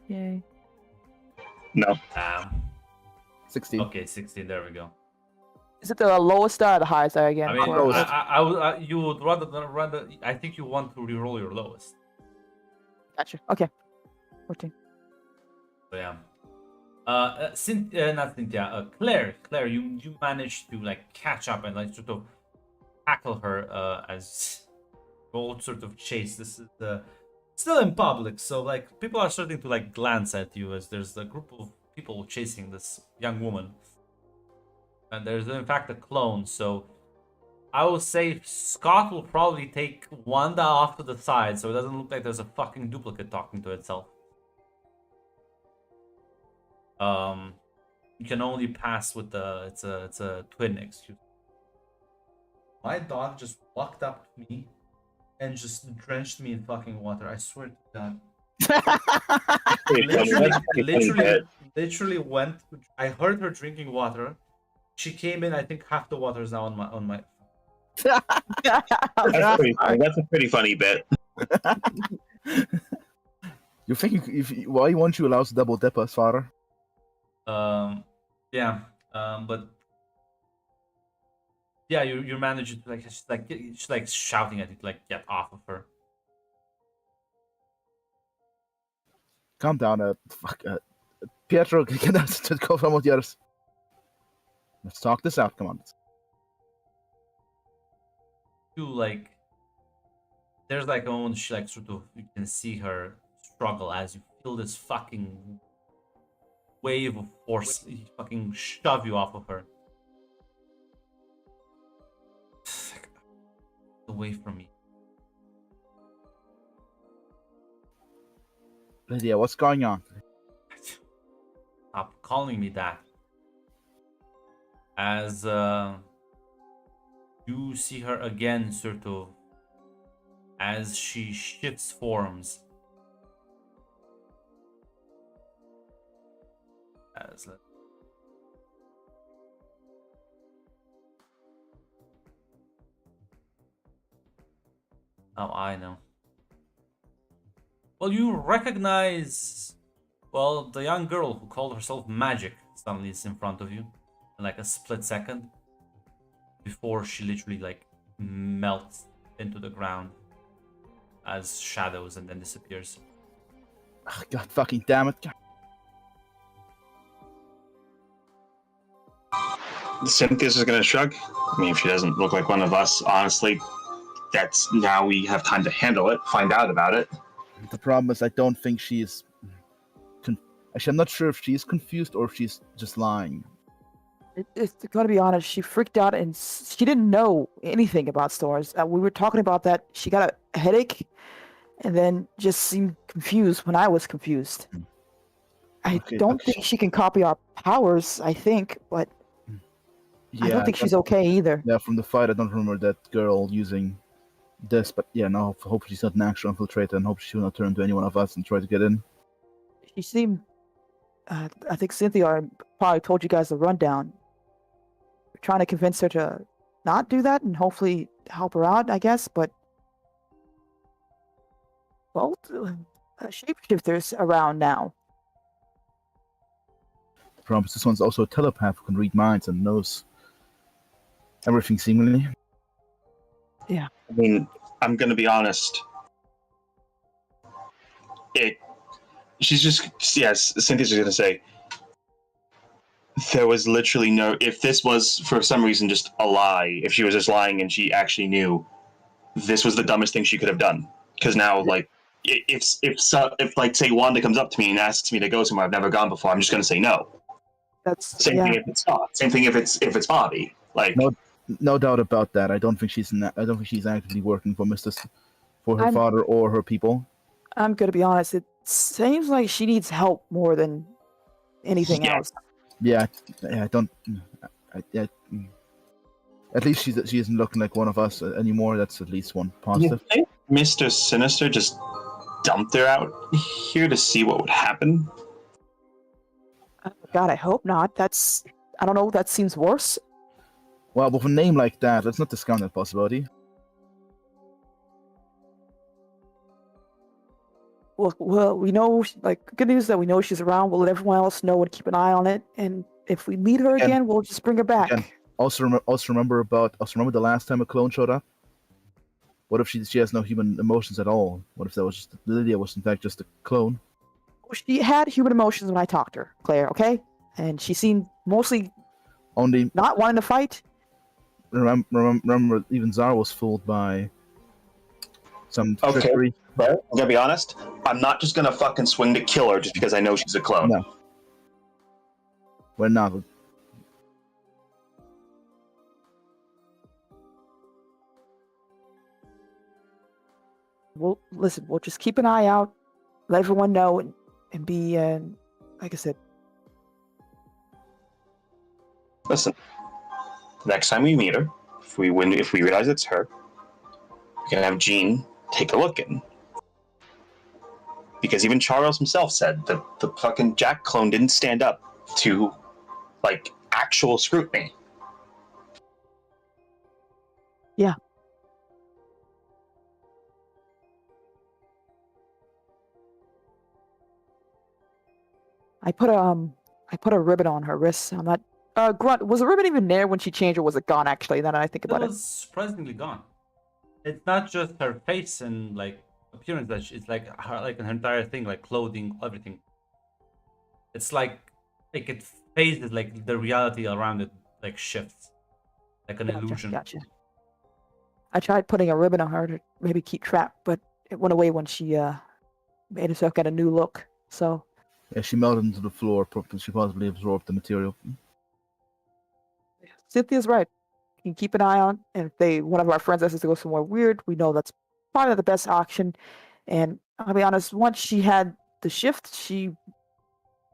Yay. No. 16. Okay, 16. There we go. Is it the lowest star or the highest star again? I mean, Lowest. you would rather. I think you want to reroll your lowest. Gotcha. Okay. 14. So yeah. Not Cynthia. Claire, you managed to like catch up and like sort of tackle her as both sort of chase. This is still in public, so like people are starting to like glance at you as there's a group of people chasing this young woman, and there's in fact a clone. So I will say Scott will probably take Wanda off to the side, so it doesn't look like there's a fucking duplicate talking to itself. You can only pass with the it's a twin, excuse me. My dog just walked up to me and just drenched me in fucking water. I swear to God. Literally went. I heard her drinking water. She came in. I think half the water is now on my. That's a pretty funny bit. You think why won't you allow us to double dip us, father? Yeah. But yeah, you managed to she's like shouting at it, like get off of her. Calm down, Pietro, get us to go from with the others. Let's talk this out. Come on. You like, there's like a moment she like sort of you can see her struggle as you feel this fucking wave of force fucking shove you off of her. Away from me. Lydia, what's going on? Stop calling me that. As you see her again, sort of, as she shifts forms. As oh, I know. Well, you recognize, well, the young girl who called herself Magic suddenly is in front of you in like a split second before she literally like melts into the ground as shadows and then disappears. Oh, God fucking damn it. Cynthia's just gonna shrug. I mean, if she doesn't look like one of us, honestly, that's now we have time to handle it, find out about it. The problem is I don't think she's... Actually, I'm not sure if she's confused or if she's just lying. It's gotta be honest. She freaked out and she didn't know anything about stores. We were talking about that. She got a headache, and then just seemed confused when I was confused. I don't think she can copy our powers. I think, but Yeah, I don't think she's okay either. Yeah, from the fight, I don't remember that girl using this, but yeah, no, hopefully she's not an actual infiltrator, and hope she will not turn into any one of us and try to get in. She seemed. I think Cynthia probably told you guys the rundown. We're trying to convince her to not do that and hopefully help her out, I guess, but. Well, shapeshifters around now. The problem is this one's also a telepath who can read minds and knows everything seemingly. Yeah. I mean, I'm gonna be honest. She's just, yes, Cynthia's just gonna say, there was literally no, if this was for some reason just a lie, if she was just lying and she actually knew, this was the dumbest thing she could have done. Because now, like, if like, say, Wanda comes up to me and asks me to go somewhere I've never gone before, I'm just gonna say no. That's Same thing if it's not. Same thing if it's Bobby. Like, no doubt about that. I don't think she's actively working for for her father or her people. I'm gonna be honest. It seems like she needs help more than anything else. Yeah, I don't. At least she isn't looking like one of us anymore. That's at least one positive. You think Mr. Sinister just dumped her out here to see what would happen? God, I hope not. I don't know. That seems worse. Well, with a name like that, let's not discount that possibility. Well, we know, like, good news that we know she's around. We'll let everyone else know and keep an eye on it. And if we meet her again, we'll just bring her back. Also remember the last time a clone showed up. What if she has no human emotions at all? What if that was just Lydia was in fact just a clone? She had human emotions when I talked to her, Claire. Okay, and she seemed mostly only not wanting to fight. Remember, even Zara was fooled by some trickery. But I'm gonna be honest, I'm not just gonna fucking swing to kill her just because I know she's a clone. No. We're not. We'll listen. We'll just keep an eye out, let everyone know, and be like I said. Listen, next time we meet her, if we realize it's her, we can have Jean take a look in. Because even Charles himself said that the fucking Jack clone didn't stand up to, like, actual scrutiny. Yeah. I put a ribbon on her wrist. I'm not. Grunt, was the ribbon even there when she changed, or was it gone? Actually, now that I think about it, was surprisingly gone. It's not just her face and like appearance; that it's like her, like an entire thing, like clothing, everything. It's like it phases, like the reality around it like shifts, like an illusion. Gotcha. I tried putting a ribbon on her to maybe keep track, but it went away when she made herself get a new look. So. Yeah, she melted into the floor. She possibly absorbed the material. Cynthia's right. You can keep an eye on, and if one of our friends asks us to go somewhere weird, we know that's probably not the best option. And I'll be honest, once she had the shift, she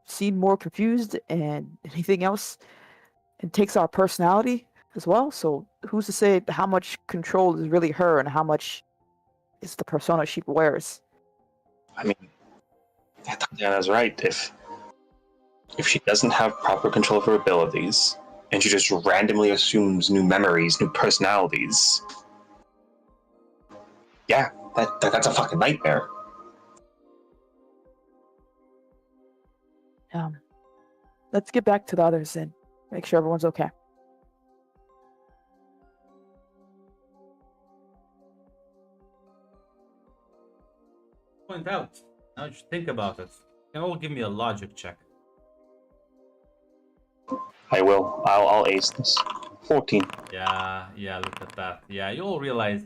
seemed more confused and anything else, and takes our personality as well. So who's to say how much control is really her and how much is the persona she wears? I mean, Tatiana's right. If she doesn't have proper control of her abilities, and she just randomly assumes new memories, new personalities, yeah, that's a fucking nightmare. Let's get back to the others and make sure everyone's okay. Point out. Now that you think about it, you can all give me a logic check. I will. I'll ace this. 14. Yeah, look at that. Yeah, you'll realize.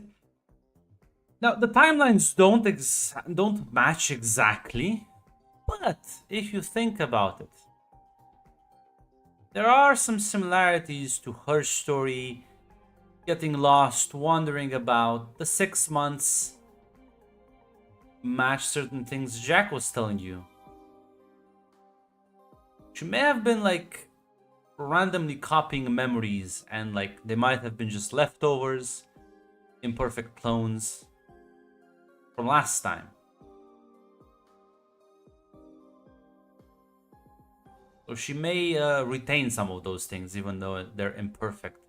Now, the timelines don't match exactly, but if you think about it, there are some similarities to her story, getting lost, wandering about. The 6 months match certain things Jack was telling you. She may have been like randomly copying memories, and like they might have been just leftovers, imperfect clones from last time. So she may retain some of those things even though they're imperfect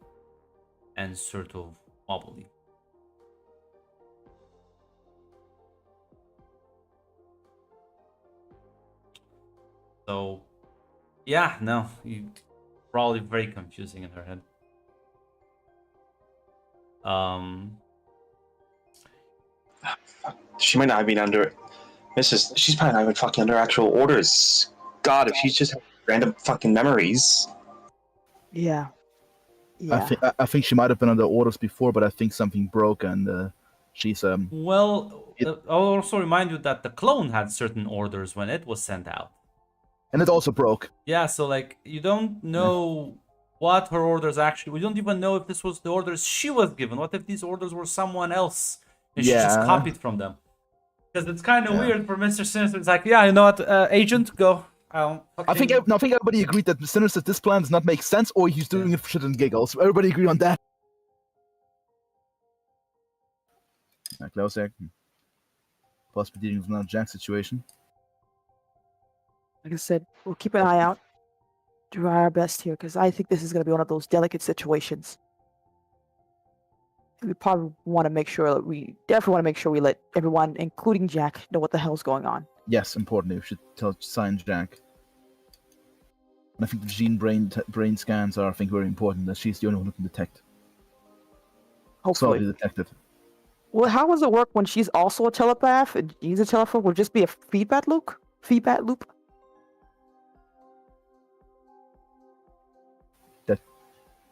and sort of wobbly. So yeah, no, you probably very confusing in her head. She might not have been under. She's probably not even fucking under actual orders. God, if she's just random fucking memories. Yeah. I think she might have been under orders before, but I think something broke and she's Well, I'll also remind you that the clone had certain orders when it was sent out. and it also broke. Yeah, so like you don't know what her orders actually. We don't even know if this was the orders she was given. What if these orders were someone else and she just Yeah. copied from them? Because it's kind of Yeah. weird for Mr. Sinister. It's like, yeah, you know what, Agent, go. I think everybody agreed that Sinister this plan does not make sense, or he's doing it for shit and giggles. Everybody agree on that. Klausek, possibly dealing with another Jack situation. Like I said, we'll keep an eye out. Do our best here, because I think this is going to be one of those delicate situations. We probably want to make sure that we let everyone, including Jack, know what the hell's going on. Yes, importantly, we should sign Jack. And I think the gene brain scans are, I think, very important. That she's the only one who can detect. Hopefully. Solidly detected. Well, how does it work when she's also a telepath and he's a telepath? Will it just be a feedback loop?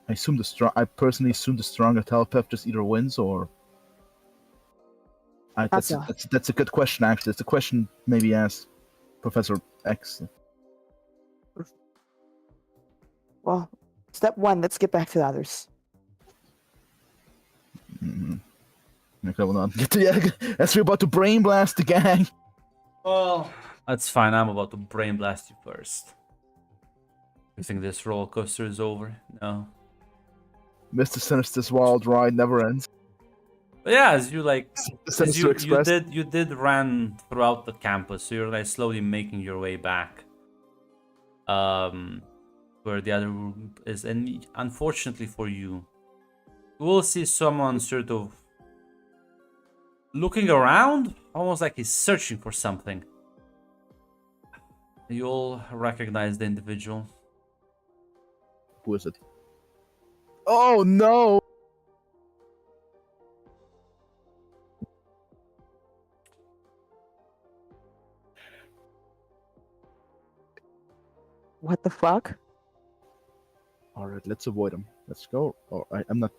I personally assume the stronger telepath just either wins or. That's a good question. Actually, it's a question maybe ask Professor X. Well, step one. Let's get back to the others. Mm-hmm. Okay, we'll not get to as we're about to brain blast the gang. Well, that's fine. I'm about to brain blast you first. You think this roller coaster is over? No. Mr. Sinister's wild ride never ends. But yeah, as you like, as you Express. did run throughout the campus, so you're like slowly making your way back, where the other room is, and unfortunately for you, you will see someone sort of looking around, almost like he's searching for something. You'll recognize the individual. Who is it? Oh no! What the fuck? Alright, let's avoid him. Let's go. I'm not.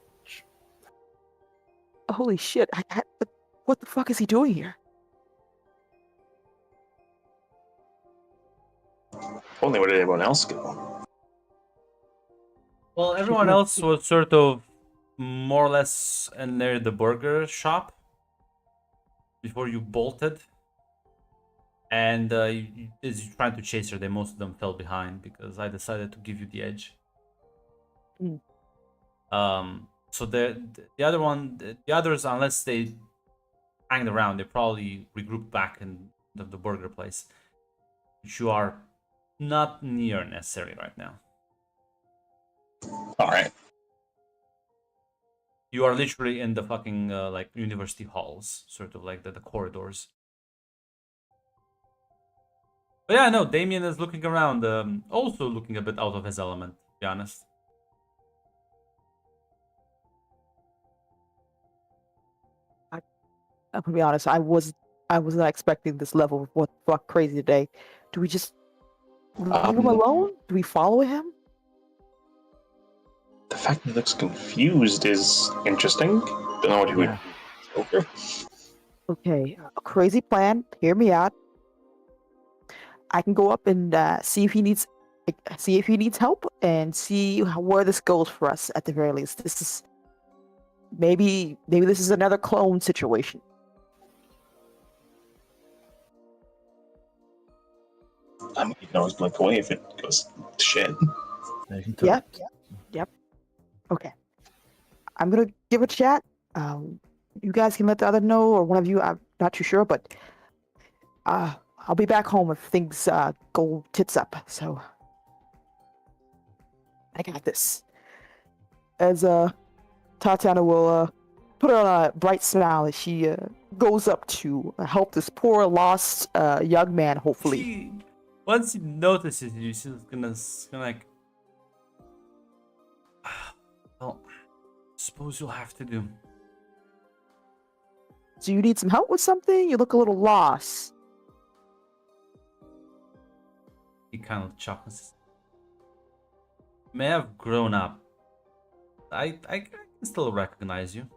Holy shit! What the fuck is he doing here? Only where did everyone else go? Well, everyone else was sort of more or less near the burger shop before you bolted. And as you're trying to chase her, most of them fell behind because I decided to give you the edge. Mm. So the other one, the others, unless they hang around, they probably regroup back in the burger place, which you are not near necessarily right now. All right. You are literally in the fucking like university halls, sort of like the corridors. But yeah, no, Damien is looking around, also looking a bit out of his element, to be honest. I'm gonna be honest. I was not expecting this level of what the fuck crazy today. Do we just leave him alone? Do we follow him? The fact that he looks confused is interesting. Don't know what he would. Okay. Okay, a crazy plan. Hear me out. I can go up and see if he needs help and see where this goes for us. At the very least, this is maybe this is another clone situation. You can always blink away if it goes to shit. Yep. Okay. I'm gonna give a chat. You guys can let the other know, or one of you. I'm not too sure, but I'll be back home if things go tits up. So I got this. As Tatiana will put on a bright smile as she goes up to help this poor lost young man. Hopefully, once he notices you, she's gonna like, well, suppose you'll have to do. Do you need some help with something? You look a little lost. He kind of chuckles. May have grown up. I can still recognize you.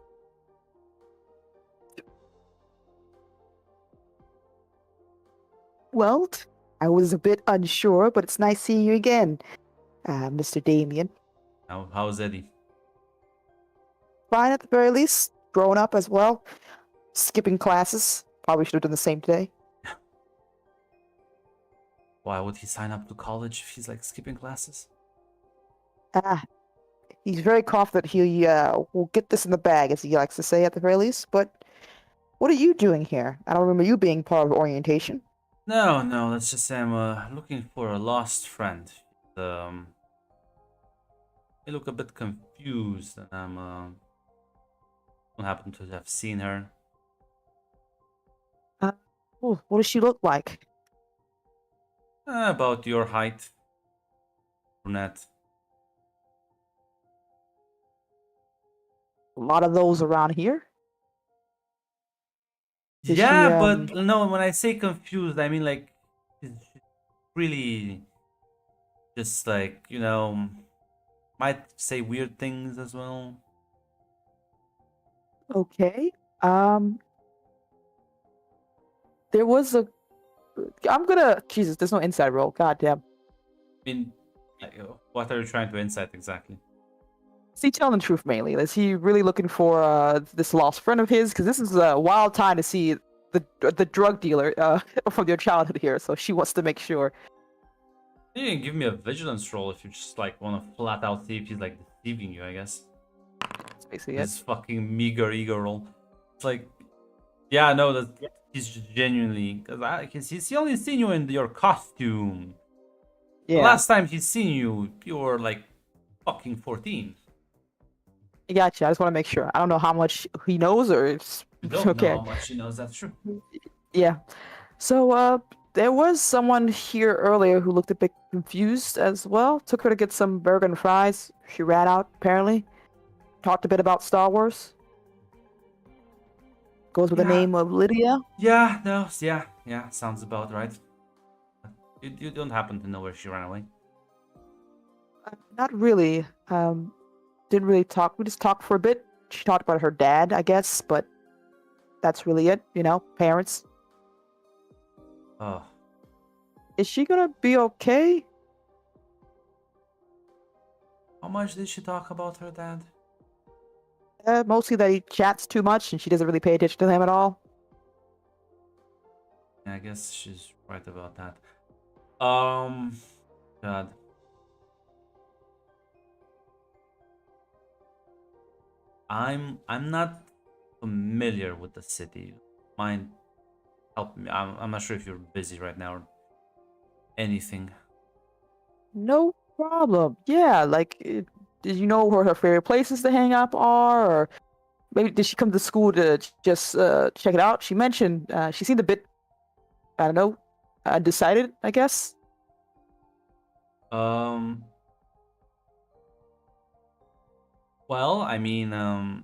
Well, I was a bit unsure, but it's nice seeing you again, Mr. Damien. How's Eddie? Fine at the very least. Growing up as well. Skipping classes. Probably should have done the same today. Why would he sign up to college if he's like skipping classes? He's very confident he will get this in the bag, as he likes to say at the very least. But what are you doing here? I don't remember you being part of orientation. No, let's just say I'm looking for a lost friend. I look a bit confused, and I'm don't happen to have seen her. What does she look like? About your height, brunette. A lot of those around here. Is Yeah, she, but no, when I say confused, I mean like she's really just like, might say weird things as well. Okay. There was a. I'm gonna. Jesus, there's no inside roll. Goddamn. I mean, what are you trying to insight exactly? Is he telling the truth mainly? Is he really looking for this lost friend of his? Because this is a wild time to see the drug dealer from your childhood here. So she wants to make sure. You can give me a vigilance roll if you just like want to flat out see if he's like deceiving you. I guess. That's basically This fucking meager ego roll. It's like, yeah, no, that he's just genuinely because he's only seen you in your costume. Yeah. The last time he's seen you, you were like fucking 14. I gotcha. I just want to make sure. I don't know how much he knows, or it's You don't okay. know how much he knows. That's true. Yeah. So there was someone here earlier who looked a bit confused as well. Took her to get some burger and fries. She ran out apparently. Talked a bit about Star Wars. Goes with the name of Lydia. Yeah, no, yeah, sounds about right. You don't happen to know where she ran away? Not really. Didn't really talk. We just talked for a bit. She talked about her dad, I guess, but that's really it. Parents. Oh, Is she gonna be okay? how much did she talk about her dad? Mostly that he chats too much and she doesn't really pay attention to him at all. I guess she's right about that. God. I'm not familiar with the city. Mind help me? I'm not sure if you're busy right now or anything. No problem. Yeah, like, did you know where her favorite places to hang out are, or maybe did she come to school to just check it out? She mentioned she seemed a bit, I don't know, undecided, I guess. Um. Well, I mean, the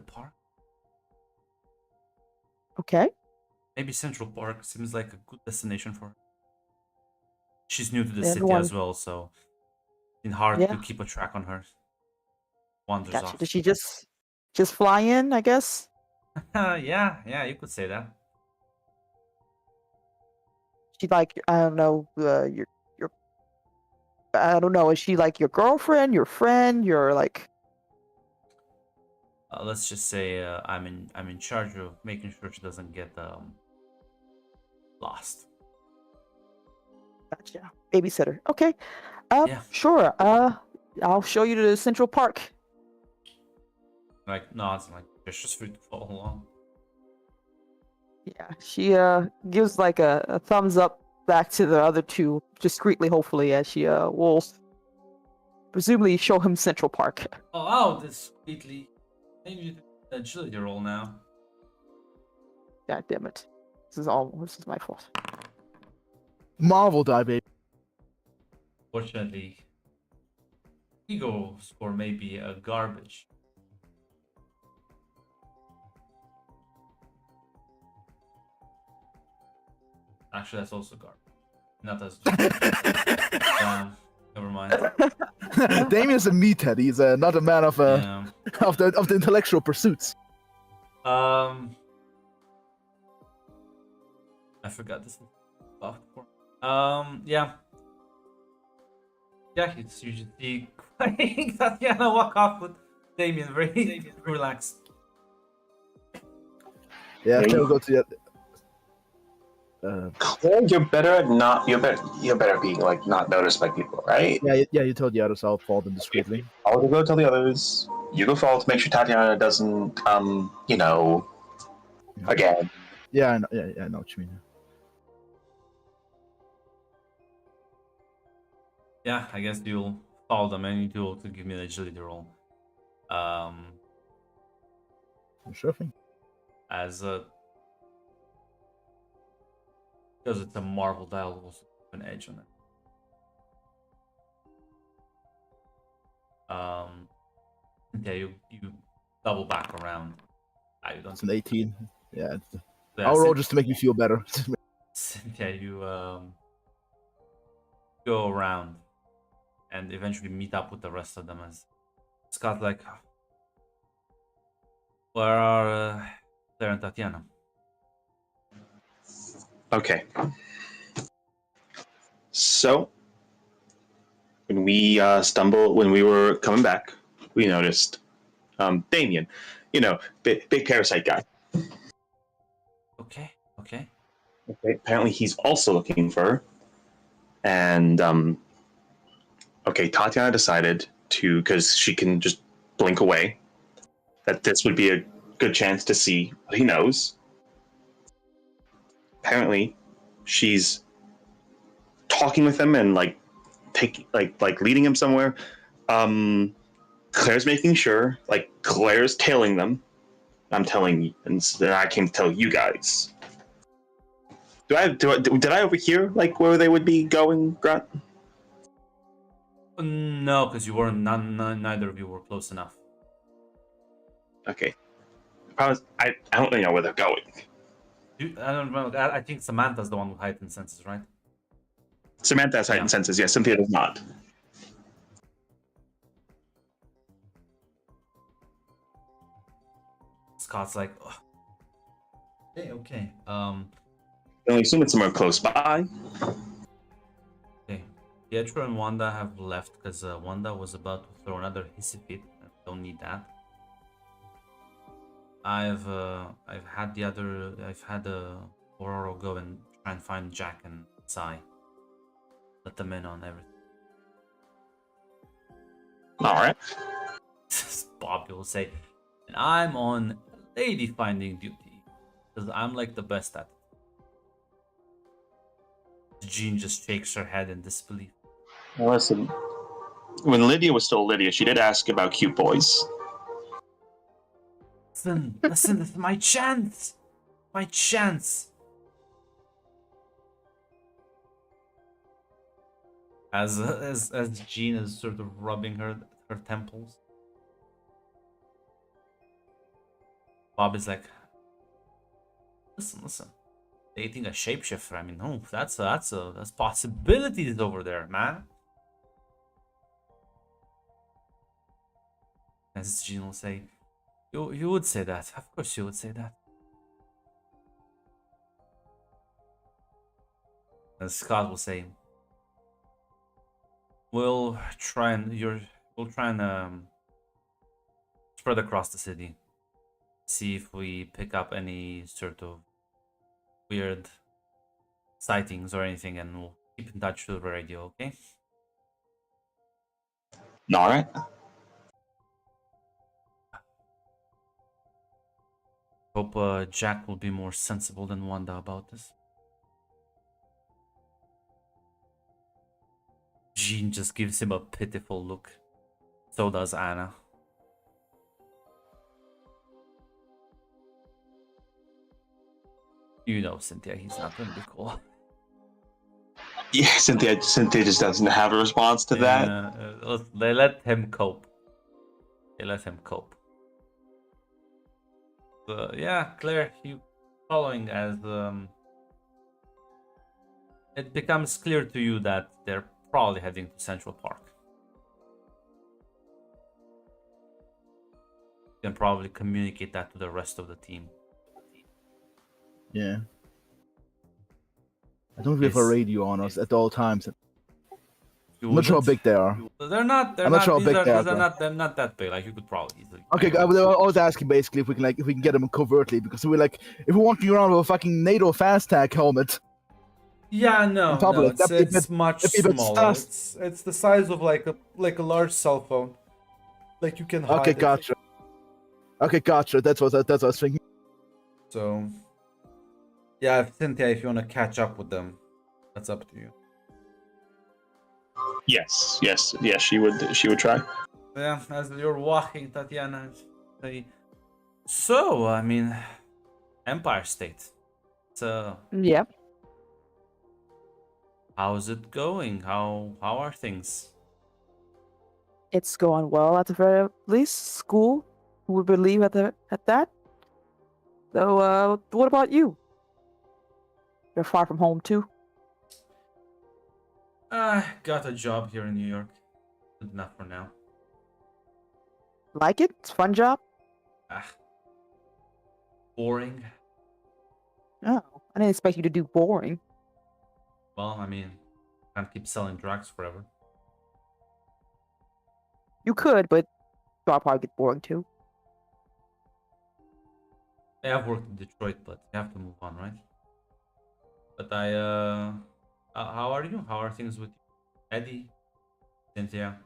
park. Okay. Maybe Central Park seems like a good destination for her. She's new to the city Everyone, as well, so it's hard to yeah, keep a track on her. Wanders gotcha. off. Did she just fly in, I guess? Yeah, you could say that. She like, I don't know, your I don't know, is she like your girlfriend, your friend, your like? Let's just say I'm in charge of making sure she doesn't get lost. Gotcha. Babysitter. Okay. Yeah, Sure. I'll show you to Central Park. like no, it's like just for you to follow along. Yeah. She gives like a thumbs up back to the other two, discreetly, hopefully, as she will presumably show him Central Park. Oh, discreetly. Maybe you do the agility roll now. God damn it. This is my fault. Marvel die, baby. Fortunately, ego score may be a garbage. Actually, that's also garbage. Not as good. Never mind. Damien's a meathead. He's not a man of Yeah. of the intellectual pursuits. I forgot this. Yeah. Yeah, it's usually quite Tatiana walk off with Damien very relaxed. Yeah, Yeah, we'll go to the. Claire, you're better at not. You're better at being like not noticed by people, right? Yeah, you told the others I'll follow them discreetly. I'll go tell the others. You go follow to make sure Tatiana doesn't, again. Yeah, I know what you mean. Yeah, I guess you'll follow them and you do to give me the agility roll. Sure thing. As because it's a Marvel dial, will also have an edge on it. Yeah, you double back around. You don't. It's an 18. Yeah, Yeah, I'll roll just to make you feel better. Yeah, you go around and eventually meet up with the rest of them. As Scott's like, where are Claire and Tatiana? Okay. So when we when we were coming back, we noticed Damien, big parasite guy. Okay. Okay, apparently he's also looking for her. And okay, Tatiana decided to, because she can just blink away, that this would be a good chance to see what he knows. Apparently, she's talking with him and leading him somewhere. Claire's making sure, Claire's tailing them. I'm telling you, and then I came to tell you guys. Did I overhear where they would be going, Grunt? No, because you weren't. Neither of you were close enough. Okay. I don't really know where they're going. I don't remember. I think Samantha's the one with heightened senses, right? Samantha has heightened senses. Yes, Cynthia does not. Scott's like, oh. Okay. I only assume it's somewhere close by. Okay. Pietro and Wanda have left because Wanda was about to throw another hissy fit. Don't need that. I've had Aurora go and try and find Jack and Sai. Let them in on everything. All right. Bobby will say, and I'm on lady finding duty because I'm like the best at it. Jean just shakes her head in disbelief. Well, listen, when Lydia was still Lydia, she did ask about cute boys. Listen, this is my chance. My chance. As Jean is sort of rubbing her temples, Bob is like, listen. Dating a shapeshifter. I mean, no, that's possibilities over there, man. As Jean will say, you would say that. Of course you would say that. As Scott will say, we'll try and spread across the city. See if we pick up any sort of weird sightings or anything, and we'll keep in touch through the radio, okay? All right. Hope Jack will be more sensible than Wanda about this. Jean just gives him a pitiful look. So does Anna. You know, Cynthia, he's not gonna be cool. Yeah, Cynthia just doesn't have a response to that. They let him cope. Yeah, Claire, you following as it becomes clear to you that they're probably heading to Central Park. You can probably communicate that to the rest of the team. Yeah. I don't have a radio on us at all times. I'm not sure how big they are. They're not. I'm not sure how big they are. They're not that big. Like you could probably easily. Okay, I was asking basically if we can get them covertly, because we're like, if we're walking around with a fucking NATO fast tag helmet. Yeah, no, it's much smaller. It's the size of like a large cell phone. Like you can hide. Okay, gotcha. Okay, gotcha. That's what I was thinking. So, yeah, Cynthia, if you want to catch up with them, that's up to you. Yes, she would try. Yeah, as you're walking, Tatiana, say, so, I mean, Empire State. So, Yeah. how's it going? How are things? It's going well at the very least. School, who would believe at that? So, what about you? You're far from home too. I got a job here in New York. Good enough for now. Like it? It's a fun job. Boring. Oh, I didn't expect you to do boring. Well, I mean, can't keep selling drugs forever. You could, but I'll probably get boring too. I've worked in Detroit, but you have to move on, right? But how are you? How are things with you? Eddie? Cynthia?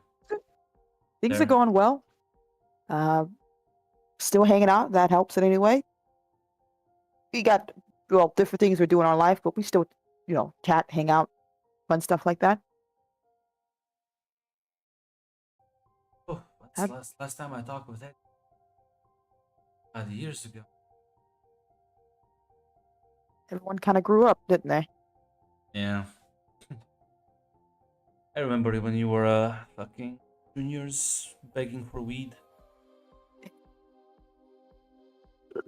Things There. are going well. Still hanging out. That helps in any way. We got different things we do in our life, but we still, chat, hang out, fun stuff like that. Oh, what's last time I talked with Eddie? Years ago. Everyone kind of grew up, didn't they? Yeah. I remember when you were fucking juniors begging for weed.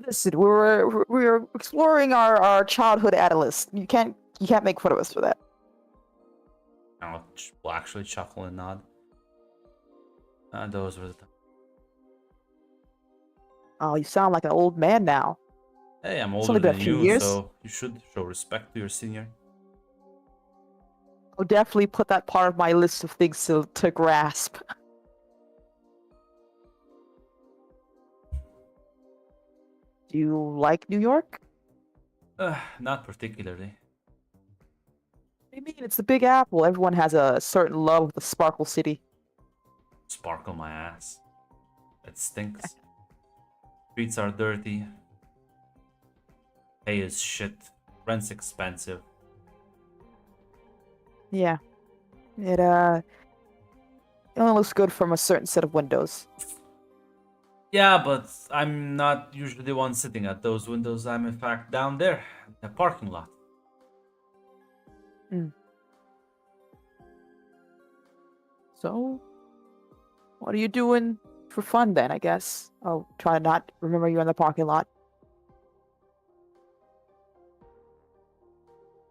Listen, we were exploring our childhood adolescence. You can't make fun of us for that. We'll actually chuckle and nod. Those were the times. Oh, you sound like an old man now. Hey, I'm It's older only been than a few you, years. so you should show respect to your senior. I'll definitely put that part of my list of things to grasp. Do you like New York? Not particularly. I mean, it's the Big Apple. Everyone has a certain love of the Sparkle City. Sparkle my ass. It stinks. Streets are dirty. Pay is shit. Rent's expensive. Yeah. It only looks good from a certain set of windows. Yeah, but I'm not usually the one sitting at those windows. I'm in fact down there, in the parking lot. So, what are you doing for fun then, I guess? I'll try to not remember you in the parking lot.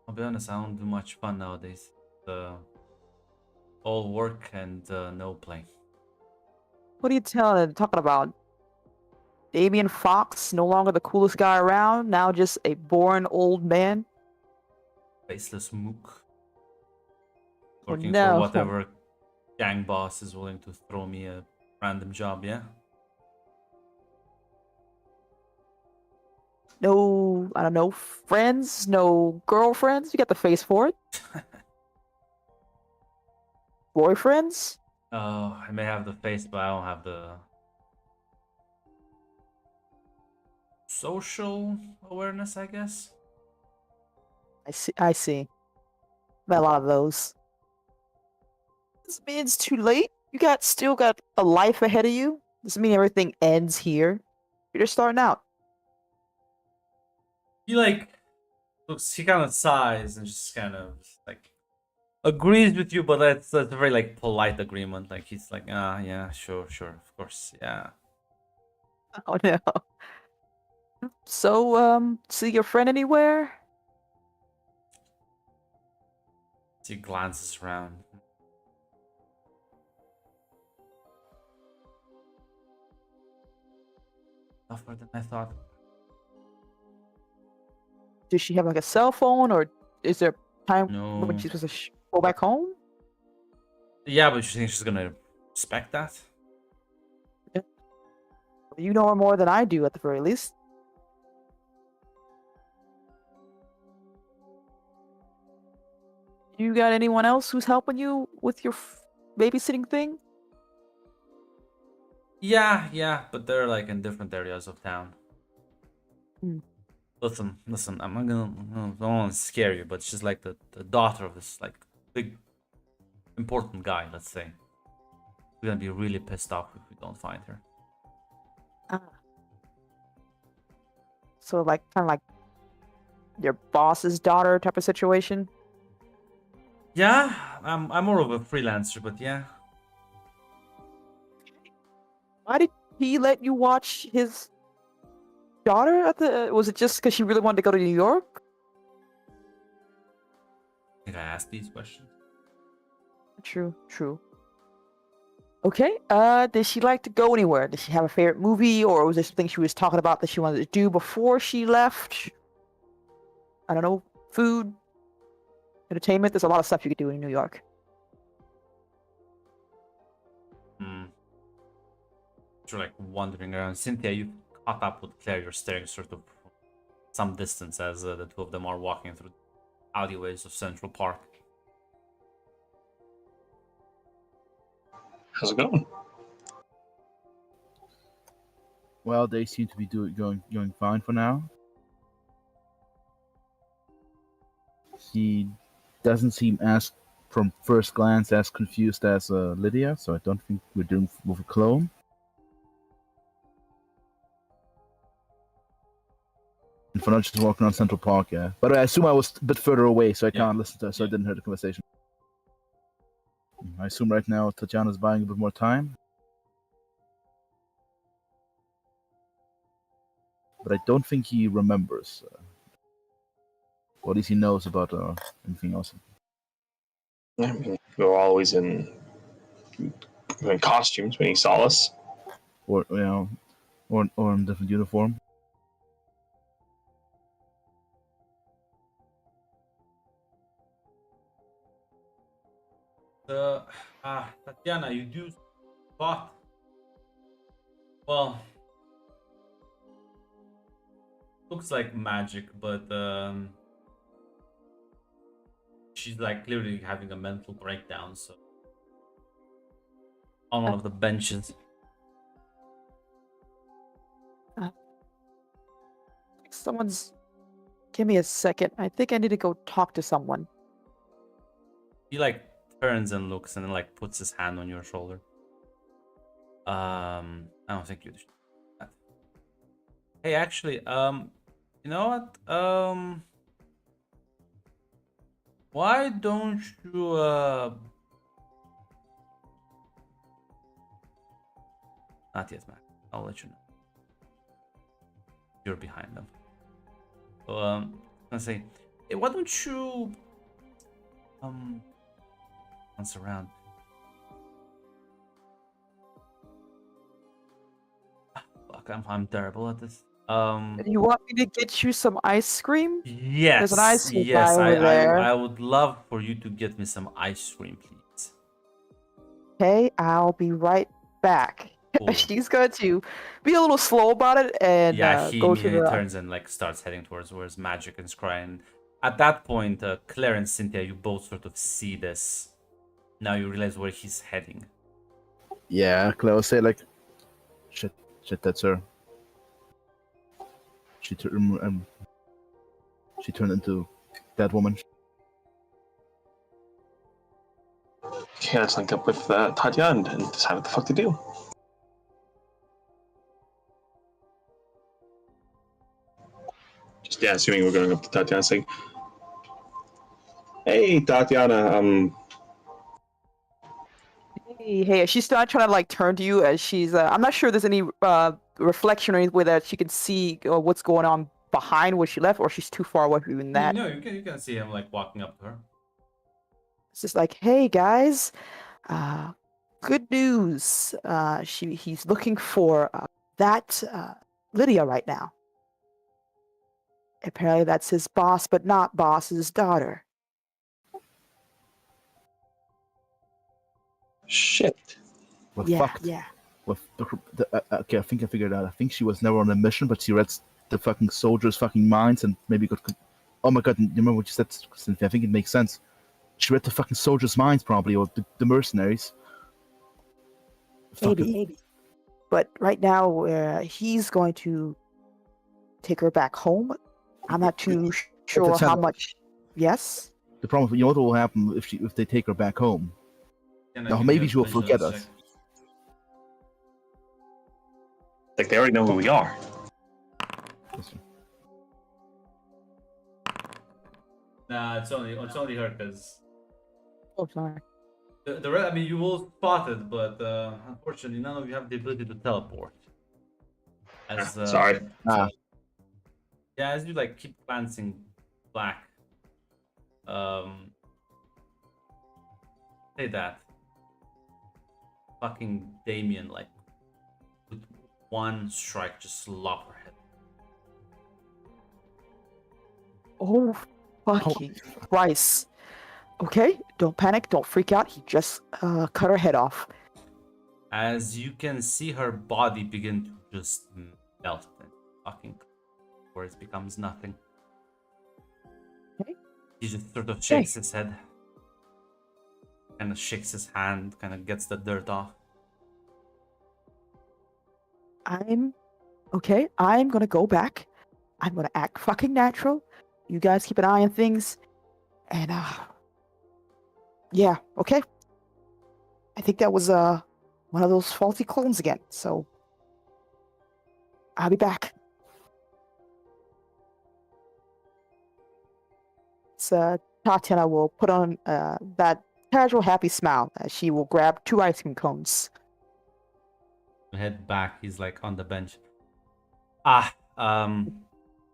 I'll be honest, I don't do much fun nowadays. All work and no play. What are you talking about? Damian Fox, no longer the coolest guy around, now just a boring old man? Faceless mook. Oh, Working for no. whatever gang boss is willing to throw me a random job, yeah? No, I don't know, friends? No girlfriends? You got the face for it. Boyfriends? Oh, I may have the face, but I don't have the social awareness, I guess. I see. Met a lot of those. This means too late. Still got a life ahead of you. Doesn't mean everything ends here. You're just starting out. He looks, he kind of sighs and just kind of like agrees with you, but that's a very like polite agreement. Like he's like, ah, yeah, sure, of course, yeah. Oh no. So, see your friend anywhere? He glances around. Tougher than I thought. Does she have like a cell phone, or is there time No. when she's supposed to go back home? Yeah, but you think she's gonna respect that? You know her more than I do, at the very least. You got anyone else who's helping you with your babysitting thing? Yeah, but they're like in different areas of town. Hmm. Listen, I'm not gonna, I don't want to scare you, but she's like the daughter of this like big important guy, let's say. We're gonna be really pissed off if we don't find her. Ah. So like kind of like your boss's daughter type of situation? Yeah, I'm more of a freelancer, but yeah. Why did he let you watch his daughter at the was it just because she really wanted to go to New York? I think I asked these questions. True. Okay, did she like to go anywhere? Did she have a favorite movie, or was there something she was talking about that she wanted to do before she left? I don't know, food, entertainment. There's a lot of stuff you could do in New York. You're like wandering around. Cynthia, you caught up with Claire. You're staring sort of some distance as the two of them are walking through alleyways of Central Park. How's it going? Well, they seem to be going fine for now. He doesn't seem as, from first glance, as confused as Lydia, so I don't think we're doing with a clone. And for not just walking around Central Park, yeah. But I assume I was a bit further away, so I can't listen to, so I didn't hear the conversation. I assume right now Tatjana's buying a bit more time. But I don't think he remembers. Or at least he knows about anything else. I mean, we were always in costumes when he saw us. Or, you know, or in different uniform. Tatiana, you do spot. Well, looks like magic, but she's like clearly having a mental breakdown. So on one of the benches. Someone's. Give me a second. I think I need to go talk to someone. He like turns and looks and then like puts his hand on your shoulder. I don't think you should do that. Hey, actually, you know what? Why don't you not yet, man. I'll let you know. You're behind them. So, I'm gonna say, hey, why don't you once around? Fuck, I'm terrible at this. You want me to get you some ice cream? Yes, There's an ice cream yes, guy over there. I would love for you to get me some ice cream, please. Okay, I'll be right back. Cool. She's going to be a little slow about it and Yeah, he go to immediately the. turns and like starts heading towards where's Magic and Scry. And at that point, Claire and Cynthia, you both sort of see this. Now you realize where he's heading. Yeah, Claire will say like, shit, that's her. She turned into that woman. Okay, let's link up with Tatiana and decide what the fuck to do. Just assuming we're going up to Tatiana saying, "Hey, Tatiana, Hey, she's not trying to like turn to you as she's. I'm not sure there's any reflection or anything that she can see what's going on behind where she left, or she's too far away from even that. No, you can see him like walking up to her. It's just like, hey guys, good news. He's looking for that Lydia right now. Apparently that's his boss, but not boss's daughter. shit." Well, Yeah, fucked. yeah. With okay, I think I figured it out. I think she was never on a mission, but she read the fucking soldiers' fucking minds and maybe got. Oh my god! You remember what you said, Cynthia? I think it makes sense. She read the fucking soldiers' minds, probably, or the mercenaries. Maybe. But right now, he's going to take her back home. I'm not too sure how much. Yes. The problem, you know what will happen if they take her back home? No, maybe she will forget us. Like, they already know who we are. Nah, it's only her because Oh, sorry. the rest. I mean, you will spot it, but unfortunately, none of you have the ability to teleport. As Sorry. Yeah, as you like keep glancing back, say that fucking Damien like with one strike just lop her head. Oh, fucking Christ. Okay, don't panic, don't freak out. He just cut her head off. As you can see her body begin to just melt and fucking where it becomes nothing. Okay. He just sort of shakes his head. Kind of shakes his hand, kind of gets the dirt off. I'm gonna go back. I'm gonna act fucking natural. You guys keep an eye on things. And yeah, okay. I think that was one of those faulty clones again, so I'll be back. So Tatiana will put on that casual happy smile as she will grab 2 ice cream cones. Head back, he's like on the bench.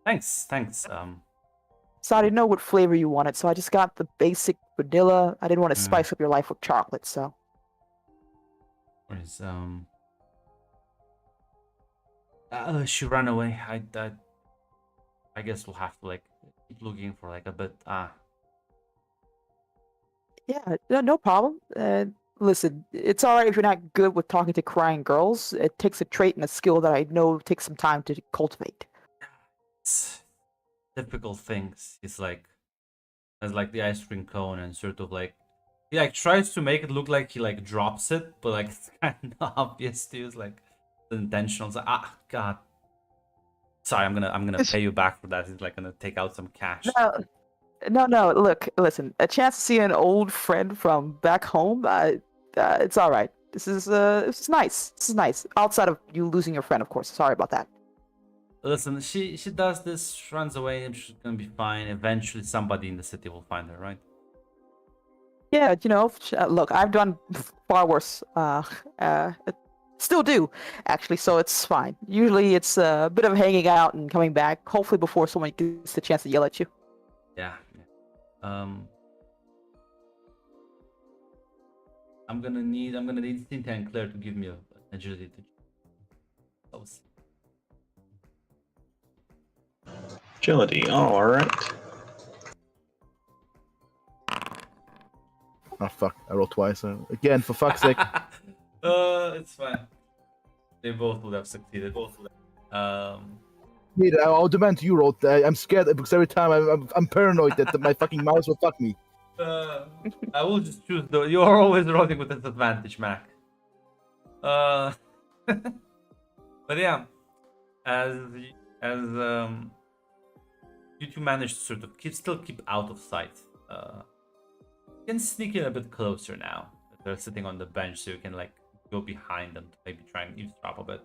Thanks. So I didn't know what flavor you wanted, so I just got the basic vanilla. I didn't want to spice up your life with chocolate, so. Where's she ran away. I guess we'll have to like keep looking for like a bit. Yeah, no problem. Listen, it's all right if you're not good with talking to crying girls. It takes a trait and a skill that I know takes some time to cultivate. it's difficult things. It's like has like the ice cream cone and sort of like he like tries to make it look like he like drops it, but like it's kind of obvious too. It's like the intentional. It's like, ah, God. Sorry, I'm gonna pay you back for that. He's like gonna take out some cash. No. Look, listen. A chance to see an old friend from back home. It's all right. This is nice. This is nice. Outside of you losing your friend, of course. Sorry about that. Listen, she does this, runs away, and she's gonna be fine. Eventually, somebody in the city will find her, right? Yeah, look, I've done far worse. Still do, actually. So it's fine. Usually, it's a bit of hanging out and coming back. Hopefully, before someone gets the chance to yell at you. Yeah. I'm gonna need Cynthia and Claire to give me an agility. Agility. All right. Oh fuck! I rolled twice. Again, for fuck's sake. It's fine. They both would have succeeded. Wait, I'll demand you roll. I'm scared because every time I'm paranoid that my fucking mouse will fuck me. I will just choose though. You're always rolling with disadvantage, Mac. But yeah, as you two manage to sort of still keep out of sight. You can sneak in a bit closer now. They're sitting on the bench, so you can like go behind them to maybe try and eavesdrop a bit.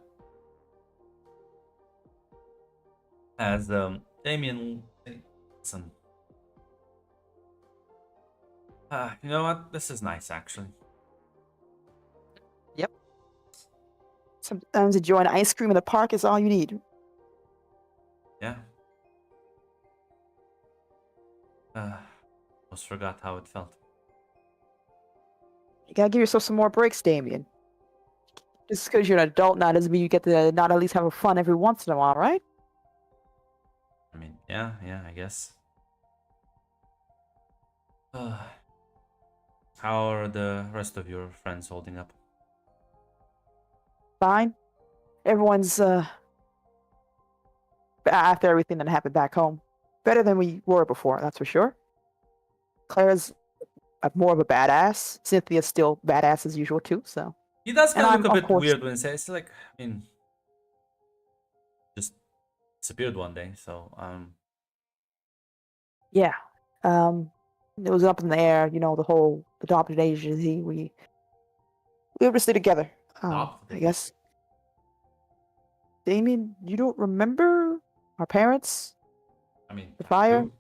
As Damien, listen. You know what? This is nice, actually. Yep. Sometimes enjoying ice cream in the park is all you need. Yeah. Almost forgot how it felt. You gotta give yourself some more breaks, Damien. Just because you're an adult now doesn't mean you get to not at least have fun every once in a while, right? I mean, yeah, I guess. How are the rest of your friends holding up? Fine. Everyone's after everything that happened back home, better than we were before. That's for sure. Claire's more of a badass. Cynthia's still badass as usual too. So He does kind of I'm, look a of bit course- weird when he says, it's like, I mean, just disappeared one day. So yeah. It was up in the air. You know, the whole adopted agency. We were to stay together. I guess. Damien, you don't remember our parents? I mean, The fire? who?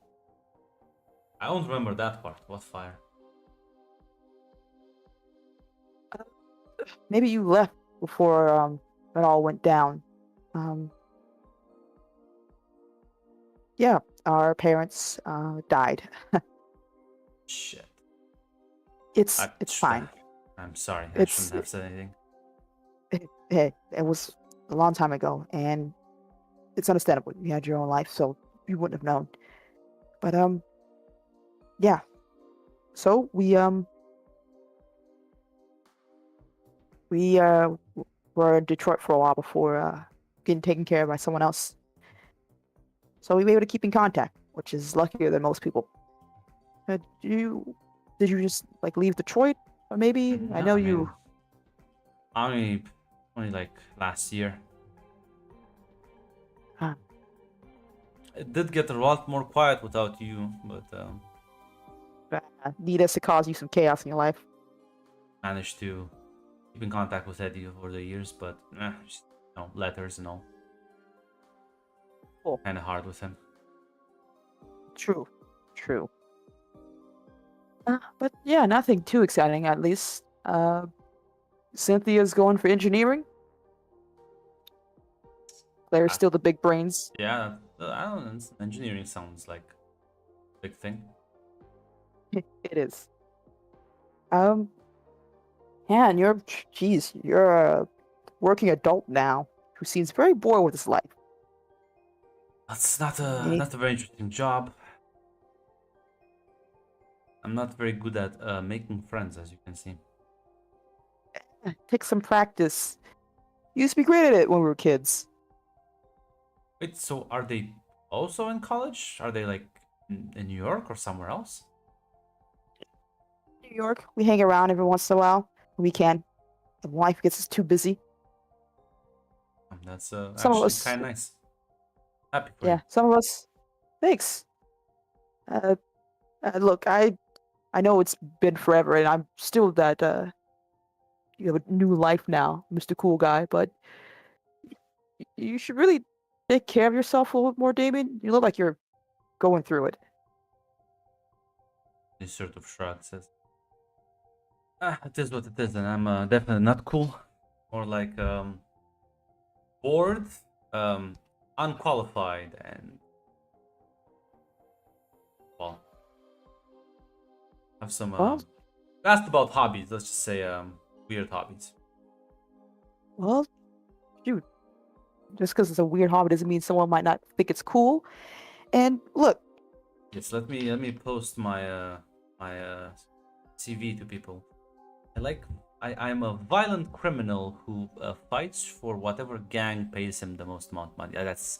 I don't remember that part. What fire? Maybe you left before it all went down. Yeah, our parents died. Shit. It's fine. I'm sorry. I It's- shouldn't have said anything. Hey, it was a long time ago, and it's understandable. You had your own life, so you wouldn't have known. But yeah. So we were in Detroit for a while before getting taken care of by someone else. So we were able to keep in contact, which is luckier than most people. Did you just like leave Detroit, or maybe? I know you. Mean, only like last year. Huh. It did get a lot more quiet without you, but Need us to cause you some chaos in your life. managed to keep in contact with Eddie over the years. But just, letters and all. Cool. Kind of hard with him. True. But yeah, nothing too exciting at least. Cynthia's going for engineering. Claire's still the big brains. Yeah, I don't know. Engineering sounds like a big thing. It is. Yeah, and you're a working adult now who seems very bored with his life. That's not a very interesting job. I'm not very good at making friends, as you can see. Take some practice. You used to be great at it when we were kids. Wait, so are they also in college? Are they like in New York or somewhere else? New York. We hang around every once in a while. We can. The life gets us too busy. That's Some of actually us, kind of nice. Happy for yeah, you. some of us. Thanks. Uh, look, I know it's been forever, and I'm still that you have a new life now, Mr. Cool Guy. But you should really take care of yourself a little bit more, Damien. You look like you're going through it. He sort of shrugs, says, it is what it is, and I'm definitely not cool. More like bored, unqualified, and well, have some Well, asked about hobbies. Let's just say weird hobbies. well, shoot. Just because it's a weird hobby doesn't mean someone might not think it's cool. And look, Yes, let me post my CV to people. I'm a violent criminal who fights for whatever gang pays him the most amount of money. That's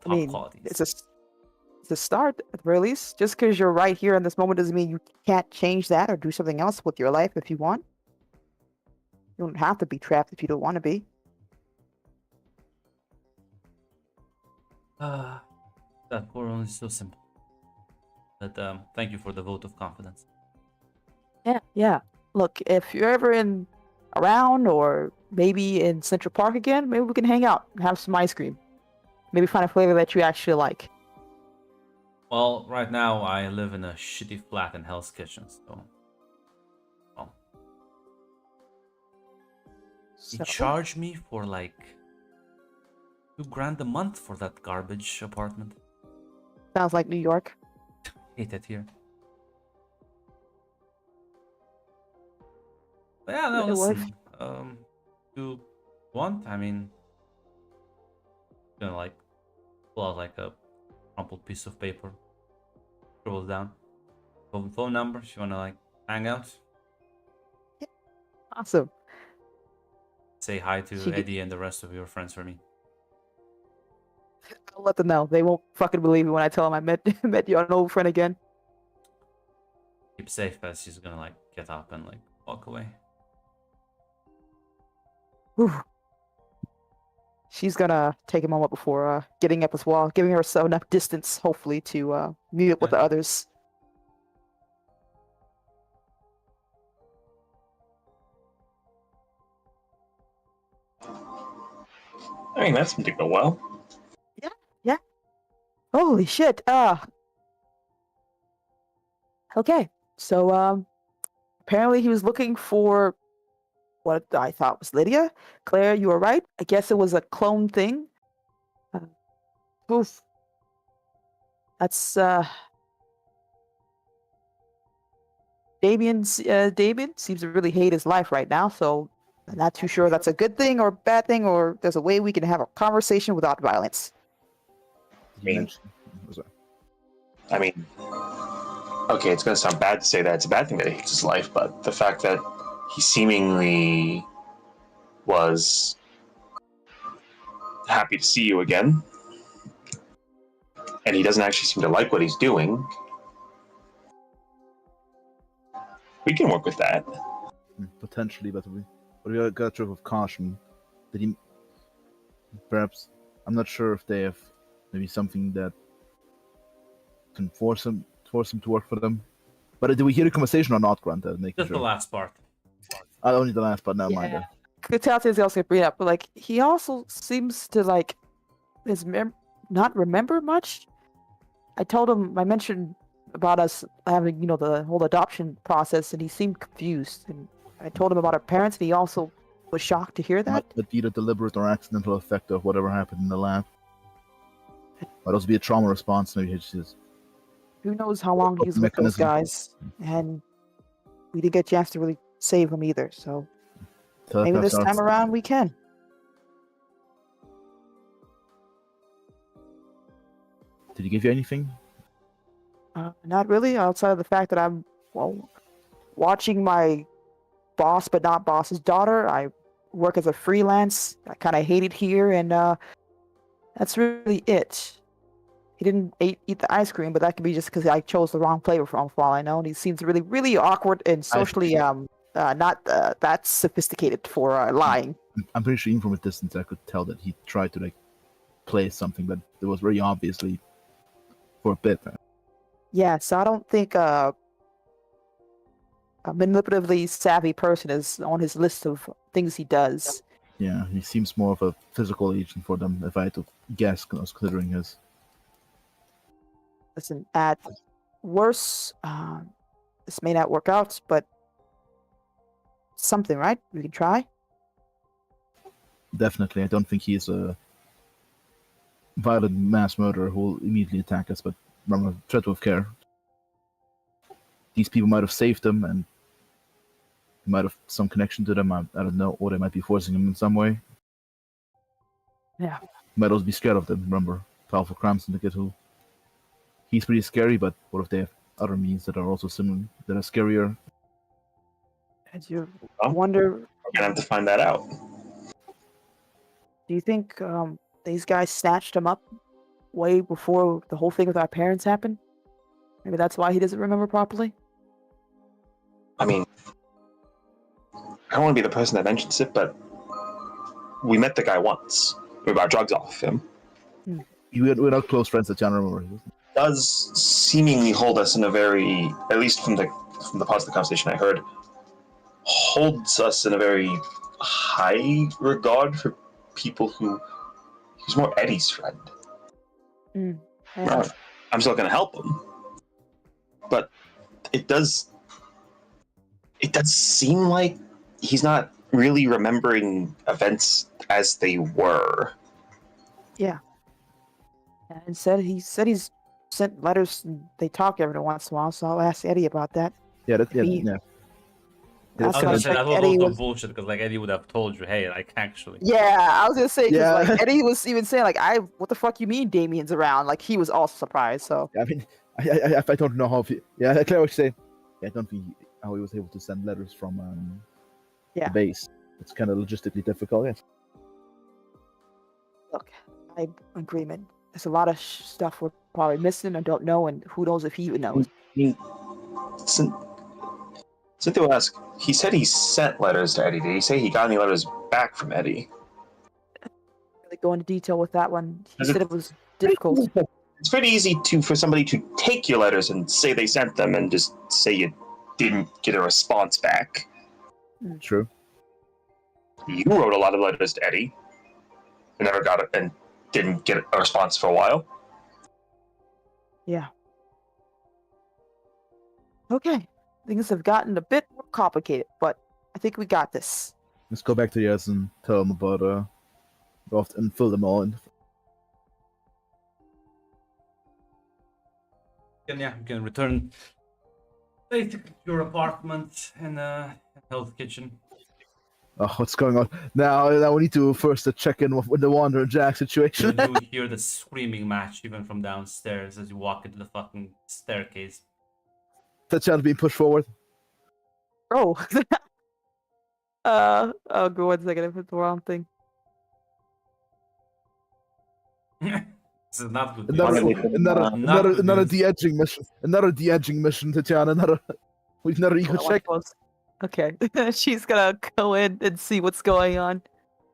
I top mean, qualities. it's a start at the very least. Just because you're right here in this moment doesn't mean you can't change that or do something else with your life if you want. You don't have to be trapped if you don't want to be. That poor only so simple. But thank you for the vote of confidence. Yeah. Look, if you're ever around or maybe in Central Park again, maybe we can hang out and have some ice cream. Maybe find a flavor that you actually like. Well, right now I live in a shitty flat in Hell's Kitchen, so well, he So, charged me for like $2,000 a month for that garbage apartment. sounds like New York. Hate it here. But yeah, no, Well, listen. You want? I mean, gonna like pull out like a crumpled piece of paper, scribbles down, phone number. If you wanna like hang out, awesome. say hi to She get, Eddie and the rest of your friends for me. I'll let them know. They won't fucking believe me when I tell them I met met you an old friend again. Keep safe as she's gonna like get up and like walk away. Whew. She's gonna take a moment before getting up as well, giving herself enough distance, hopefully, to meet up with the others. I mean, that's been going well. Yeah. Holy shit. Okay. So apparently he was looking for what I thought was Lydia. Claire, you were right. I guess it was a clone thing. Oof. That's Damien seems to really hate his life right now, so I'm not too sure that's a good thing or bad thing, or there's a way we can have a conversation without violence. Did you mean- mention? Sorry. I mean, okay, it's going to sound bad to say that it's a bad thing that he hates his life, but the fact that he seemingly was happy to see you again, and he doesn't actually seem to like what he's doing, we can work with that. Potentially, but we got a trip of caution. Did he? Perhaps I'm not sure if they have maybe something that can force him to work for them. But did we hear the conversation or not, Grant? Making Just sure. the last part. Only the last part. Never mind. Yeah. Kutatis also bring up, but like he also seems to like not remember much. I mentioned about us having, the whole adoption process, and he seemed confused. And I told him about our parents, and he also was shocked to hear that. Might be the deliberate or accidental effect of whatever happened in the lab. Might also be a trauma response. Maybe it's just Who knows how long he's with those mechanism. guys, and we didn't get a chance to really save him either. So maybe this time around we can. Did he give you anything? Not really, outside of the fact that I'm watching my boss, but not boss's daughter. I work as a freelance. I kind of hate it here, and That's really it. He didn't eat the ice cream, but that could be just because I chose the wrong flavor for him, for all I know. And he seems really, really awkward and socially not that sophisticated for lying. I'm pretty sure even from a distance I could tell that he tried to like play something, but it was very obviously for a bit. Yeah, so I don't think a manipulatively savvy person is on his list of things he does. Yeah, he seems more of a physical agent for them, if I had to guess, considering his. Listen, at worst, this may not work out, but something, right? We can try. Definitely, I don't think he's a violent mass murderer who will immediately attack us, but from a threat with care. These people might have saved him, and he might have some connection to them. I don't know, or they might be forcing him in some way. Yeah. He might also be scared of them. Remember, powerful crime syndicate who. He's pretty scary, but what if they have other means that are also similar, that are scarier? And you Well, wonder, we're gonna have to find that out. do you think these guys snatched him up way before the whole thing with our parents happened? Maybe that's why he doesn't remember properly? I mean, I don't want to be the person that mentions it, but we met the guy once. We bought drugs off him. We're not close friends at John, remember? Does seemingly hold us in a very, at least from the parts of the conversation I heard, holds us in a very high regard for people who. He's more Eddie's friend. Yeah. I'm still gonna help him, but it does seem like he's not really remembering events as they were. Yeah. And he said he's sent letters and they talk every once in a while, so I'll ask Eddie about that. Yeah, He- yeah. That's I was why gonna say like that was Eddie also was. bullshit because like Eddie would have told you, hey, like actually. Yeah, I was gonna say because Yeah. like Eddie was even saying like, what the fuck you mean Damien's around? Like he was also surprised. So I mean, I don't know how. Yeah, I clearly say. Yeah, I don't think how he was able to send letters from Yeah. the base. It's kind of logistically difficult. Yes. look, I'm in agreement. There's a lot of stuff we're probably missing and don't know, and who knows if he even knows. Cynthia will ask, he said he sent letters to Eddie. Did he say he got any letters back from Eddie? Really go into detail with that one. He Is it- said it was difficult. It's pretty easy for somebody to take your letters and say they sent them and just say you didn't get a response back. True. You wrote a lot of letters to Eddie and never got it and didn't get a response for a while. Yeah. Okay. Things have gotten a bit more complicated, but I think we got this. Let's go back to Yes and tell them about and fill them all in. And yeah, you can return basically to your apartment in a health kitchen. Oh, what's going on now? We need to first check in with the Wanderer Jack situation. You hear the screaming match even from downstairs as you walk into the fucking staircase. Tatiana being pushed forward. Oh. Oh, go 1 second. I put the wrong thing. This is not good. Another de-edging mission. Another de-edging mission, Tatiana. Another ego That one check. close. Okay. She's gonna go in and see what's going on.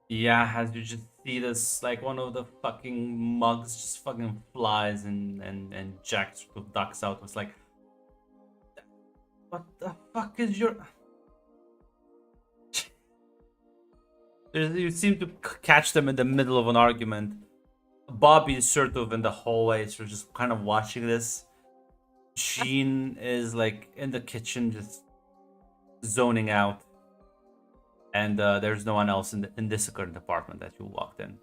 Yeah, as you just see this, like one of the fucking mugs just fucking flies and Jack sort of ducks out. It's like, what the fuck is your? You seem to catch them in the middle of an argument. Bobby is sort of in the hallway, sort of just kind of watching this. Jean is like in the kitchen, just zoning out. And there's no one else in this current apartment that you walked in.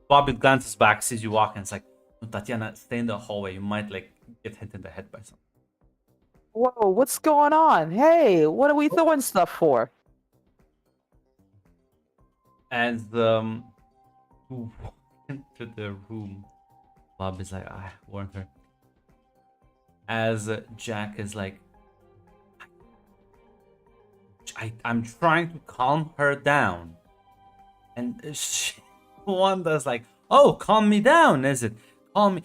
Bobby glances back, sees you walk, and it's like, Tatiana, stay in the hallway. You might like get hit in the head by something. Whoa, what's going on? Hey, what are we throwing stuff for? As you walk into the room, Bobby's like, I warned her. As Jack is like, I'm trying to calm her down. And Wanda's like, Oh, calm me down, is it? Calm me.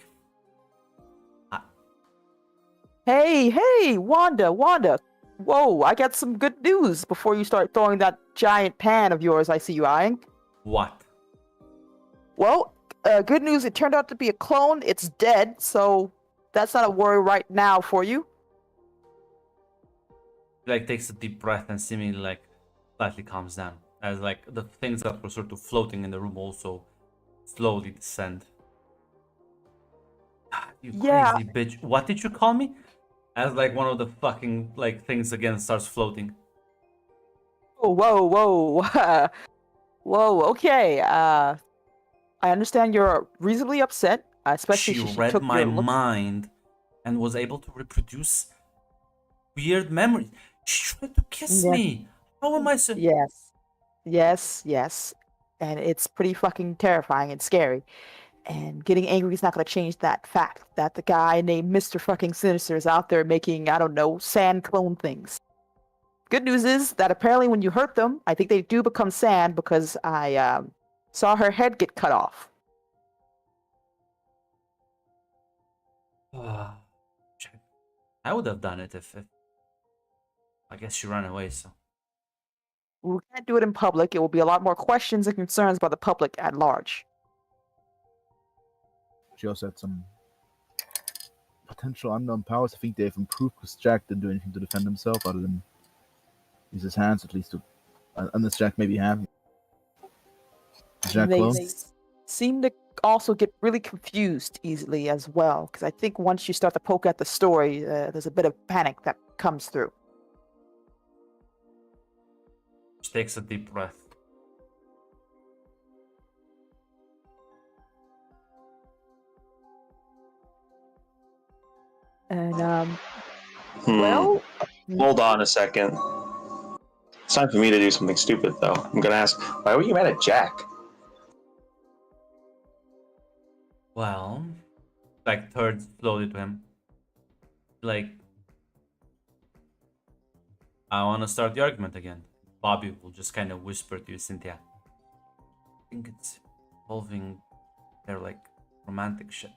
Hey, Wanda, Wanda. Whoa, I got some good news before you start throwing that giant pan of yours I see you eyeing. What? Well, good news, it turned out to be a clone. It's dead, so that's not a worry right now for you. He, like, takes a deep breath and seemingly, like, slightly calms down. As, like, the things that were sort of floating in the room also slowly descend. You Yeah. crazy bitch. What did you call me? As, like, one of the fucking, like, things again starts floating. Oh, whoa. Whoa, okay. I understand you're reasonably upset, especially She since she read took my your look. mind and was able to reproduce weird memories. She tried to kiss Yes. me. How am I so... Yes. And it's pretty fucking terrifying and scary. And getting angry is not going to change that fact that the guy named Mr. fucking Sinister is out there making, I don't know, sand clone things. Good news is that apparently when you hurt them, I think they do become sand because I saw her head get cut off. I would have done it if I guess she ran away, so... We can't do it in public. It will be a lot more questions and concerns by the public at large. She also had some potential unknown powers. I think they've improved because Jack didn't do anything to defend himself other than use his hands, at least to. Unless Jack maybe have. Jack They clone? seem to also get really confused easily as well, because I think once you start to poke at the story, there's a bit of panic that comes through. She takes a deep breath. And, Hmm. well... Hold on a second. It's time for me to do something stupid, though. I'm gonna ask, why were you mad at Jack? Well, like, turns slowly to him. Like, I want to start the argument again. Bobby will just kind of whisper to you, Cynthia. I think it's involving their, like, romantic shit.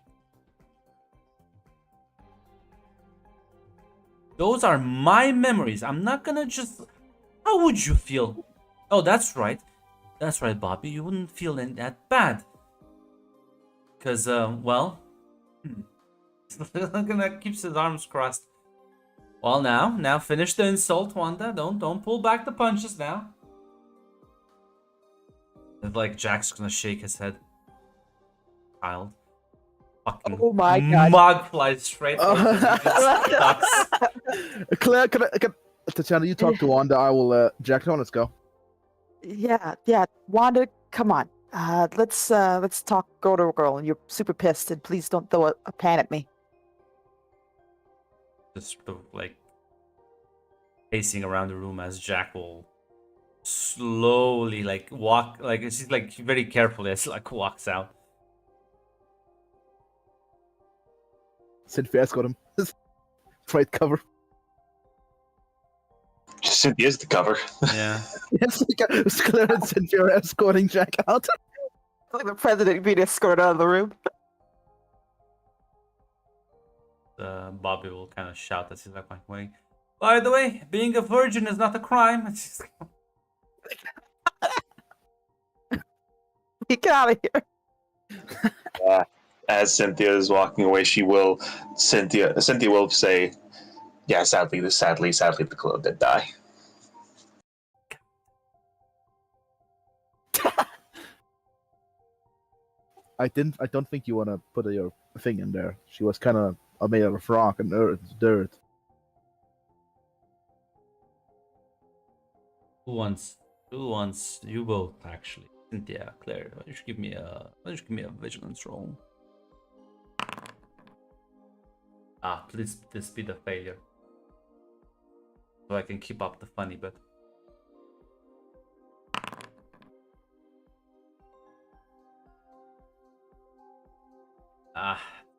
Those are my memories. I'm not gonna just... How would you feel? Oh, that's right. That's right, Bobby. You wouldn't feel that bad. Because, well... gonna keeps his arms crossed. Well, now finish the insult, Wanda. Don't pull back the punches now. It's like Jack's gonna shake his head. Child. Fucking Oh my god. mug flies straight for him. He just ducks. Claire, can Tatiana, you talk to Wanda. I will. Jack, come on, let's go. Yeah. Wanda, come on. Let's talk girl to girl, and you're super pissed, and please don't throw a pan at me. Just like pacing around the room as Jack will slowly like walk, like she's like very carefully as like walks out. Cynthia got him. Right cover. Cynthia's the cover. Yeah. Yes, Claire and Cynthia are escorting Jack out. Like the president being escorted out of the room. Bobby will kind of shout as he's like waiting. By the way, being a virgin is not a crime. It's just... Get out of here. As Cynthia is walking away, Cynthia will say, "Yeah, sadly, the clone did die." I don't think you want to put your thing in there. She was kind of made out of rock and dirt. Who wants you both actually? Cynthia, Claire, why don't you give me a vigilance roll? Please this be the failure. So I can keep up the funny bit.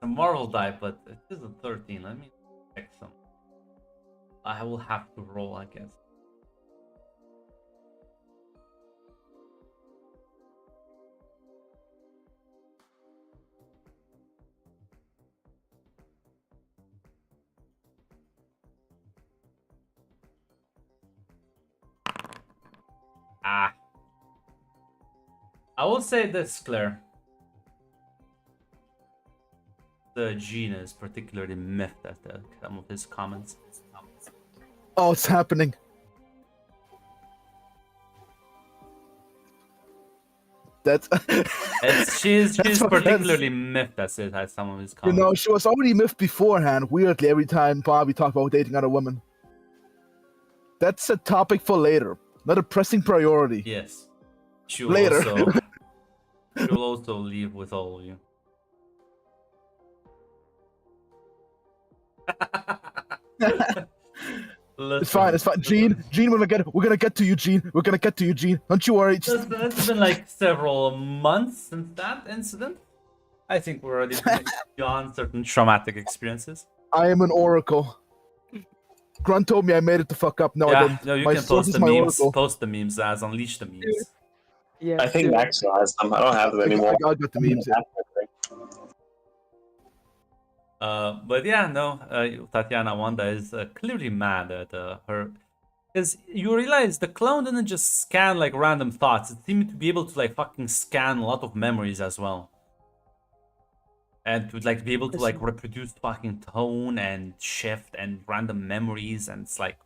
The Marvel die, but it is a 13. Let me check some. I will have to roll, I guess. Ah, I will say this, Claire. The Gene is particularly miffed at some of his comments. Oh, it's happening. That's She's That's what particularly miffed at some of his comments. she was already miffed beforehand. Weirdly, every time Bobby talked about dating other women. That's a topic for later, not a pressing priority. Yes. She will Later. also leave with all of you. It's fine. Gene, we're gonna get to you, Gene. We're gonna get to you, Gene. Don't you worry. It's been like several months since that incident. I think we're already beyond certain traumatic experiences. I am an oracle. Grunt told me I made it the fuck up. No, I didn't. No, you My can source post is the my memes. oracle. Post the memes as unleash the memes. Yeah, I think dude. Max still has them. I don't have them anymore. I got the memes. Yeah. But yeah, no, Tatiana Wanda is clearly mad at her. Because you realize the clone didn't just scan like random thoughts. It seemed to be able to like fucking scan a lot of memories as well. And to like be able to like reproduce fucking tone and shift and random memories, and it's like...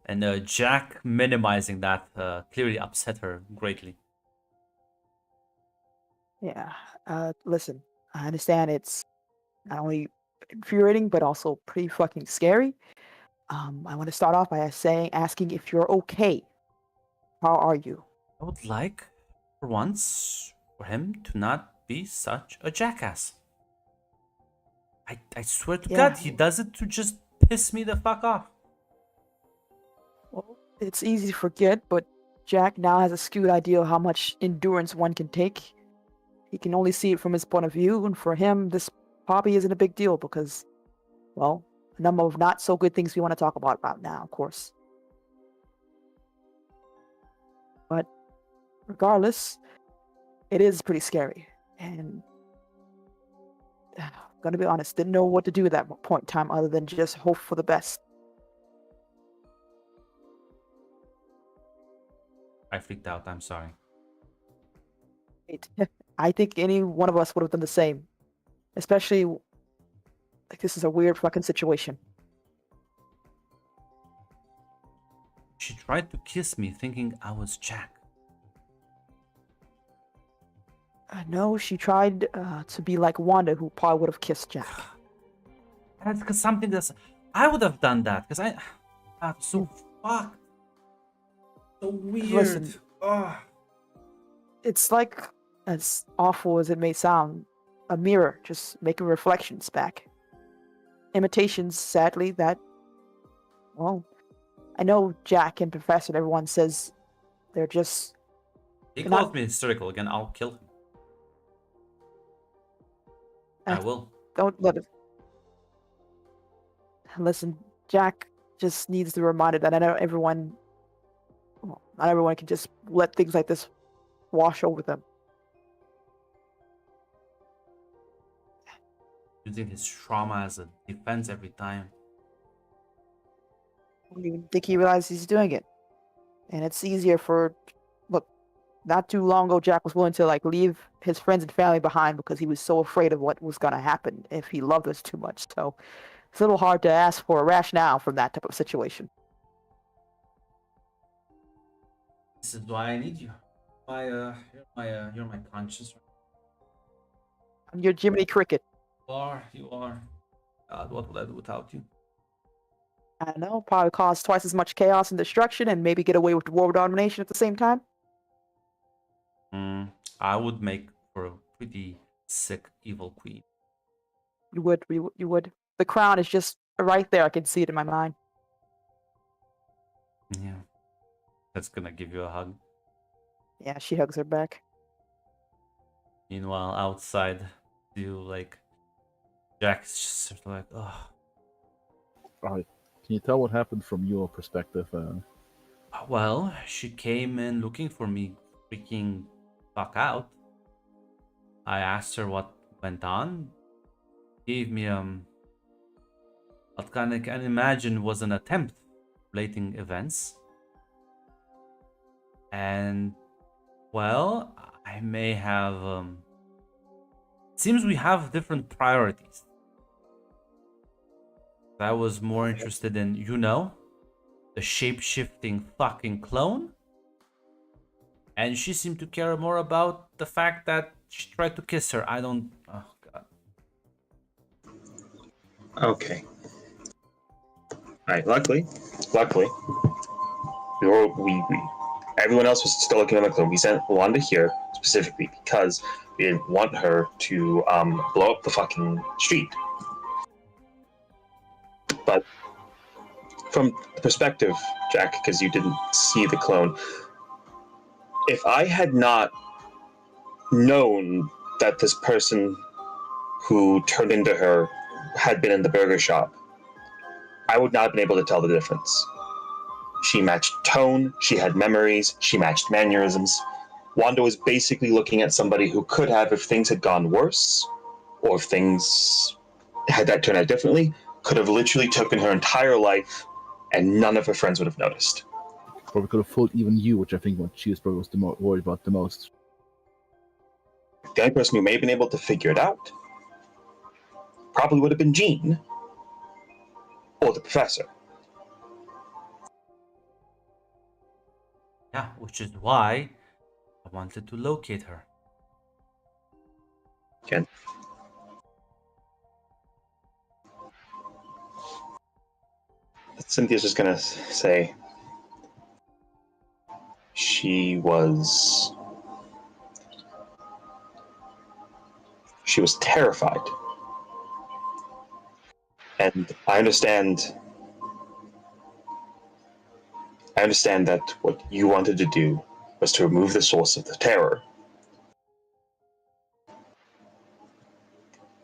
And Jack minimizing that clearly upset her greatly. Yeah. Listen, I understand it's not only infuriating but also pretty fucking scary. I want to start off by asking if you're okay. How are you? I would like, for once, for him to not be such a jackass. I swear to God, he does it to just piss me the fuck off. Well, it's easy to forget, but Jack now has a skewed idea of how much endurance one can take. He can only see it from his point of view, and for him, this probably isn't a big deal because, well, a number of not so good things we want to talk about now, of course. But regardless, it is pretty scary, and I'm gonna be honest, didn't know what to do at that point in time other than just hope for the best. I freaked out, I'm sorry. I think any one of us would have done the same, especially like this is a weird fucking situation. She tried to kiss me thinking I was Jack. No, she tried to be like Wanda, who probably would have kissed Jack. That's because something that's... I would have done that because I'm so fucked. So weird. Listen, Ugh. it's like, as awful as it may sound, a mirror just making reflections back. Imitations, sadly, that, well, I know Jack and Professor and everyone says they're just... He they're calls not- me hysterical again, I'll kill him. I will. Don't let it... Listen, Jack just needs to be reminded that I know everyone... Well, not everyone can just let things like this wash over them. Using his trauma as a defense every time. I don't even think he realizes he's doing it. And it's easier for... Look, not too long ago, Jack was willing to like leave his friends and family behind because he was so afraid of what was going to happen if he loved us too much. So it's a little hard to ask for a rationale from that type of situation. This is why I need you. You're my conscience. You're Jiminy Cricket. You are. God, what would I do without you? I don't know, probably cause twice as much chaos and destruction and maybe get away with world domination at the same time. I would make for a pretty sick evil queen. You would. The crown is just right there. I can see it in my mind. Yeah. That's gonna give you a hug. Yeah, she hugs her back. Meanwhile, outside, Jack's just sort of like, oh. Right. Can you tell what happened from your perspective? Well, she came in looking for me, freaking fuck out. I asked her what went on. Gave me what kind of can imagine was an attempt relating events. And well, I may have seems we have different priorities. I was more interested in, the shape-shifting fucking clone. And she seemed to care more about the fact that she tried to kiss her. I don't... Oh, God. Okay. Alright, luckily, everyone else was still looking at the clone. We sent Wanda here specifically because we didn't want her to blow up the fucking street. But from the perspective, Jack, because you didn't see the clone, if I had not known that this person who turned into her had been in the burger shop, I would not have been able to tell the difference. She matched tone, she had memories, she matched mannerisms. Wanda was basically looking at somebody who could have, if things had gone worse, or if things had that turned out differently, could have literally taken her entire life and none of her friends would have noticed. Probably could have fooled even you, which I think what she was probably was worried about the most. The only person who may have been able to figure it out probably would have been Jean or the professor. Yeah, which is why I wanted to locate her. Again. Cynthia's just gonna say she was terrified. And I understand that what you wanted to do was to remove the source of the terror.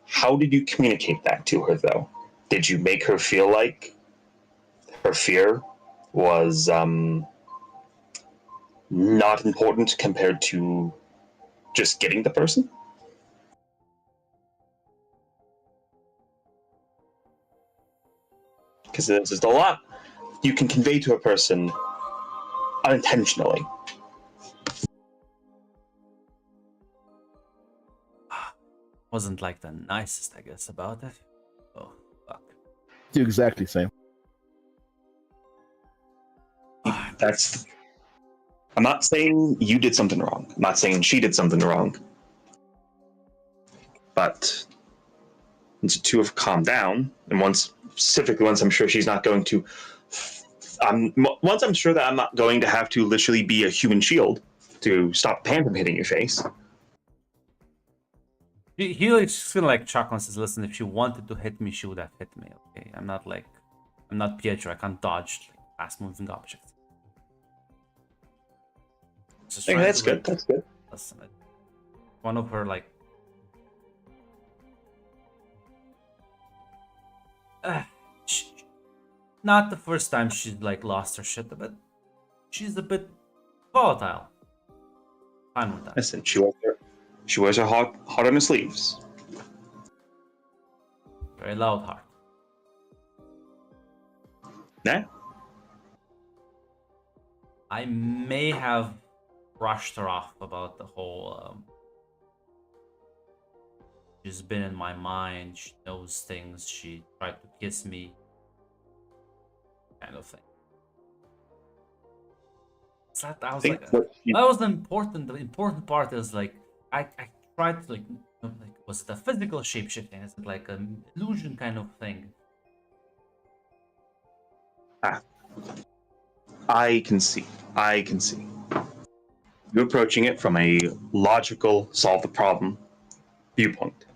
How did you communicate that to her, though? Did you make her feel like her fear was not important compared to just getting the person? Because there's a lot you can convey to a person unintentionally. Wasn't like the nicest, I guess, about it. Oh, fuck. Do exactly the same. I'm not saying you did something wrong. I'm not saying she did something wrong. But once the two have calmed down, and once I'm sure she's not going to. Once I'm sure that I'm not going to have to literally be a human shield to stop Pam from hitting your face. He like just gonna like chuckle and says, "Listen, if she wanted to hit me, she would have hit me. Okay, I'm not Pietro. I can't dodge like fast-moving objects." Okay, that's good. That's good. Listen, one of her like. Not the first time she's like lost her shit, but she's a bit volatile. Fine with that. Listen, she wears her heart on her sleeves. Very loud heart. Nah. I may have brushed her off about the whole. She's been in my mind. She knows things. She tried to kiss me. Kind of thing. So I was like, that was the important part is like I tried to like was it a physical shapeshifting? Is it like an illusion kind of thing? I can see. You're approaching it from a logical, solve the problem viewpoint.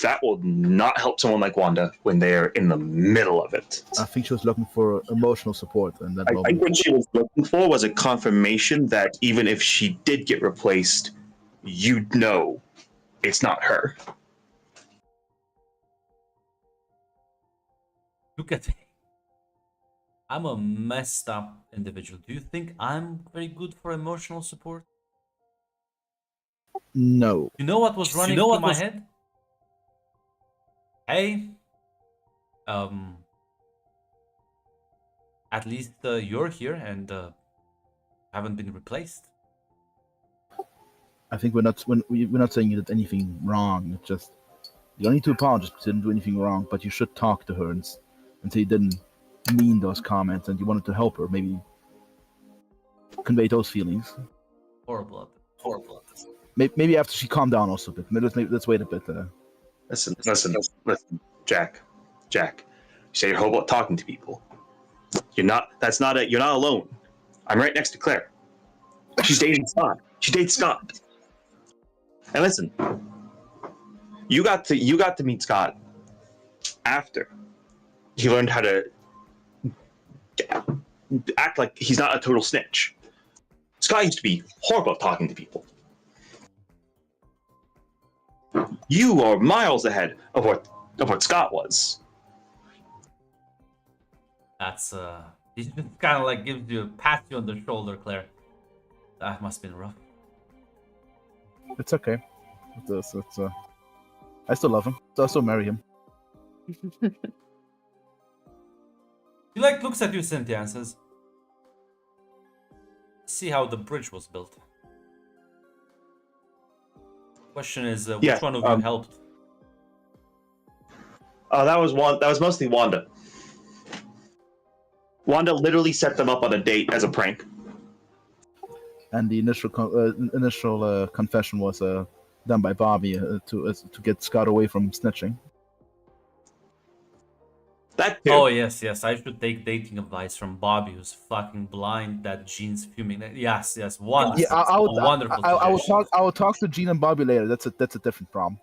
That will not help someone like Wanda when they're in the middle of it. I think she was looking for emotional support in that I moment. think what she was looking for was a confirmation that even if she did get replaced, you'd know it's not her. Look at me. I'm a messed up individual. Do you think I'm very good for emotional support? No. You know what was running through my head? Hey, at least you're here and haven't been replaced. I think we're not saying you did anything wrong. It's just you don't need to apologize because you didn't do anything wrong, but you should talk to her and say you didn't mean those comments and you wanted to help her. Maybe convey those feelings. Horrible. Maybe after she calmed down also a bit. Let's wait a bit. Listen, Jack. You say you're horrible at talking to people. You're not alone. I'm right next to Claire. She's dating Scott. She dates Scott. And listen, you got to meet Scott after he learned how to act like he's not a total snitch. Scott used to be horrible at talking to people. You are miles ahead of what Scott was. That's he just kind of like gives you, pats you on the shoulder, Claire. That must have been rough. It's okay. I still love him. So I still marry him. He like looks at you, Cynthia, and says, "See how the bridge was built." Question is, which one of you helped? That was mostly Wanda. Wanda literally set them up on a date as a prank. And the initial confession was done by Bobby to get Scott away from snitching. That too. Oh yes, I should take dating advice from Bobby, who's fucking blind. That Jean's fuming. Yes, wonderful. Yeah, I Wonderful. I will talk to Gene and Bobby later. That's a different problem.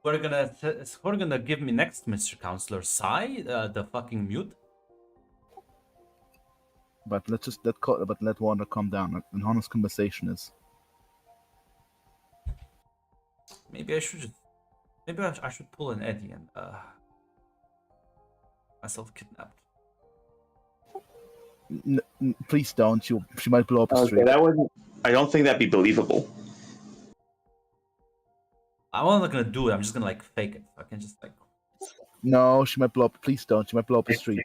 We're gonna give me next, Mr. Counselor. Sai, the fucking mute. But let Wanda calm down. An honest conversation is. Maybe I should pull an Eddie and myself kidnapped. Please don't. She might blow up the street. I don't think that'd be believable. I'm not gonna do it. I'm just gonna like fake it. I can just like. No, she might blow up. Please don't. She might blow up the street.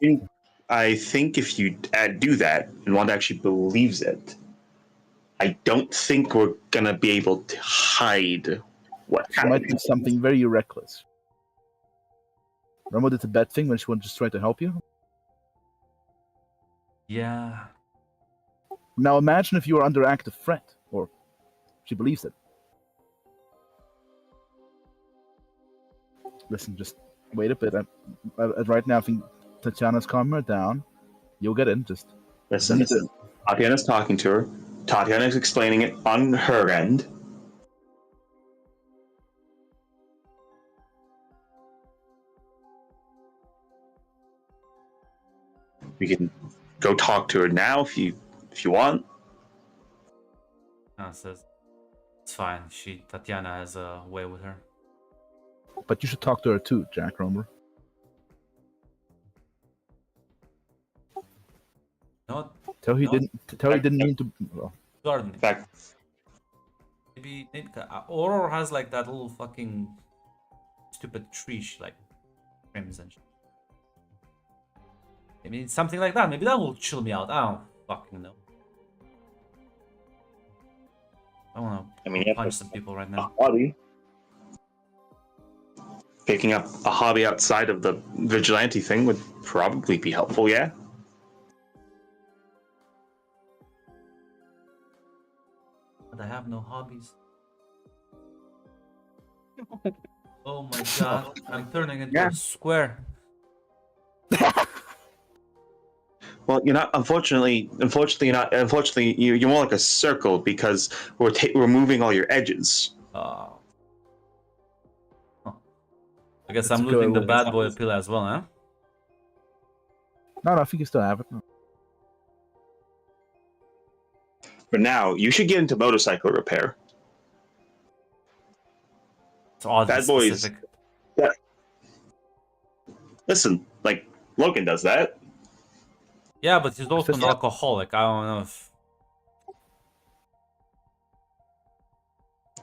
I think if you do that and Wanda actually believes it, I don't think we're gonna be able to hide what She might do something very reckless. Remember the bad thing when she wanted to just try to help you? Yeah. Now imagine if you were under active threat, or she believes it. Listen, just wait a bit. Right now, I think Tatiana's calming her down. You'll get in. Just listen. Tatiana's talking to her. Tatiana's explaining it on her end. We can go talk to her now if you want. No, says it's fine. Tatiana has a way with her. But you should talk to her too, Jack. Remember? No. Tell he didn't mean to. Well, Gardening. Back. Maybe Aurora has like that little fucking stupid tree she like trims and shit. Maybe something like that. Maybe that will chill me out. I don't fucking know. I wanna punch some people right now. Hobby. Picking up a hobby outside of the vigilante thing would probably be helpful, yeah? But I have no hobbies. Oh my god, I'm turning into a square. Well, you're not. Unfortunately, you're not. Unfortunately, you're more like a circle because we're moving all your edges. Oh. Huh. I guess I'm losing the bad boy appeal as well, huh? No, I think you still have it. For now, you should get into motorcycle repair. It's oddly Bad boys. specific. Yeah. Listen, like Logan does that. Yeah, but he's also an alcoholic. I don't know if.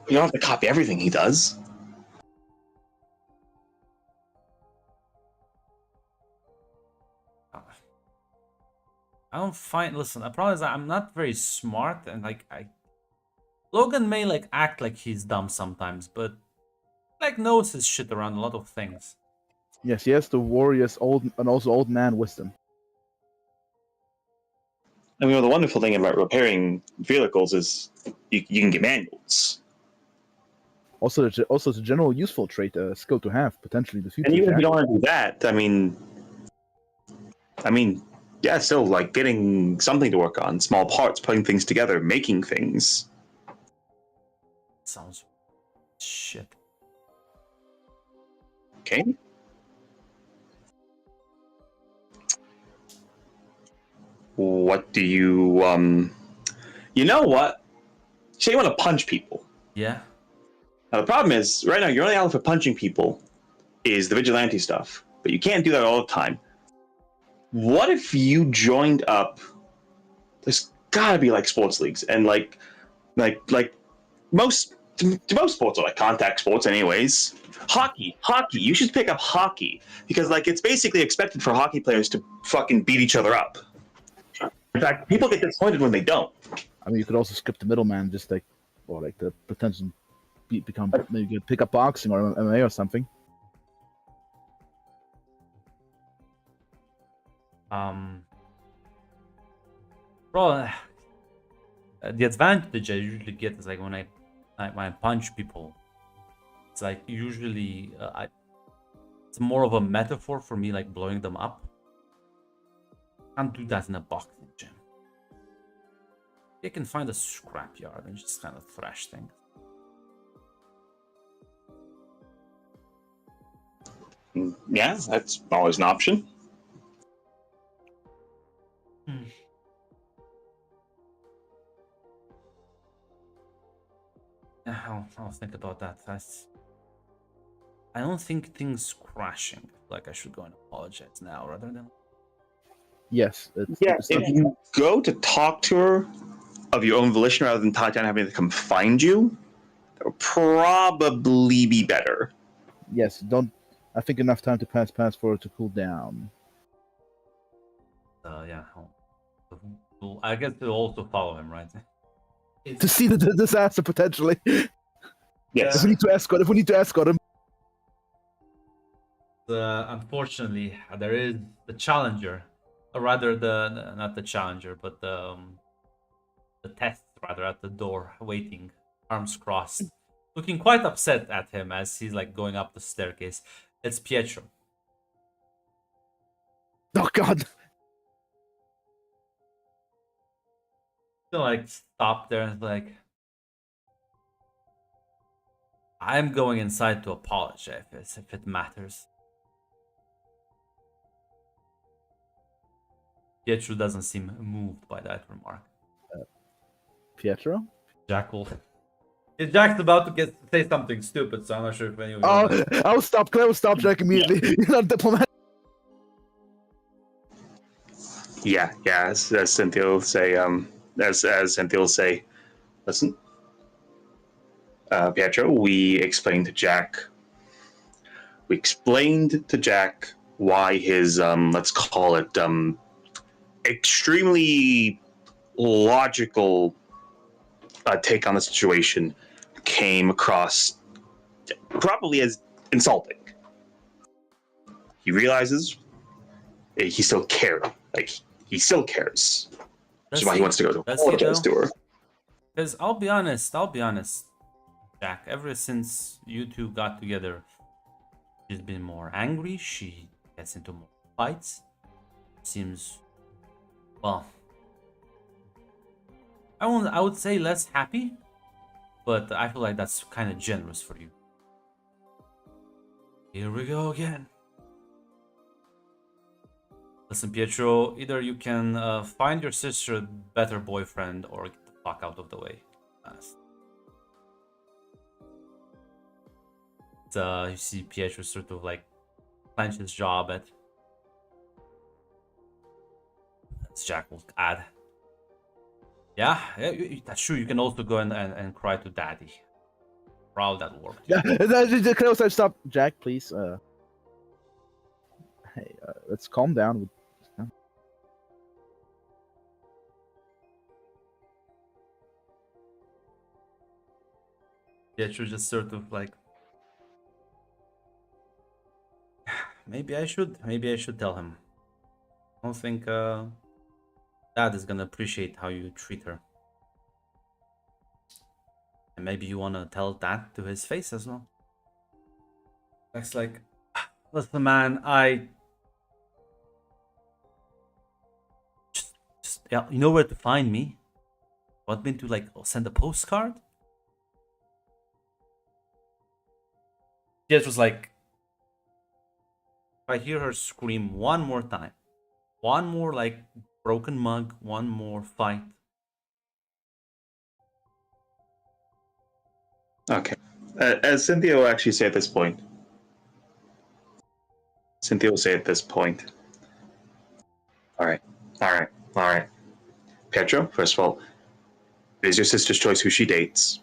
You don't have to copy everything he does. I don't find. Listen, I promise I'm not very smart, and like Logan may like act like he's dumb sometimes, but like knows his shit around a lot of things. Yes, he has the warrior's old and also old man wisdom. And the wonderful thing about repairing vehicles is you can get manuals. Also, it's a general useful trait, skill to have potentially in the future. And even if Jack. you don't want to do that, I mean, yeah, still like getting something to work on, small parts, putting things together, making things. Sounds shit. Okay. What do you You know what? Say you want to punch people. Yeah. Now the problem is, right now your only outlet for punching people is the vigilante stuff, but you can't do that all the time. What if you joined up? There's gotta be like sports leagues, and like most sports are like contact sports, anyways. Hockey. You should pick up hockey because like it's basically expected for hockey players to fucking beat each other up. In fact, people get disappointed when they don't. I mean, you could also skip the middleman, just like, or like the potential become maybe you could pick up boxing or MMA or something. Bro, the advantage I usually get is like when I punch people, it's like usually it's more of a metaphor for me, like blowing them up. Can't do that in a boxing gym. You can find a scrapyard and just kind of thrash things. Yeah, that's always an option. Yeah, I'll think about that. I don't think things crashing. Like I should go and apologize now rather than. Yes. If you go to talk to her of your own volition rather than Tatiana having to come find you, that would probably be better. Yes. Don't. I think enough time to pass for it to cool down. Yeah. I guess they'll also follow him, right? To see the disaster potentially. Yes. If we need to escort him. Unfortunately, there is the challenger, or rather not the challenger, but the test rather at the door, waiting, arms crossed, looking quite upset at him as he's like going up the staircase. It's Pietro. Oh God. He'll like stop there and like, I'm going inside to apologize if it matters. Pietro doesn't seem moved by that remark. Pietro? Jack's about to say something stupid, so I'm not sure if anyone. I will stop Jack immediately. You're not a diplomat. Yeah. As Cynthia will say, as Cynthia will say, listen, Pietro, we explained to Jack why his let's call it extremely logical take on the situation came across probably as insulting. He realizes he still cares. Like he still cares. Which is why he wants to go to apologize to her. Because I'll be honest, Jack. Ever since you two got together, she's been more angry. She gets into more fights. Seems, well, I would say less happy, but I feel like that's kind of generous for you. Here we go again. Listen, Pietro, either you can find your sister a better boyfriend or get the fuck out of the way. You see Pietro sort of like clench his jaw a bit. As Jack will add. Yeah, that's true. You can also go and cry to daddy. Proud that worked. Yeah, can I also stop Jack, please? Hey, let's calm down. Pietro just sort of like, maybe I should tell him. I don't think Dad is gonna appreciate how you treat her. And maybe you wanna tell that to his face as well. That's like, listen, man, I just yeah, you know where to find me. Want me to like send a postcard? Pietro was like, if I hear her scream one more time, one more like broken mug, one more fight. Okay. As Cynthia will actually say at this point. Cynthia will say at this point. All right. All right. All right. Pietro, first of all, it is your sister's choice who she dates.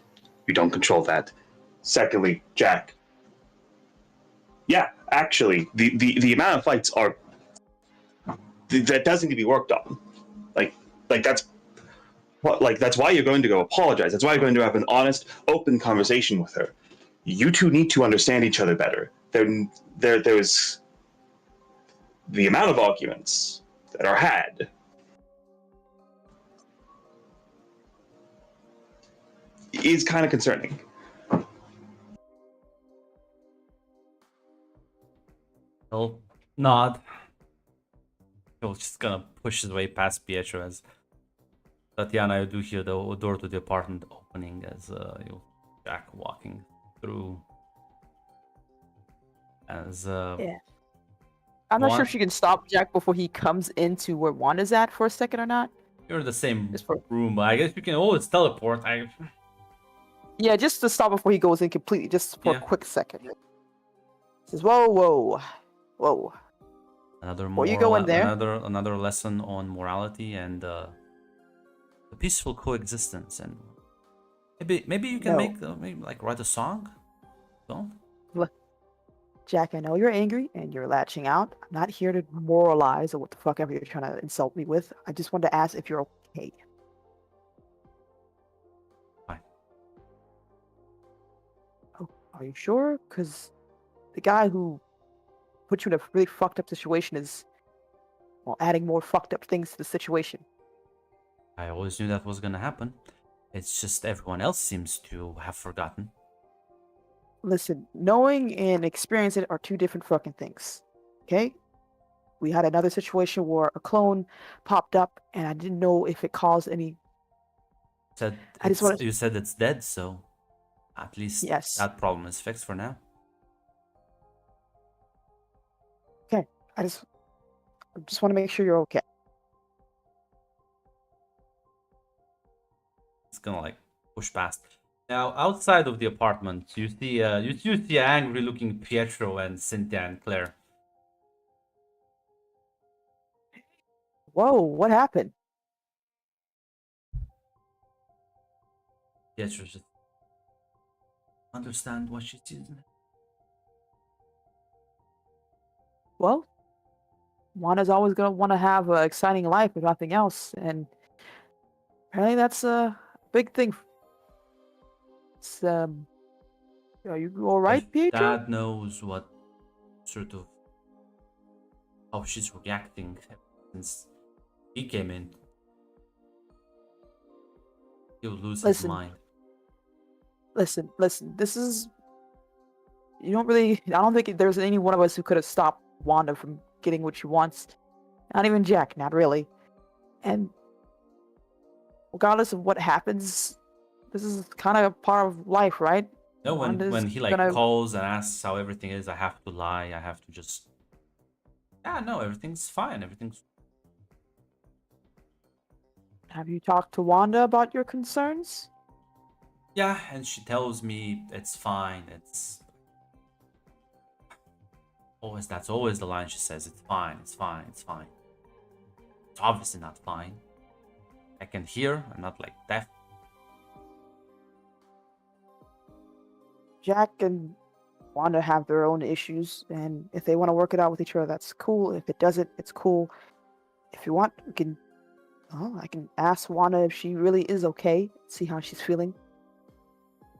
You don't control that. Secondly, Jack. Yeah, actually, the amount of fights are that does need to be worked on. Like that's what that's why you're going to go apologize. That's why you're going to have an honest, open conversation with her. You two need to understand each other better. There's the amount of arguments that are had is kind of concerning. He'll nod. He'll just gonna push his way past Pietro as Tatiana, you do hear the door to the apartment opening as you Jack walking through. As Yeah. I'm not sure Juan- if she can stop Jack before he comes into where Wanda's at for a second or not. you're in the same Just for room, but I guess you can always teleport. yeah, just to stop before he goes in completely, just for Yeah. a quick second. Says, whoa, whoa, whoa. Another Before you go in there- another lesson on morality and the peaceful coexistence, and maybe you can No. make maybe like write a song. Don't. Jack, I know you're angry and you're latching out. I'm not here to moralize or what the fuck ever you're trying to insult me with. I just wanted to ask if you're okay. Fine. Oh, are you sure? Because the guy who put you in a really fucked up situation is, well, adding more fucked up things to the situation. I always knew that was gonna happen. It's just everyone else seems to have forgotten. Listen, knowing and experiencing are two different fucking things. Okay? We had another situation where a clone popped up and I didn't know if it caused any. I just wanna- You said it's dead, so at least Yes. that problem is fixed for now. I just want to make sure you're okay. It's gonna like push past. Now outside of the apartment, you see angry-looking Pietro and Cynthia and Claire. Whoa, what happened? Pietro just understand what she sees. Well, Wanda's always gonna want to have an exciting life if nothing else, and apparently that's a big thing. It's, are you all right, If Pietro? Dad knows what sort of how she's reacting since he came in, he'll lose his Listen. mind. Listen. This is. You don't really. I don't think there's any one of us who could have stopped Wanda from getting what she wants. Not even Jack. Not really. And regardless of what happens, this is kind of a part of life, right? No, Wanda's when he like gonna- calls and asks how everything is, I have to lie. I have to just. Yeah, no, everything's fine. Everything's. Have you talked to Wanda about your concerns? Yeah, and she tells me it's fine. It's always that's always the line she says. It's fine. It's fine. It's fine. It's obviously not fine. I can hear. I'm not like deaf. Jack and Wanda have their own issues, and if they want to work it out with each other, that's cool. If it doesn't, it's cool. If you want, we can. Oh, I can ask Wanda if she really is okay. See how she's feeling.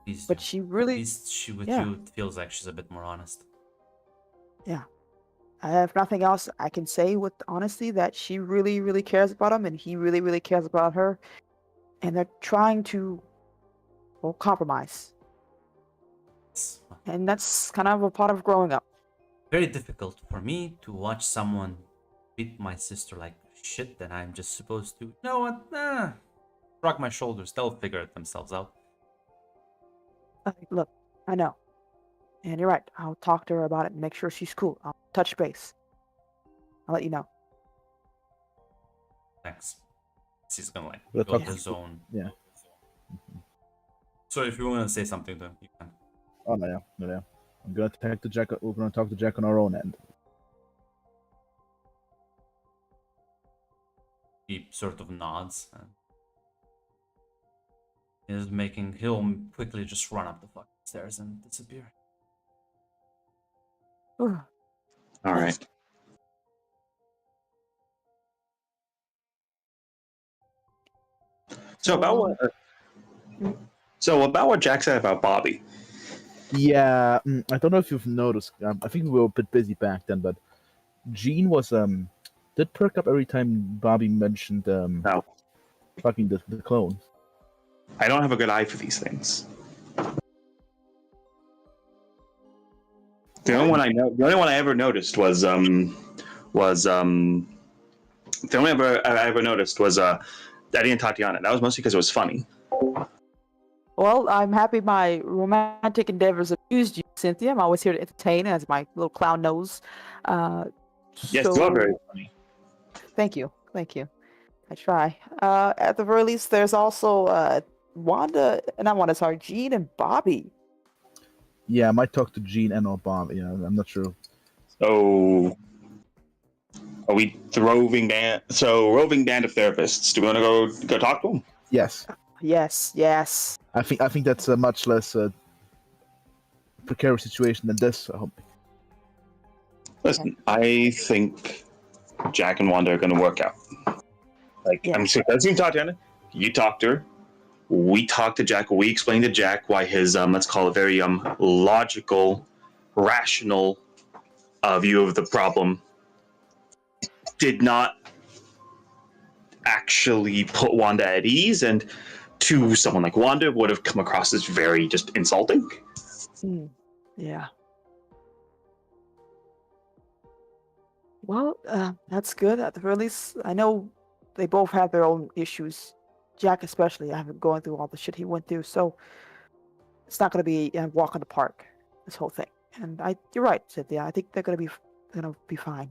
Please but do. she At really, least she with yeah. you it feels like she's a bit more honest. I have nothing else I can say with honesty that she really, really cares about him and he really, really cares about her. And they're trying to, well, compromise. It's And that's kind of a part of growing up. very difficult for me to watch someone beat my sister like shit. Then I'm just supposed to, you know what? Shrug my shoulders. They'll figure it themselves out. Look, I know. And you're right. I'll talk to her about it and make sure she's cool. I'll touch base. I'll let you know. Thanks. He's gonna like We'll go talk to to- his own. Yeah. So if you want to say something to him, you can. Oh no, yeah, no, yeah. I'm gonna talk to Jack. We're gonna talk to Jack on our own end. He sort of nods and he'll quickly just run up the fucking stairs and disappear. All right. So about what? So about what Jack said about Bobby. Yeah, I don't know if you've noticed. I think we were a bit busy back then, but Gene was did perk up every time Bobby mentioned No, fucking the clone. I don't have a good eye for these things. The only one I ever noticed was the only I ever noticed was Daddy and Tatiana. That was mostly because it was funny. Well, I'm happy my romantic endeavors amused you, Cynthia. I'm always here to entertain as my little clown nose. Yes, you are very funny. Thank you. Thank you. I try. At the very least, there's also Gene and Bobby. Yeah, I might talk to Gene and or Bob. Yeah, I'm not sure. So, are we the roving band? So, roving band of therapists. Do we want to go talk to them? Yes, Yes. I think that's a much less precarious situation than this. I hope. Listen, I think Jack and Wanda are going to work out. Like, Yeah. I'm sure that's you talk to Anna. You talk to her. We talked to Jack. We explained to Jack why his let's call it very logical, rational view of the problem did not actually put Wanda at ease, and to someone like Wanda would have come across as very just insulting. Yeah. Well, that's good. At the very least, I know they both have their own issues. Jack especially, I haven't going through all the shit he went through, so it's not going to be a walk in the park. This whole thing, and you're right, Cynthia. I think they're going to be fine.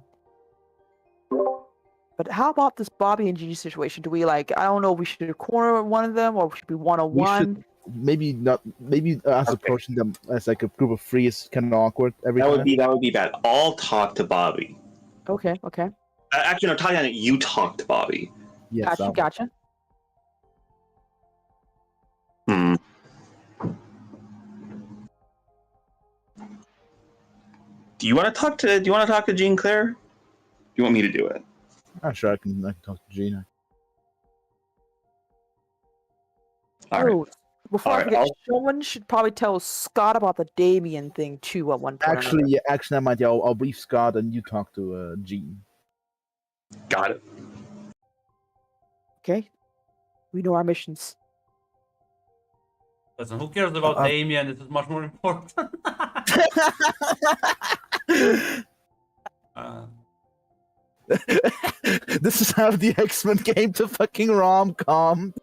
But how about this Bobby and Gigi situation? Do we I don't know, we should corner one of them, or should be one on We one? should maybe not. Maybe us approaching them as like a group of three is kind of awkward every time. That would be bad. I'll talk to Bobby. Okay. Actually, no, Tatiana, you talk to Bobby. Yes, Gotcha. Hmm. Do you want to talk to Jean Claire? Do you want me to do it? I'm sure I can talk to Gina. All right. Oh, before I forget, someone should probably tell Scott about the Damien thing too at one point. Actually, I might. Yeah, I'll brief Scott and you talk to Gene. Got it. Okay. We know our missions. Listen, who cares about Damien? This is much more important. This is how the X-Men came to fucking rom-com.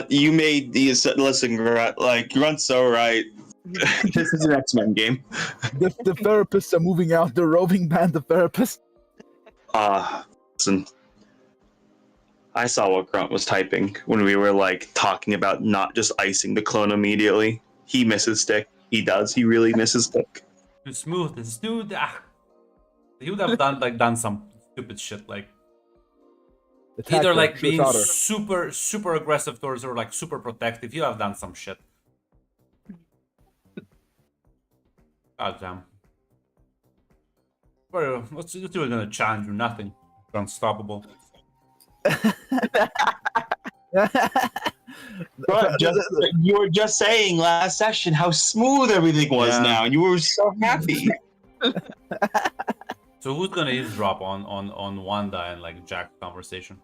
You made these. Listen, like you're so right. This is an X-Men game. The therapists are moving out. The roving band of therapists. Listen. I saw what Grunt was typing when we were like talking about not just icing the clone immediately. He misses stick. He does. He really misses stick. Too smooth. This dude. He would have done some stupid shit like either like being super aggressive towards her, like super protective. You have done some shit. God damn. What's really gonna challenge you? Nothing. You're unstoppable. But you were just saying last session how smooth everything was Yeah. now, and you were so happy. So who's gonna eavesdrop on Wanda and like Jack's conversation?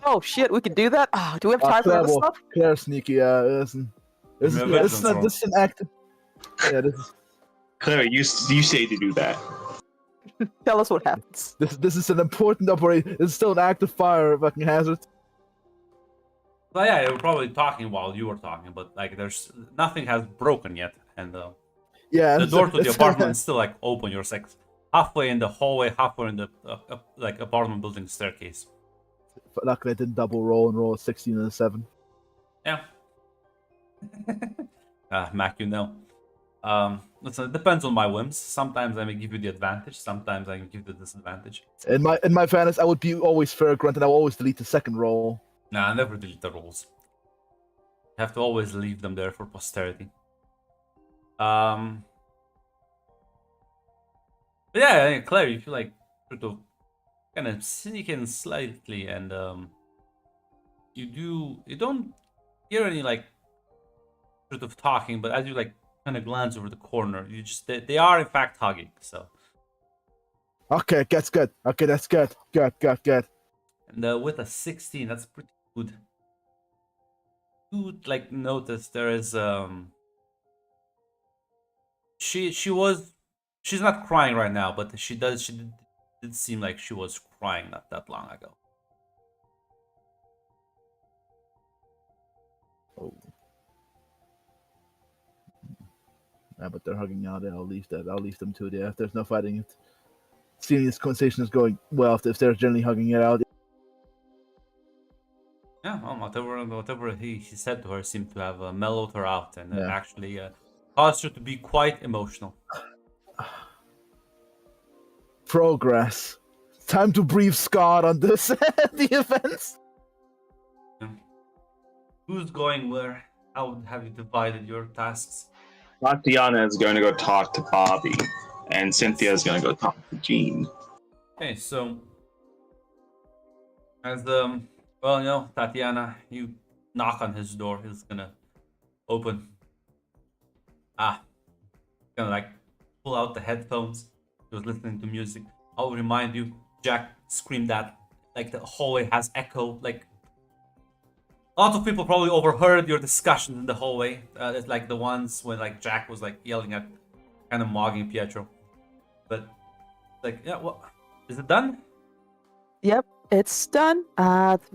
Oh shit, we can do that. Oh, do we have time for Claire, other stuff? Claire's sneaky. Listen, this is Give me a this wisdom is not throw. this is an act. Yeah, this is Claire, you say to do that. Tell us what happens. this is an important operation. It's still an active fire fucking hazard. Well, yeah, they were probably talking while you were talking, but like, there's nothing has broken yet, and Yeah, the door to the it's- apartment is still like open. You're like halfway in the hallway, halfway in the like apartment building staircase. Luckily, I didn't double roll and roll a 16 and a 7. Yeah. Mac, you know. Listen, it depends on my whims. Sometimes I may give you the advantage. Sometimes I can give you the disadvantage. In my fairness, I would be always fair grunt, and I will always delete the second roll. Nah, I never delete the rolls. You have to always leave them there for posterity. But yeah, Claire, you feel like sort of kind of sneak in slightly, and you don't hear any like sort of talking, but as you like kind of glance over the corner, you just they are in fact hugging. So, Okay, that's good. Okay, that's good. Good. and with a 16, that's pretty good. You like notice there is she's not crying right now, but she did seem like she was crying not that long ago. Oh. Yeah, but they're hugging now. I'll leave that. I'll leave them to it. Yeah, if there's no fighting it. Seeing this conversation is going well, if they're generally hugging it out. Yeah, well, whatever he said to her seemed to have mellowed her out and Yeah. actually caused her to be quite emotional. Progress. Time to breathe Scott on this the events. Who's going where? How have you divided your tasks? Tatiana is going to go talk to Bobby, and Cynthia is going to go talk to Jean. Okay, so as Tatiana, you knock on his door. He's gonna open. Gonna like pull out the headphones. He was listening to music. I'll remind you, Jack screamed that like the hallway has echo. Like a lot of people probably overheard your discussions in the hallway. It's like the ones when like Jack was like yelling at, kind of mogging Pietro. But like, yeah, what is it done? Yep, it's done.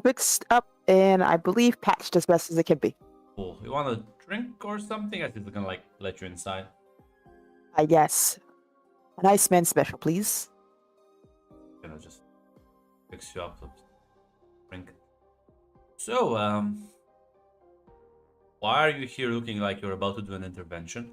Fixed up and I believe patched as best as it can be. Cool. You want a drink or something? I think they're gonna like let you inside. I guess. An Iceman special, please. Gonna just fix you up some drink. So, why are you here looking like you're about to do an intervention?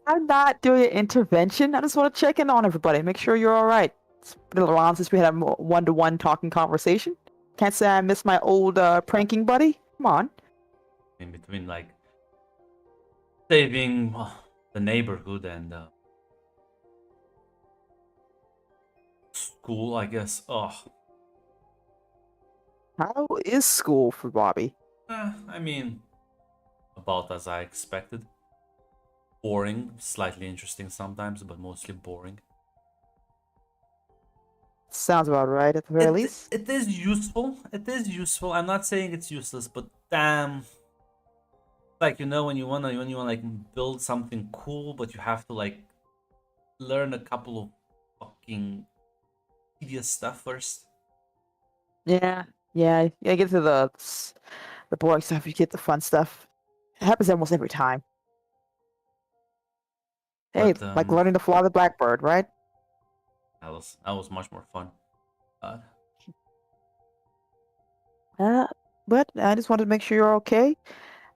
I'm not doing an intervention. I just want to check in on everybody, make sure you're all right. It's been a little while since we had a one-to-one talking conversation. Can't say I miss my old pranking buddy. Come on. In between like saving the neighborhood and school, I guess. Oh, How is school for Bobby? I mean, about as I expected. Boring, slightly interesting sometimes, but mostly boring. Sounds about right at the very least. It is useful. It is useful. I'm not saying it's useless, but damn, like when you wanna like build something cool, but you have to like learn a couple of fucking tedious stuff first. Yeah, get to the boring stuff, you get the fun stuff. It happens almost every time. Hey, But, like learning to fly the blackbird, right? That was much more fun. But I just wanted to make sure you're okay.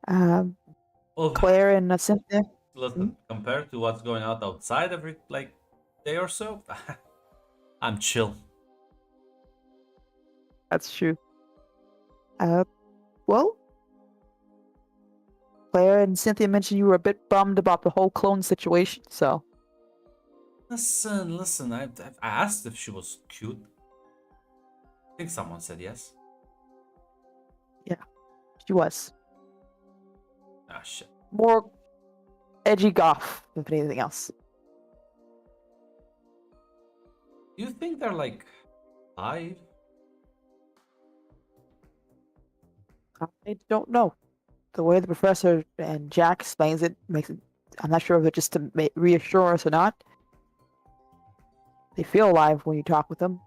Well, Claire and Cynthia. listen, compared to what's going on outside every like day or so, I'm chill. That's true. Well, Claire and Cynthia mentioned you were a bit bummed about the whole clone situation, so. Listen. I asked if she was cute. I think someone said yes. She was Ah, shit. more edgy goth than anything else. Do you think they're like alive? I don't know. The way the professor and Jack explains it makes it. I'm not sure if it's just to reassure us or not. They feel alive when you talk with them.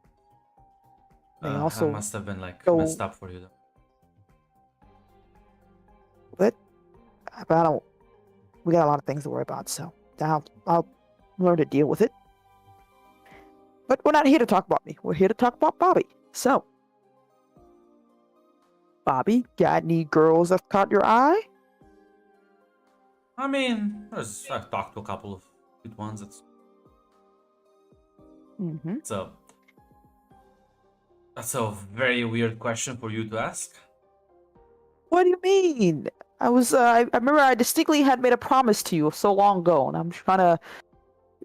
They That also must have been like go- messed up for you though. but I don't. We got a lot of things to worry about, so I'll learn to deal with it. But we're not here to talk about me. We're here to talk about Bobby. So, Bobby, got any girls that caught your eye? I mean, I've talked to a couple of good ones. Mm-hmm. So that's a very weird question for you to ask. What do you mean? I remember I distinctly had made a promise to you so long ago, and I'm trying to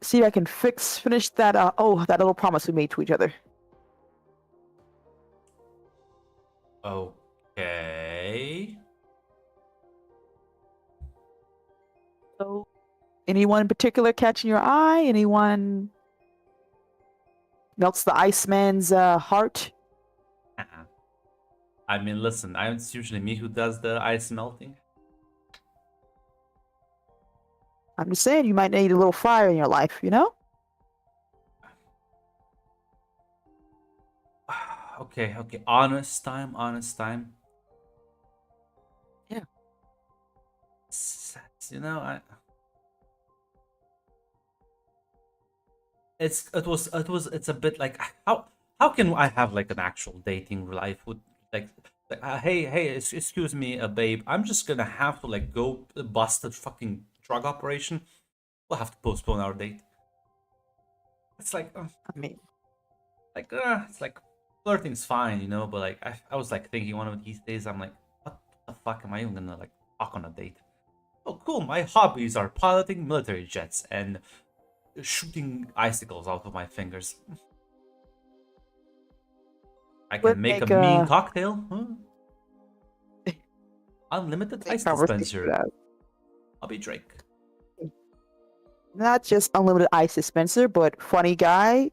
see if I can finish that, that little promise we made to each other. Okay. So, anyone in particular catching your eye? Anyone melts the Iceman's heart? I mean, listen, it's usually me who does the ice melting. I'm just saying, you might need a little fire in your life, you know? Okay. Honest time. Yeah. You know, it's a bit like how can I have like an actual dating life with like hey excuse me babe, I'm just gonna have to like go bust a fucking drug operation. We'll have to postpone our date. It's like I mean, it's like flirting's fine, you know, but like I was like thinking one of these days I'm like, what the fuck am I even gonna like talk on a date? Oh cool, my hobbies are piloting military jets and shooting icicles out of my fingers. I can make a mean cocktail. Huh? Unlimited ice dispenser. I'll be Drake. Not just unlimited ice dispenser, but funny guy,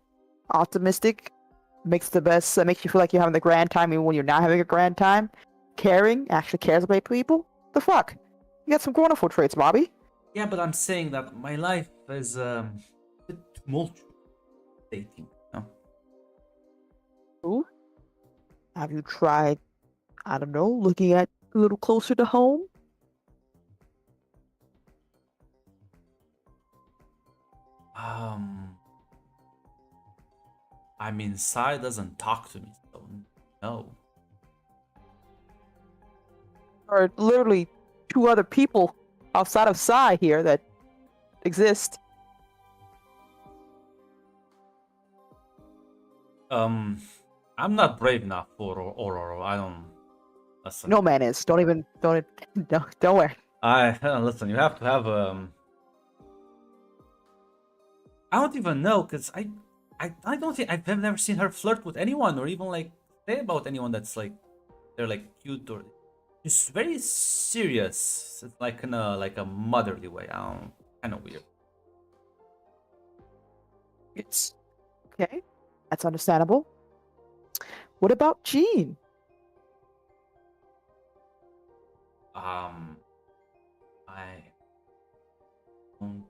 optimistic, makes the best. Makes you feel like you're having the grand time even when you're not having a grand time. Caring, actually cares about people. The fuck? You got some wonderful traits, Bobby. Yeah, but I'm saying that my life is a bit tumultuous. Dating. No? Ooh. Have you tried, I don't know, looking at a little closer to home? I mean, Sai doesn't talk to me, so no. There are literally two other people outside of Sai here that exist. I'm not brave enough for Aurora. I don't. Listen. No man is. Don't worry. Listen. You have to have I don't even know, cause I don't think I've never seen her flirt with anyone or even like say about anyone that's like they're like cute or just very serious. It's like in a motherly way. I don't kind of weird. It's okay. That's understandable. What about Jean? I don't.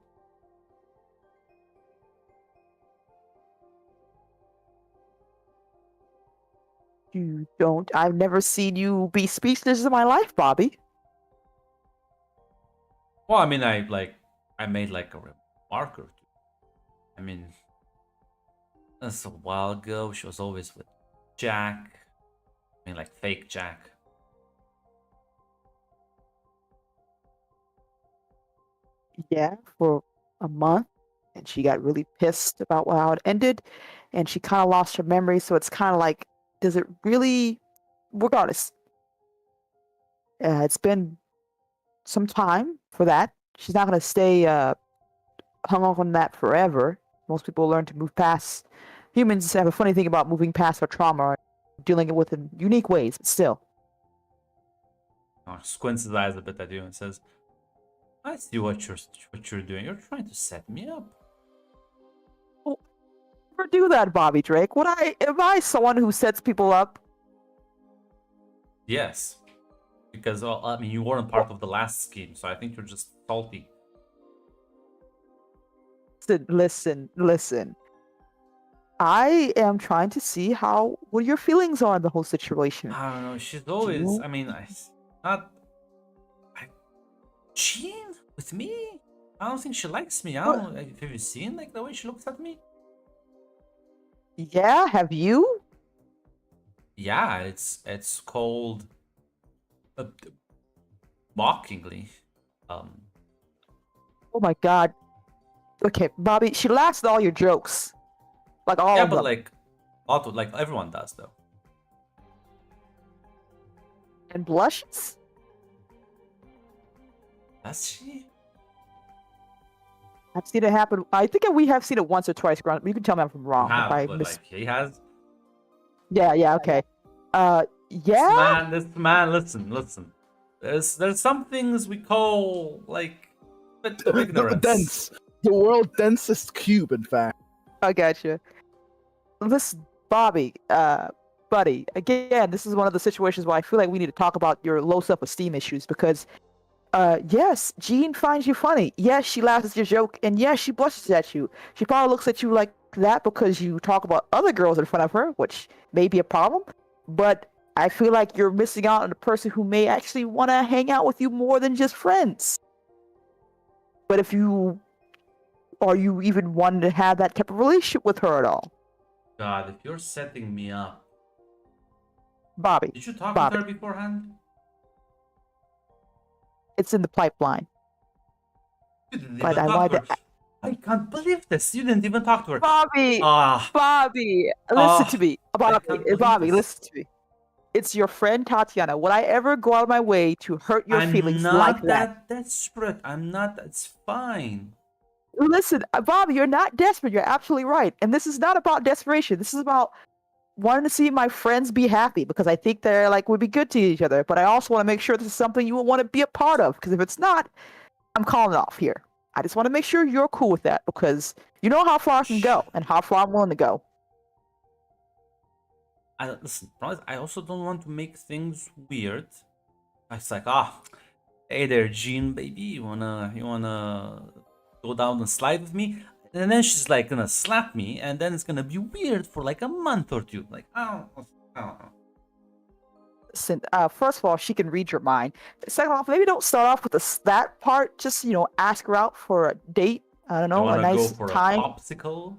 You don't. I've never seen you be speechless in my life, Bobby. Well, I mean, I made like a remark or two. I mean, that's a while ago. She was always with Jack. I mean, like fake Jack. Yeah, for a month, and she got really pissed about how it ended, and she kind of lost her memory. So it's kind of like, does it really? Regardless, it's been some time for that. She's not gonna stay hung up on that forever. Most people learn to move past. Humans have a funny thing about moving past our trauma, dealing it with in unique ways, but still. squints his eyes a bit at you and says, "I see what you're doing. You're trying to set me up." Never do that, Bobby Drake. Am I someone who sets people up? Yes, because well, I mean, you weren't part of the last scheme, so I think you're just salty. Listen. I am trying to see what your feelings are in the whole situation. I don't know. She's always. you- I mean, not. Jean with me. I don't think she likes me. I don't. Have you seen like the way she looks at me? Yeah, have you? Yeah, it's called mockingly. Oh my god. Okay, Bobby, she laughs at all your jokes. Like all Yeah, of but them. like everyone does though. And blushes? Does she? I've seen it happen. I think we have seen it once or twice, Grant. You can tell me if I'm wrong. You if I have, but like he has. Yeah, okay. Yeah? This man, listen. There's some things we call like bit of ignorance. Dense. The world's densest cube, in fact. I gotcha. Listen, Bobby, buddy, again, this is one of the situations where I feel like we need to talk about your low self-esteem issues because, yes, Jean finds you funny. Yes, she laughs at your joke, and yes, she blushes at you. She probably looks at you like that because you talk about other girls in front of her, which may be a problem, but I feel like you're missing out on a person who may actually want to hang out with you more than just friends. But are you even wanting to have that type of relationship with her at all? God, if you're setting me up, Bobby, did you talk Bobby. with her beforehand? It's in the pipeline. You didn't But even I talk wanted to her. I can't believe this. You didn't even talk to her. Bobby, Ah, Bobby, listen to me. can't Bobby, believe Bobby, this. listen to me. It's your friend Tatiana. Would I ever go out of my way to hurt your I'm feelings not like that? desperate. I'm not. It's fine. Listen, Bobby, you're not desperate. You're absolutely right. And this is not about desperation. This is about wanting to see my friends be happy because I think they're like would be good to each other. But I also want to make sure this is something you will want to be a part of. Because if it's not, I'm calling it off here. I just want to make sure you're cool with that because you know how far I can go and how far I'm willing to go. Listen, I also don't want to make things weird. It's like, hey there, Jean, baby, you wanna go down the slide with me? And then she's like gonna slap me, and then it's gonna be weird for like a month or two. Like, oh. Listen, first of all, she can read your mind. Second off, maybe don't start off with that part. Just ask her out for a date. I don't You know, a wanna nice go for time. a popsicle?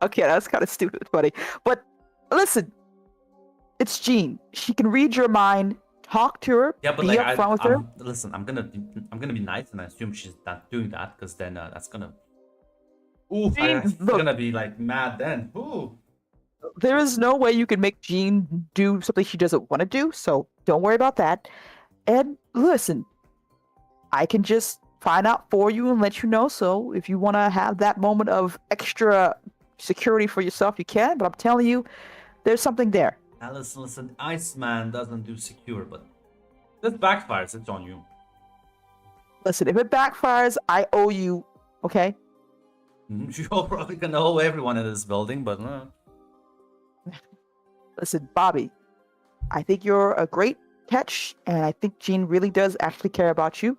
Okay, that's kind of stupid, buddy. But listen, it's Jean. She can read your mind. Talk to her. Yeah, but be like, upfront with her. listen, I'm gonna be nice, and I assume she's not doing that, because then that's gonna. Ooh, Jean, it's look. gonna be like mad then. Ooh. There is no way you can make Jean do something she doesn't want to do, so don't worry about that. And listen, I can just find out for you and let you know. So if you want to have that moment of extra security for yourself, you can. But I'm telling you, there's something there. Now listen, Iceman doesn't do secure, but this backfires, it's on you. Listen, if it backfires, I owe you, okay? You're probably gonna owe everyone in this building, but Listen, Bobby, I think you're a great catch, and I think Jean really does actually care about you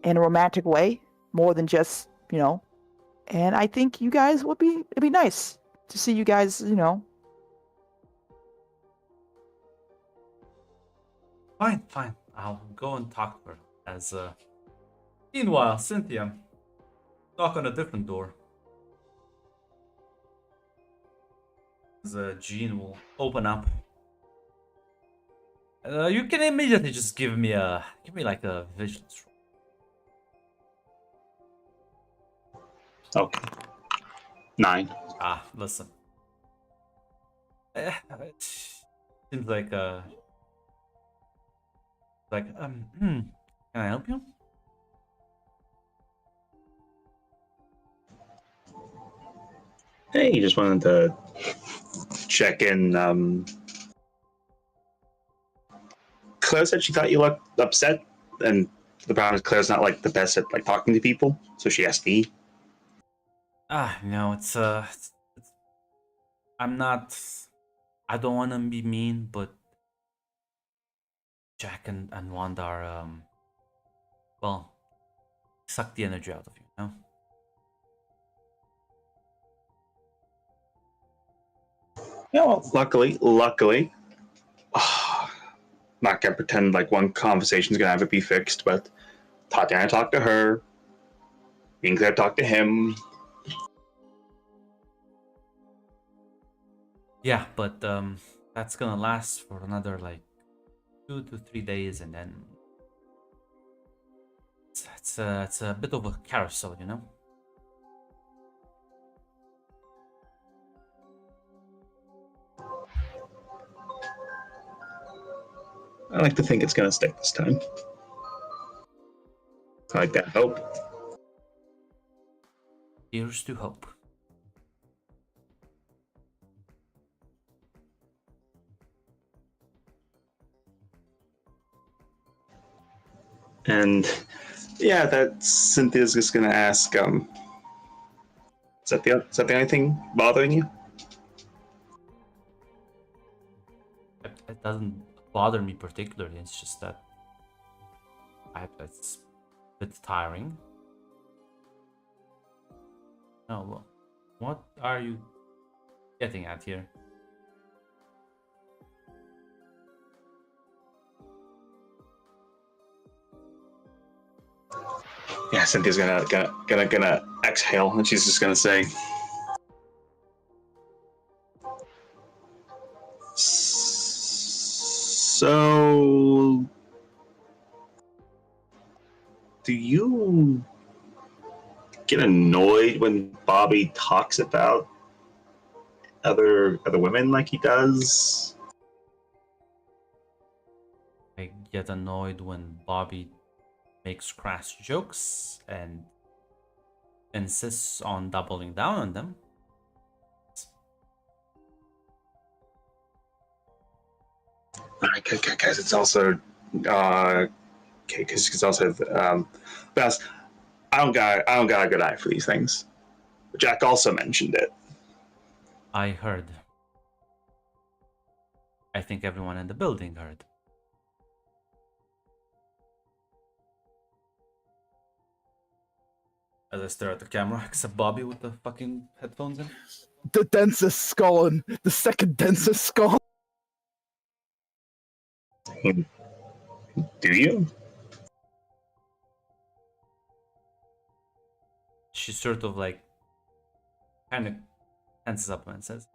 in a romantic way, more than just, and I think you guys it'd be nice to see you guys, Fine. I'll go and talk to her. As meanwhile, Cynthia, knock on a different door. As Jean will open up. You can immediately just give me like a vision. Okay. 9. Listen. It seems like can I help you? Hey, just wanted to check in. Claire said she thought you looked upset, and the problem is Claire's not like the best at like talking to people, so she asked me. No, it's I'm not. I don't want to be mean, but Jack and Wanda are well, suck the energy out of you, you know? Yeah, well, luckily, not gonna pretend like one conversation's gonna have it be fixed, but Tatiana talked to her, me and Claire talked to him. Yeah, but that's gonna last for another like 2 to 3 days, and then it's a bit of a carousel, you know. I like to think it's gonna stick this time. I like that hope. Here's to hope. And yeah, that Cynthia's just gonna ask, is that the only thing bothering you? It doesn't bother me particularly. It's just that it's a bit tiring. No, what are you getting at here? Yeah, Cynthia's gonna exhale, and she's just gonna say, "So, do you get annoyed when Bobby talks about other women like he does?" I get annoyed when Bobby makes crass jokes and insists on doubling down on them. Because it's also, because it's also, Best. I don't got a good eye for these things. Jack also mentioned it. I heard. I think everyone in the building heard. As I stare at the camera, except Bobby with the fucking headphones in. The densest skull, and the second densest skull. Do you? She sort of like kind of tenses up and says,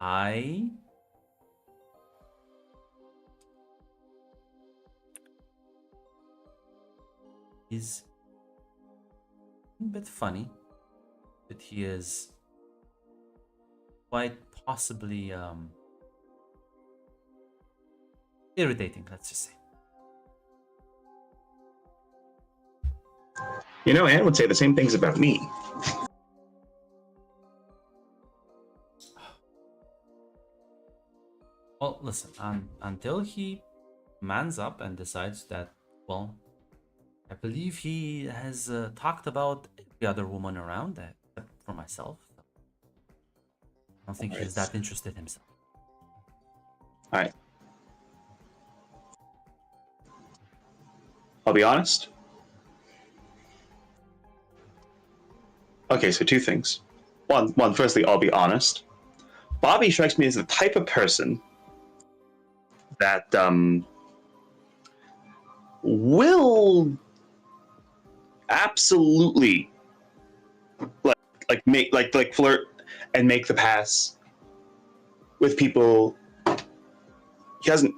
I is a bit funny, but he is quite possibly irritating, let's just say. You know, Anne would say the same things about me. Well, listen, until he mans up and decides that, well, I believe he has talked about the other woman around, except for myself. I don't think he's that interested himself. All right. I'll be honest. Okay, so two things. One. Firstly, I'll be honest. Bobby strikes me as the type of person that will absolutely like flirt and make the pass with people. He doesn't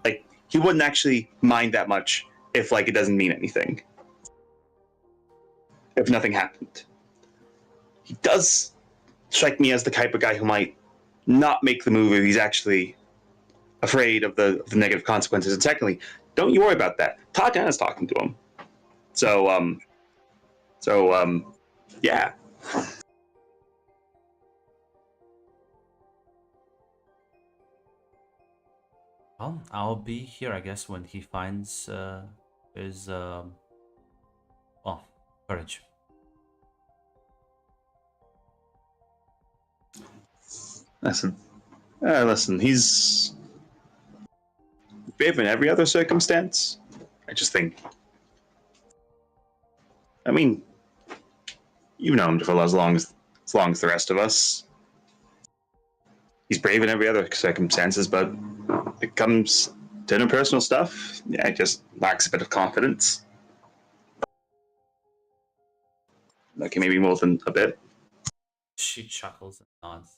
like. He wouldn't actually mind that much if like it doesn't mean anything. If nothing happened. He does strike me as the type of guy who might not make the move if he's actually afraid of the negative consequences. And secondly, don't you worry about that. Tatiana's talking to him. So yeah. Well, I'll be here, I guess, when he finds his well, courage. Listen, he's brave in every other circumstance. I just think, I mean, you've known him for as long as the rest of us. He's brave in every other circumstances, but it comes to interpersonal stuff. Yeah, it just lacks a bit of confidence. Okay, maybe more than a bit. She chuckles and nods.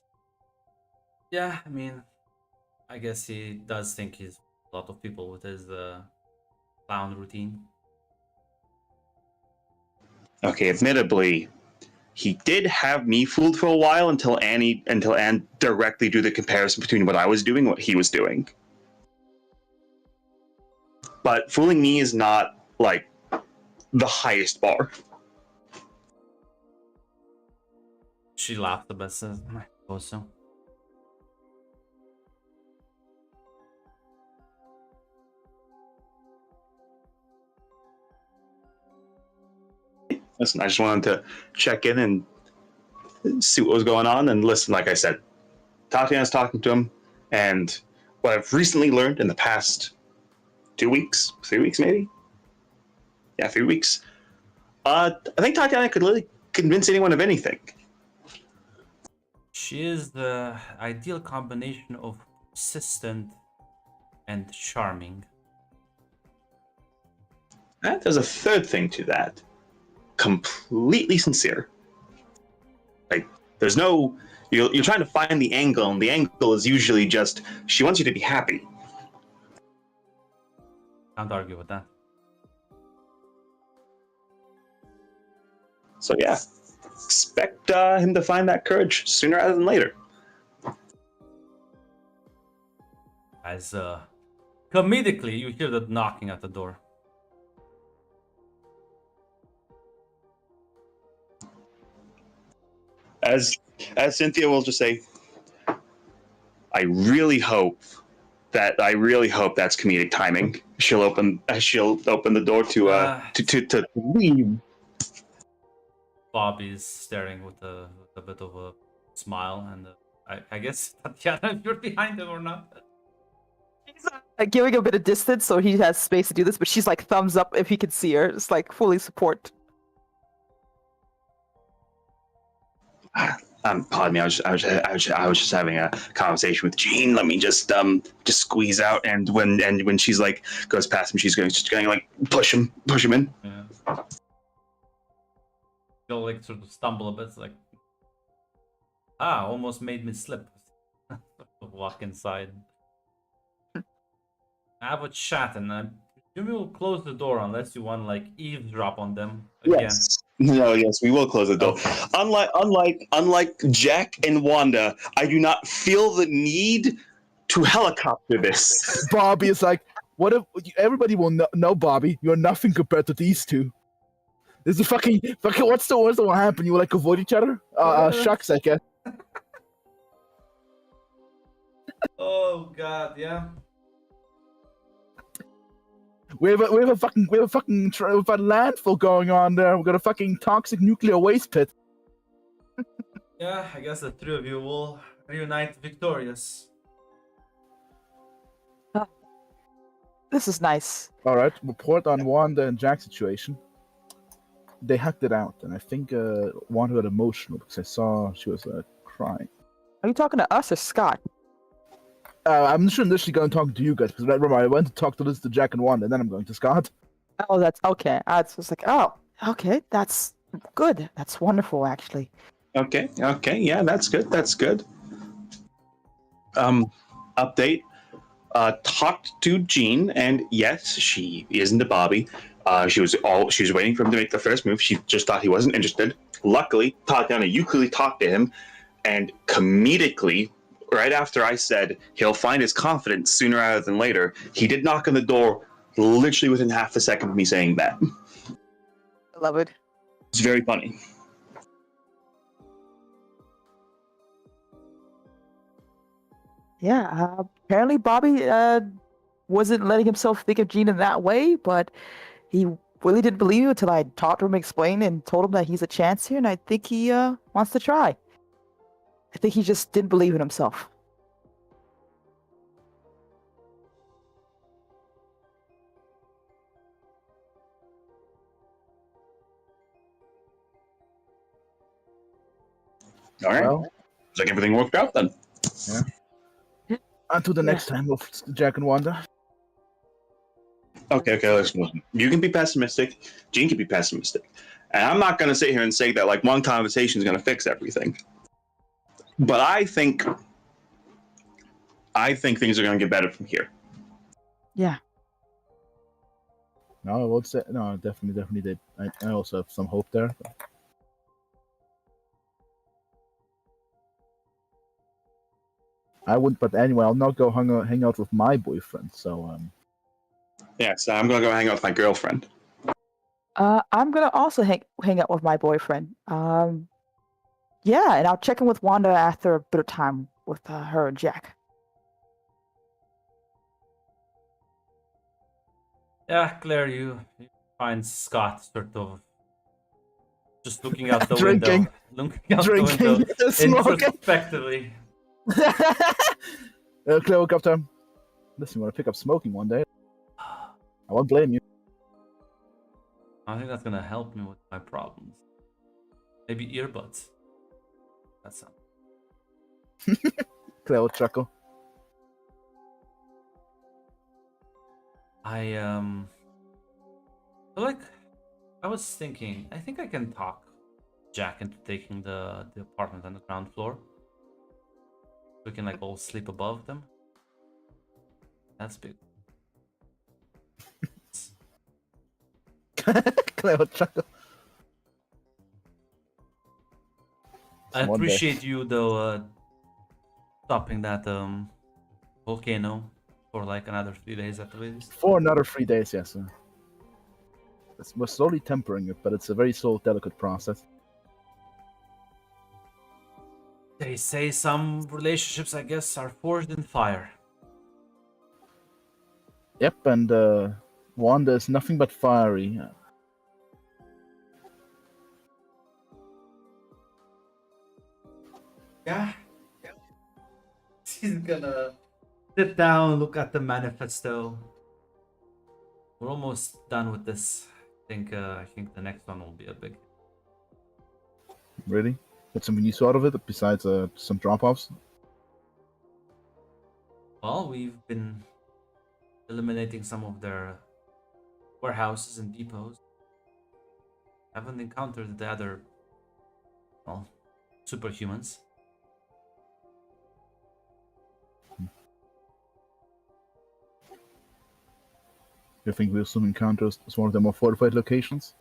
Yeah, I mean, I guess he does think he's a lot of people with his clown routine. Okay, admittedly, he did have me fooled for a while until Anne directly drew the comparison between what I was doing and what he was doing. But fooling me is not like the highest bar. She laughed a bit, says, I suppose so. Listen, I just wanted to check in and see what was going on. And listen, like I said, Tatiana's talking to him, and what I've recently learned in the past 2 weeks, 3 weeks maybe, yeah, 3 weeks. I think Tatiana could really convince anyone of anything. She is the ideal combination of persistent and charming. And there's a third thing to that. Completely sincere. Like, there's no... You're trying to find the angle, and the angle is usually just, she wants you to be happy. Can't argue with that. So yeah, expect him to find that courage sooner rather than later. As comedically, you hear the knocking at the door. As Cynthia will just say, I really hope that's comedic timing. She'll open the door to leave. Bobby's staring with a bit of a smile, and I guess Tatiana, if you're behind him or not. He's giving a bit of distance so he has space to do this, but she's like thumbs up if he can see her. It's like fully support. Pardon me. I was just having a conversation with Jean. Let me just squeeze out, and when she's like goes past him, she's just going like push him in. Yeah. He'll like sort of stumble a bit, like almost made me slip. Walk inside. Have a chat, and I presume we'll close the door unless you want like eavesdrop on them again. Yes. No, yes, we will close the door. Okay. Unlike Jack and Wanda, I do not feel the need to helicopter this. Bobby is like, what if everybody will know, Bobby, you're nothing compared to these two. This is fucking what's the worst that will happen? You will like avoid each other? Shucks, I guess. Oh god, yeah. We have a landfill going on there. We've got a fucking toxic nuclear waste pit. Yeah, I guess the three of you will reunite victorious. This is nice. All right, report on Wanda and Jack's situation. They hacked it out, and I think Wanda got emotional because I saw she was crying. Are you talking to us or Scott? I'm just initially going to talk to you guys because remember I went to talk to Jack and Wanda, and then I'm going to Scott. Oh, that's okay. I was like, oh, okay, that's good. That's wonderful, actually. Okay, yeah, that's good. Update. Talked to Jean, and yes, she is into Bobby. She was waiting for him to make the first move. She just thought he wasn't interested. Luckily, Tatiana, you clearly talked to him, and comedically, right after I said he'll find his confidence sooner rather than later, he did knock on the door literally within half a second of me saying that. I love it. It's very funny. Yeah, apparently Bobby wasn't letting himself think of Gene in that way, but he really didn't believe me until I talked to him, explained, and told him that he's a chance here, and I think he wants to try. I think he just didn't believe in himself. All right. Well, Looks like everything worked out then. until the next time of Jack and Wanda. Okay, listen. You can be pessimistic. Gene can be pessimistic. And I'm not going to sit here and say that like one conversation is going to fix everything. But I think things are going to get better from here. Yeah. No, I would say no. Definitely did. I also have some hope there. I wouldn't, but anyway, I'll not go hang out with my boyfriend. So Yeah, so I'm going to go hang out with my girlfriend. I'm gonna also hang out with my boyfriend. Yeah, and I'll check in with Wanda after a bit of time with her and Jack. Yeah, Claire, you find Scott sort of just looking out the Drinking. window. Looking out the window Smoking. introspectively. Claire woke up to him. Listen, when I pick up smoking one day, I won't blame you. I think that's gonna help me with my problems. Maybe earbuds. That's something. Claire will chuckle. Like I was thinking, I think I can talk Jack into taking the apartment on the ground floor. We can like all sleep above them. That's big. Claire will chuckle. I One day. appreciate you though stopping that volcano for like another 3 days at least. For another 3 days, yes. We're slowly tempering it, but it's a very slow, delicate process. They say some relationships, I guess, are forged in fire. Yep, and Wanda is nothing but fiery. Yeah. She's gonna sit down, look at the manifesto. We're almost done with this. I think the next one will be a big. Really? Get something you saw out of it besides some drop-offs? Well, we've been eliminating some of their warehouses and depots. Haven't encountered the other, well, superhumans. You think we'll soon encounter some of the more fortified locations?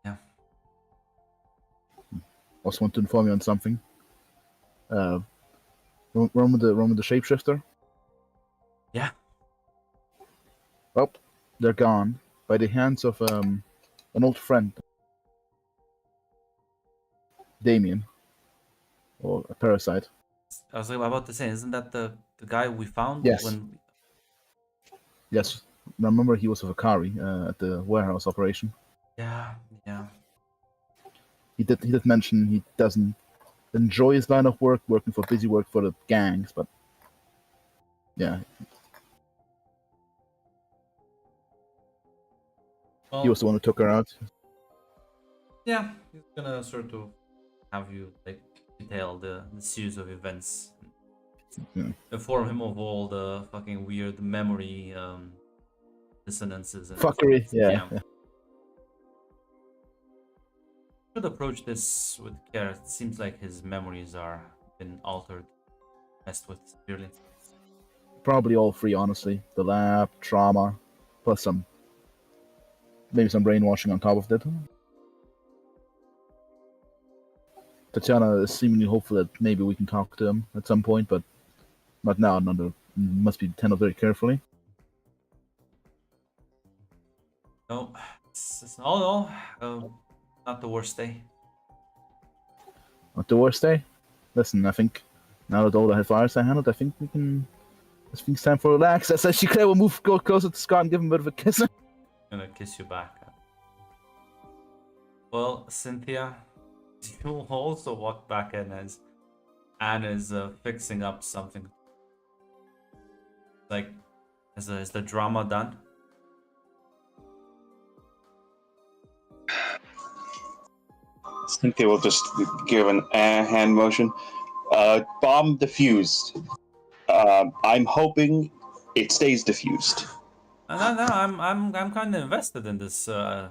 Yeah. Also want to inform you on something. Remember the shapeshifter? Yeah. Well, they're gone by the hands of an old friend, Damien, or a parasite. I was about to say, isn't that the guy we found? Yes. When Yes, remember he was with Akari at the warehouse operation. yeah. He did mention he doesn't enjoy his line of work, working for busy work for the gangs, but yeah, Well, he was the one who took her out. yeah, he's gonna sort of have you like detail the series of events. Yeah. Inform him of all the fucking weird memory dissonances and Fuckery, yeah. Should approach this with care. It seems like his memories are been altered, messed with severely. Probably all three, honestly. The lab, trauma, plus maybe some brainwashing on top of that. Tatiana is seemingly hopeful that maybe we can talk to him at some point, but not now. Must be handled very carefully. No, it's all not the worst day. Not the worst day. Listen, I think Now that all the fires are handled, I think we can. I think it's time for relax. I said Claire will go closer to Scott and give him a bit of a kiss. Gonna kiss you back. Well, Cynthia, you also walk back in as Anne is fixing up something. Like, is the drama done? Cynthia will just give an hand motion. Bomb diffused. I'm hoping it stays diffused. No, I'm kind of invested in this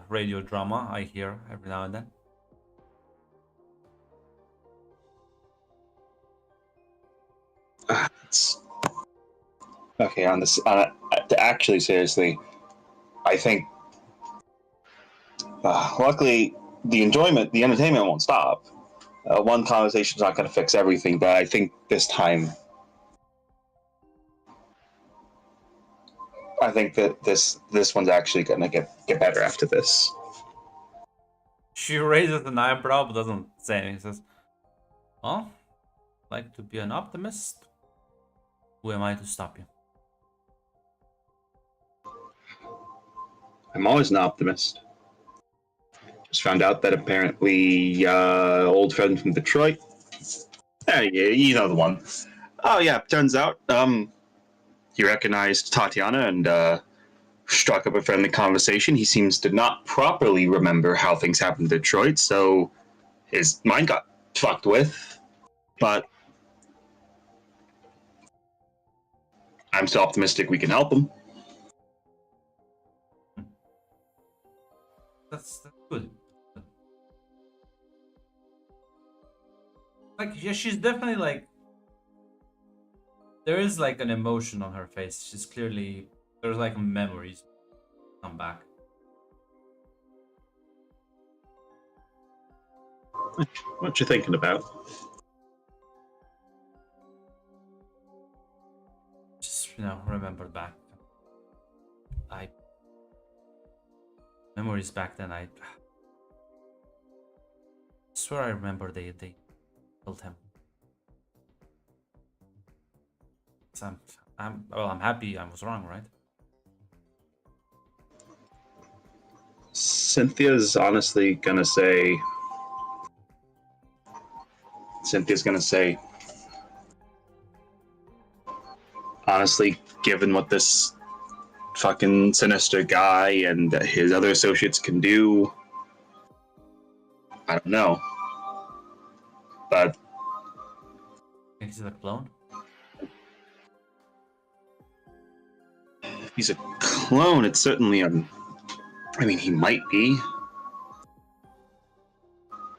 radio drama I hear every now and then. Okay, on this, actually, seriously, I think. Luckily, the entertainment won't stop. One conversation's not going to fix everything, but I think this time, I think that this one's actually going to get better after this. She raises an eyebrow but doesn't say anything. Says, "Well, like to be an optimist. Who am I to stop you?" I'm always an optimist. Just found out that apparently, old friend from Detroit. Yeah, you know the one. Oh yeah, turns out, he recognized Tatiana and struck up a friendly conversation. He seems to not properly remember how things happened in Detroit, so his mind got fucked with. But I'm still optimistic we can help him. That's good. Like, yeah, she's definitely like. There is like an emotion on her face. She's clearly there's like memories come back. What you thinking about? Just remember back. Memories back then. I swear I remember they killed him. So I'm happy I was wrong, right? Cynthia's gonna say, honestly, given what this fucking sinister guy and his other associates can do, I don't know. But Think he's a clone? if he's a clone, it's certainly I mean, he might be.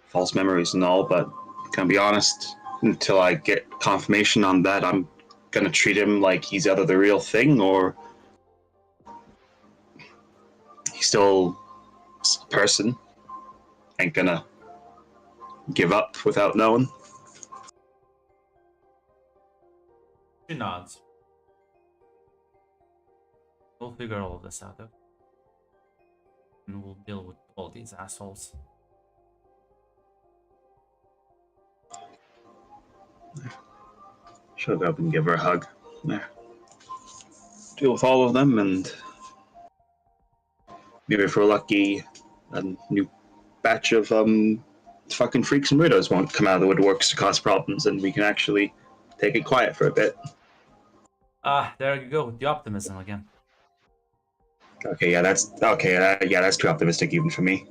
False memories and all, but can be honest, until I get confirmation on that, I'm gonna treat him like he's either the real thing or he's still a person. Ain't gonna give up without knowing. She nods. We'll figure all of this out, though. And we'll deal with all these assholes. She'll go up and give her a hug. There. Deal with all of them, and maybe if we're lucky, a new batch of fucking freaks and weirdos won't come out of the woodworks to cause problems, and we can actually take it quiet for a bit. There you go with the optimism again. Okay, yeah, that's too optimistic even for me.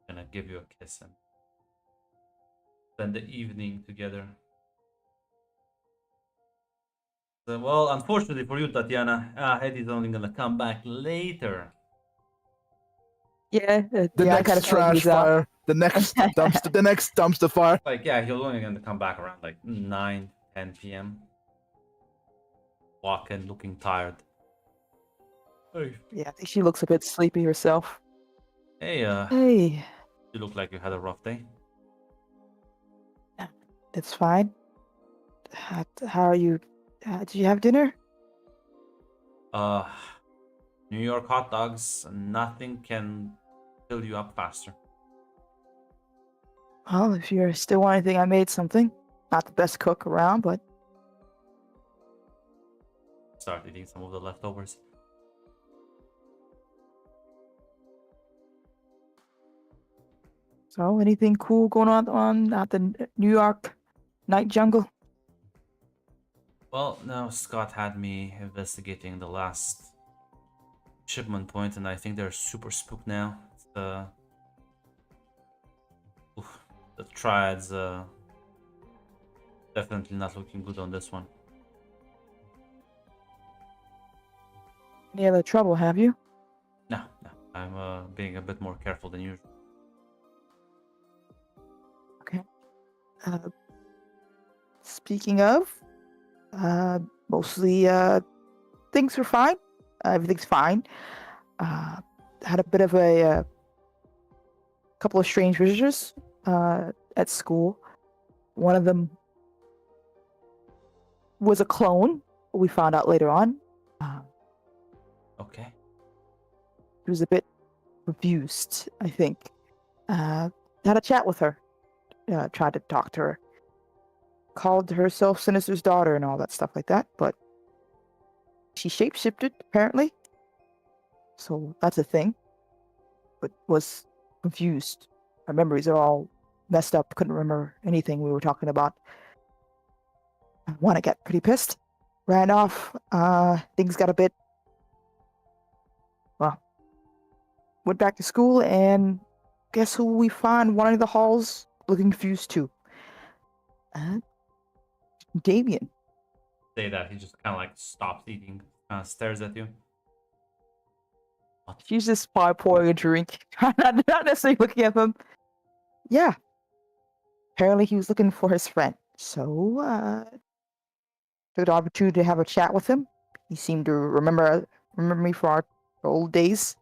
Gonna give you a kiss and spend the evening together. So, well, unfortunately for you, Tatiana, Eddie's only gonna come back later. Yeah, The yeah, I next kinda figured trash these out. fire. The next dumpster. The next dumpster fire. Like, yeah, he's only gonna come back around like 9, 10 p.m. Walking, looking tired. Hey, Yeah, I think she looks a bit sleepy herself. hey, Hey, you look like you had a rough day. it's fine. How are you? Did you have dinner? New York hot dogs, nothing can fill you up faster. Well, if you still want anything, I made something. not the best cook around, but Start eating some of the leftovers. so anything cool going on at the New York night jungle? Well, no, Scott had me investigating the last shipment point, and I think they're super spooked now. It's, the triads definitely not looking good on this one. Any other trouble, have you? No, I'm being a bit more careful than usual. Okay. Speaking of, mostly things are fine. Everything's fine. Had a bit of a couple of strange visitors at school. One of them was a clone. We found out later on. Okay. He was a bit confused, I think. Had a chat with her. Tried to talk to her. Called herself Sinister's daughter and all that stuff like that, but she shapeshifted, apparently. So that's a thing. But was confused. Our memories are all messed up. Couldn't remember anything we were talking about. One, I got pretty pissed. Ran off. Things got a bit... Well, went back to school, and guess who we find wandering the halls looking confused too? Damien. Say that, he just kind of like stops eating, kind of stares at you. She's just pouring a drink, not necessarily looking at him. Yeah. Apparently he was looking for his friend. So, took the opportunity to have a chat with him. He seemed to remember me for our old days.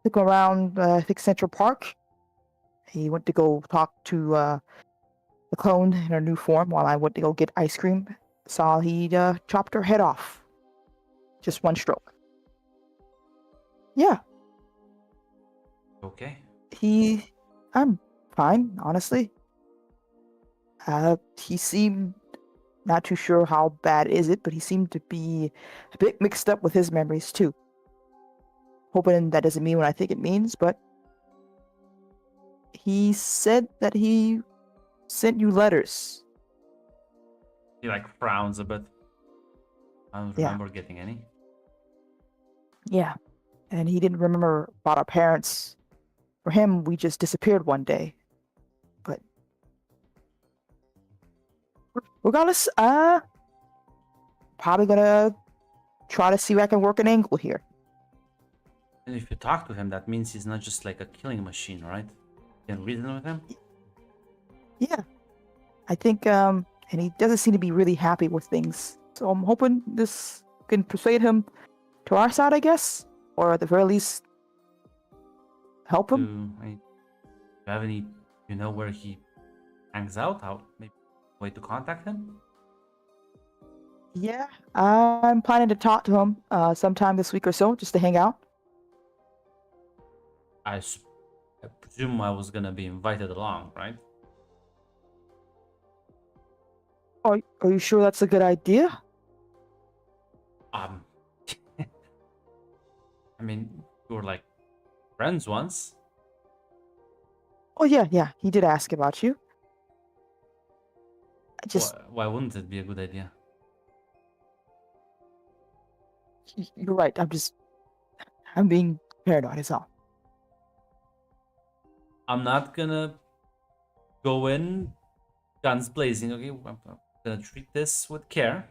Took him around, I think, Central Park. He went to go talk to the clone in her new form while I went to go get ice cream. Saw he chopped her head off. Just one stroke. Yeah. Okay. I'm fine, honestly. He seemed not too sure how bad is it, but he seemed to be a bit mixed up with his memories too. Hoping that doesn't mean what I think it means, but he said that he sent you letters. He like frowns a bit. I don't Yeah. remember getting any. Yeah. And he didn't remember about our parents. For him, we just disappeared one day. But regardless, probably gonna try to see if I can work an angle here. And if you talk to him, that means he's not just like a killing machine, right? You can reason with him? Yeah. I think, and he doesn't seem to be really happy with things. So I'm hoping this can persuade him to our side, I guess. Or at the very least, help him. Do you have any, you know, where he hangs out? How, maybe way to contact him? Yeah. I'm planning to talk to him sometime this week or so, just to hang out. I presume I was gonna be invited along, right? Are you sure that's a good idea? I mean, we were like friends once. Oh, yeah. He did ask about you. I just... Why wouldn't it be a good idea? You're right. I'm being paranoid is all. I'm not gonna go in guns blazing, okay? I'm gonna treat this with care.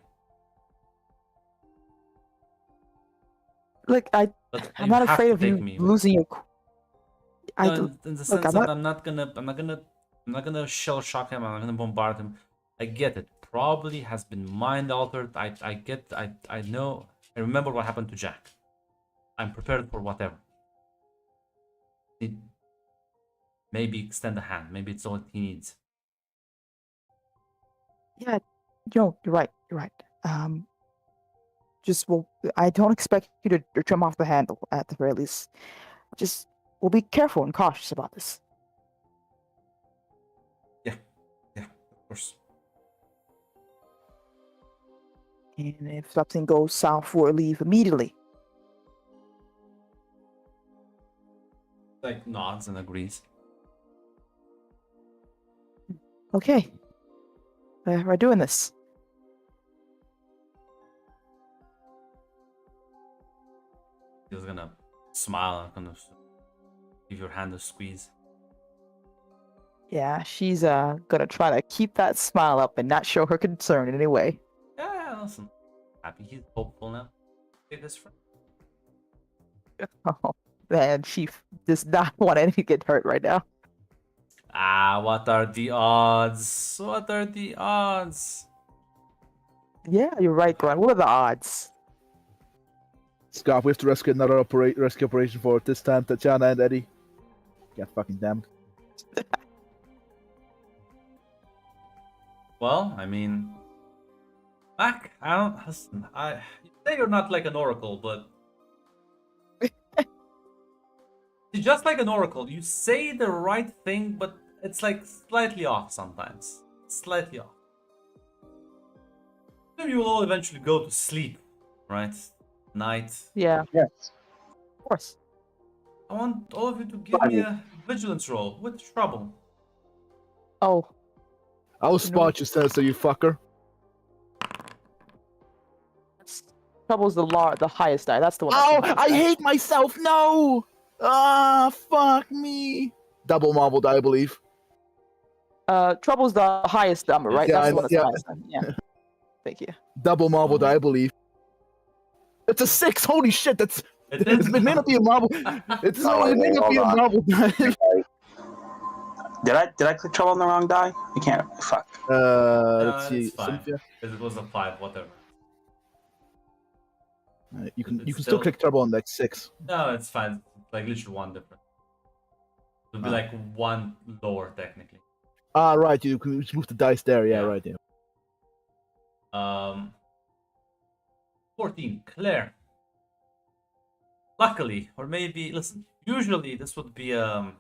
Look, But I'm you not have afraid to of you take me with- losing your... No, in the sense that not... I'm not gonna shell shock him. I'm not gonna bombard him. I get it. Probably has been mind altered. I know. I remember what happened to Jack. I'm prepared for whatever. Maybe extend a hand. Maybe it's all he needs. Yeah, you're right. Well, I don't expect you to trim off the handle at the very least. Just, we'll be careful and cautious about this. course. And if something goes south, we'll leave immediately. Like nods and agrees. Okay. We're doing this. He's gonna smile and kind of give your hand a squeeze. Yeah, she's gonna try to keep that smile up and not show her concern in any way. Yeah, listen. Happy he's hopeful now. Take this friend. Oh man, she does not want any to get hurt right now. Ah, what are the odds? What are the odds? Yeah, you're right, Glenn. What are the odds? Scott, we have to rescue another rescue operation for this time, Tatiana and Eddie. Get fucking damned. Well, I mean, Mac, I don't listen. You say you're not like an oracle, but you're just like an oracle. You say the right thing, but it's like slightly off sometimes. Slightly off. Maybe you will all eventually go to sleep, right? Night. Yeah, Yes. of course. I want all of you to give me a vigilance roll with trouble. Oh, I'll spot you, so you fucker. trouble's the highest die. That's the one. Oh, That's the I highest die. hate myself. No. Ah, fuck me. Double marble die, I believe. Trouble's the highest number, right? Yeah, That's the one that's yeah. the highest number. Yeah. Thank you. Double marble die, I believe. It's a 6. Holy shit, that's. It It is. may not be a marble. It may not be a hold on. marble die. Did I click trouble on the wrong die? I can't. Fuck. Let's see. It's fine. Cynthia. Because it was a 5, whatever. You can It's still still- click trouble on like 6. No, it's fine. It's like literally one difference. It'll be Ah. like one lower technically. Ah, right. You can just move the dice there. Yeah, Yeah. right. Yeah. 14, Claire. Luckily, or maybe listen. Usually, this would be a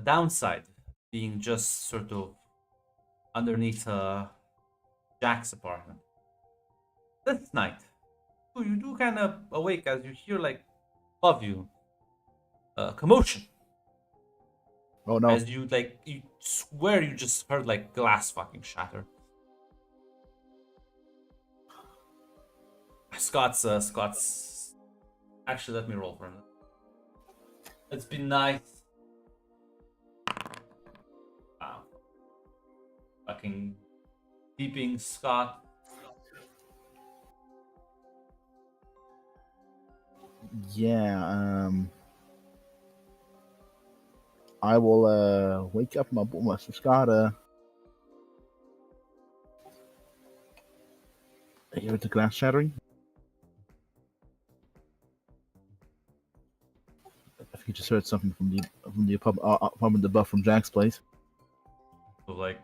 downside, being just sort of underneath Jack's apartment. This night, you do kind of awake as you hear like above you commotion. Oh no. As you like, you swear you just heard like glass fucking shatter. Scott's. Actually, let me roll for him. It's been nice. Wow. Fucking keeping Scott. Yeah. I will wake up my Scott. I hear the glass shattering. I think you just heard something from the apartment above from Jack's place. So like,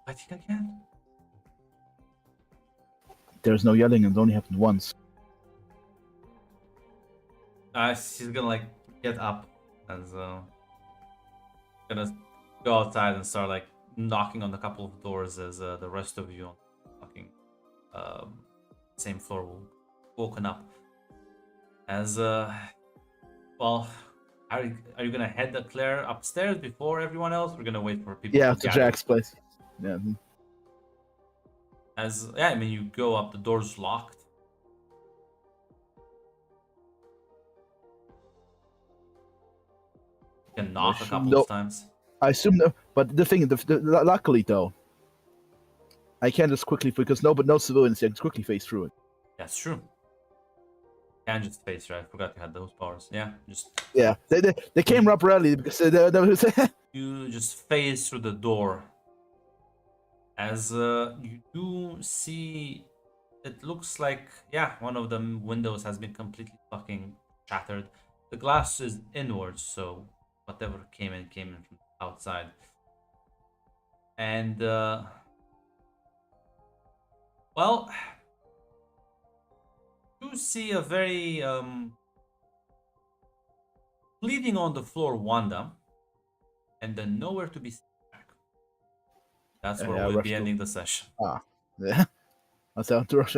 I think I can. There's no yelling, and it only happened once. She's gonna like get up and gonna go outside and start like knocking on a couple of doors as the rest of you on fucking same floor will woken up. As well, are you gonna head the Claire upstairs before everyone else? We're gonna wait for people. Yeah, to to gather. Jack's place. Yeah. As yeah, I mean, you go up. The door's locked. You can knock a couple No. of times. I assume, but the thing, luckily though, I can just quickly because no civilians can quickly face through it. That's true. Can just face right. I forgot you had those powers. Yeah, just Yeah, they came up rarely because there was you just phase through the door. As you do see, it looks like yeah, one of the windows has been completely fucking shattered. The glass is inwards, so whatever came in from outside. And well, you see a very bleeding on the floor Wanda. and then nowhere to be seen back. That's where Yeah, we'll rush be to- ending the session. Yeah. That's how to rush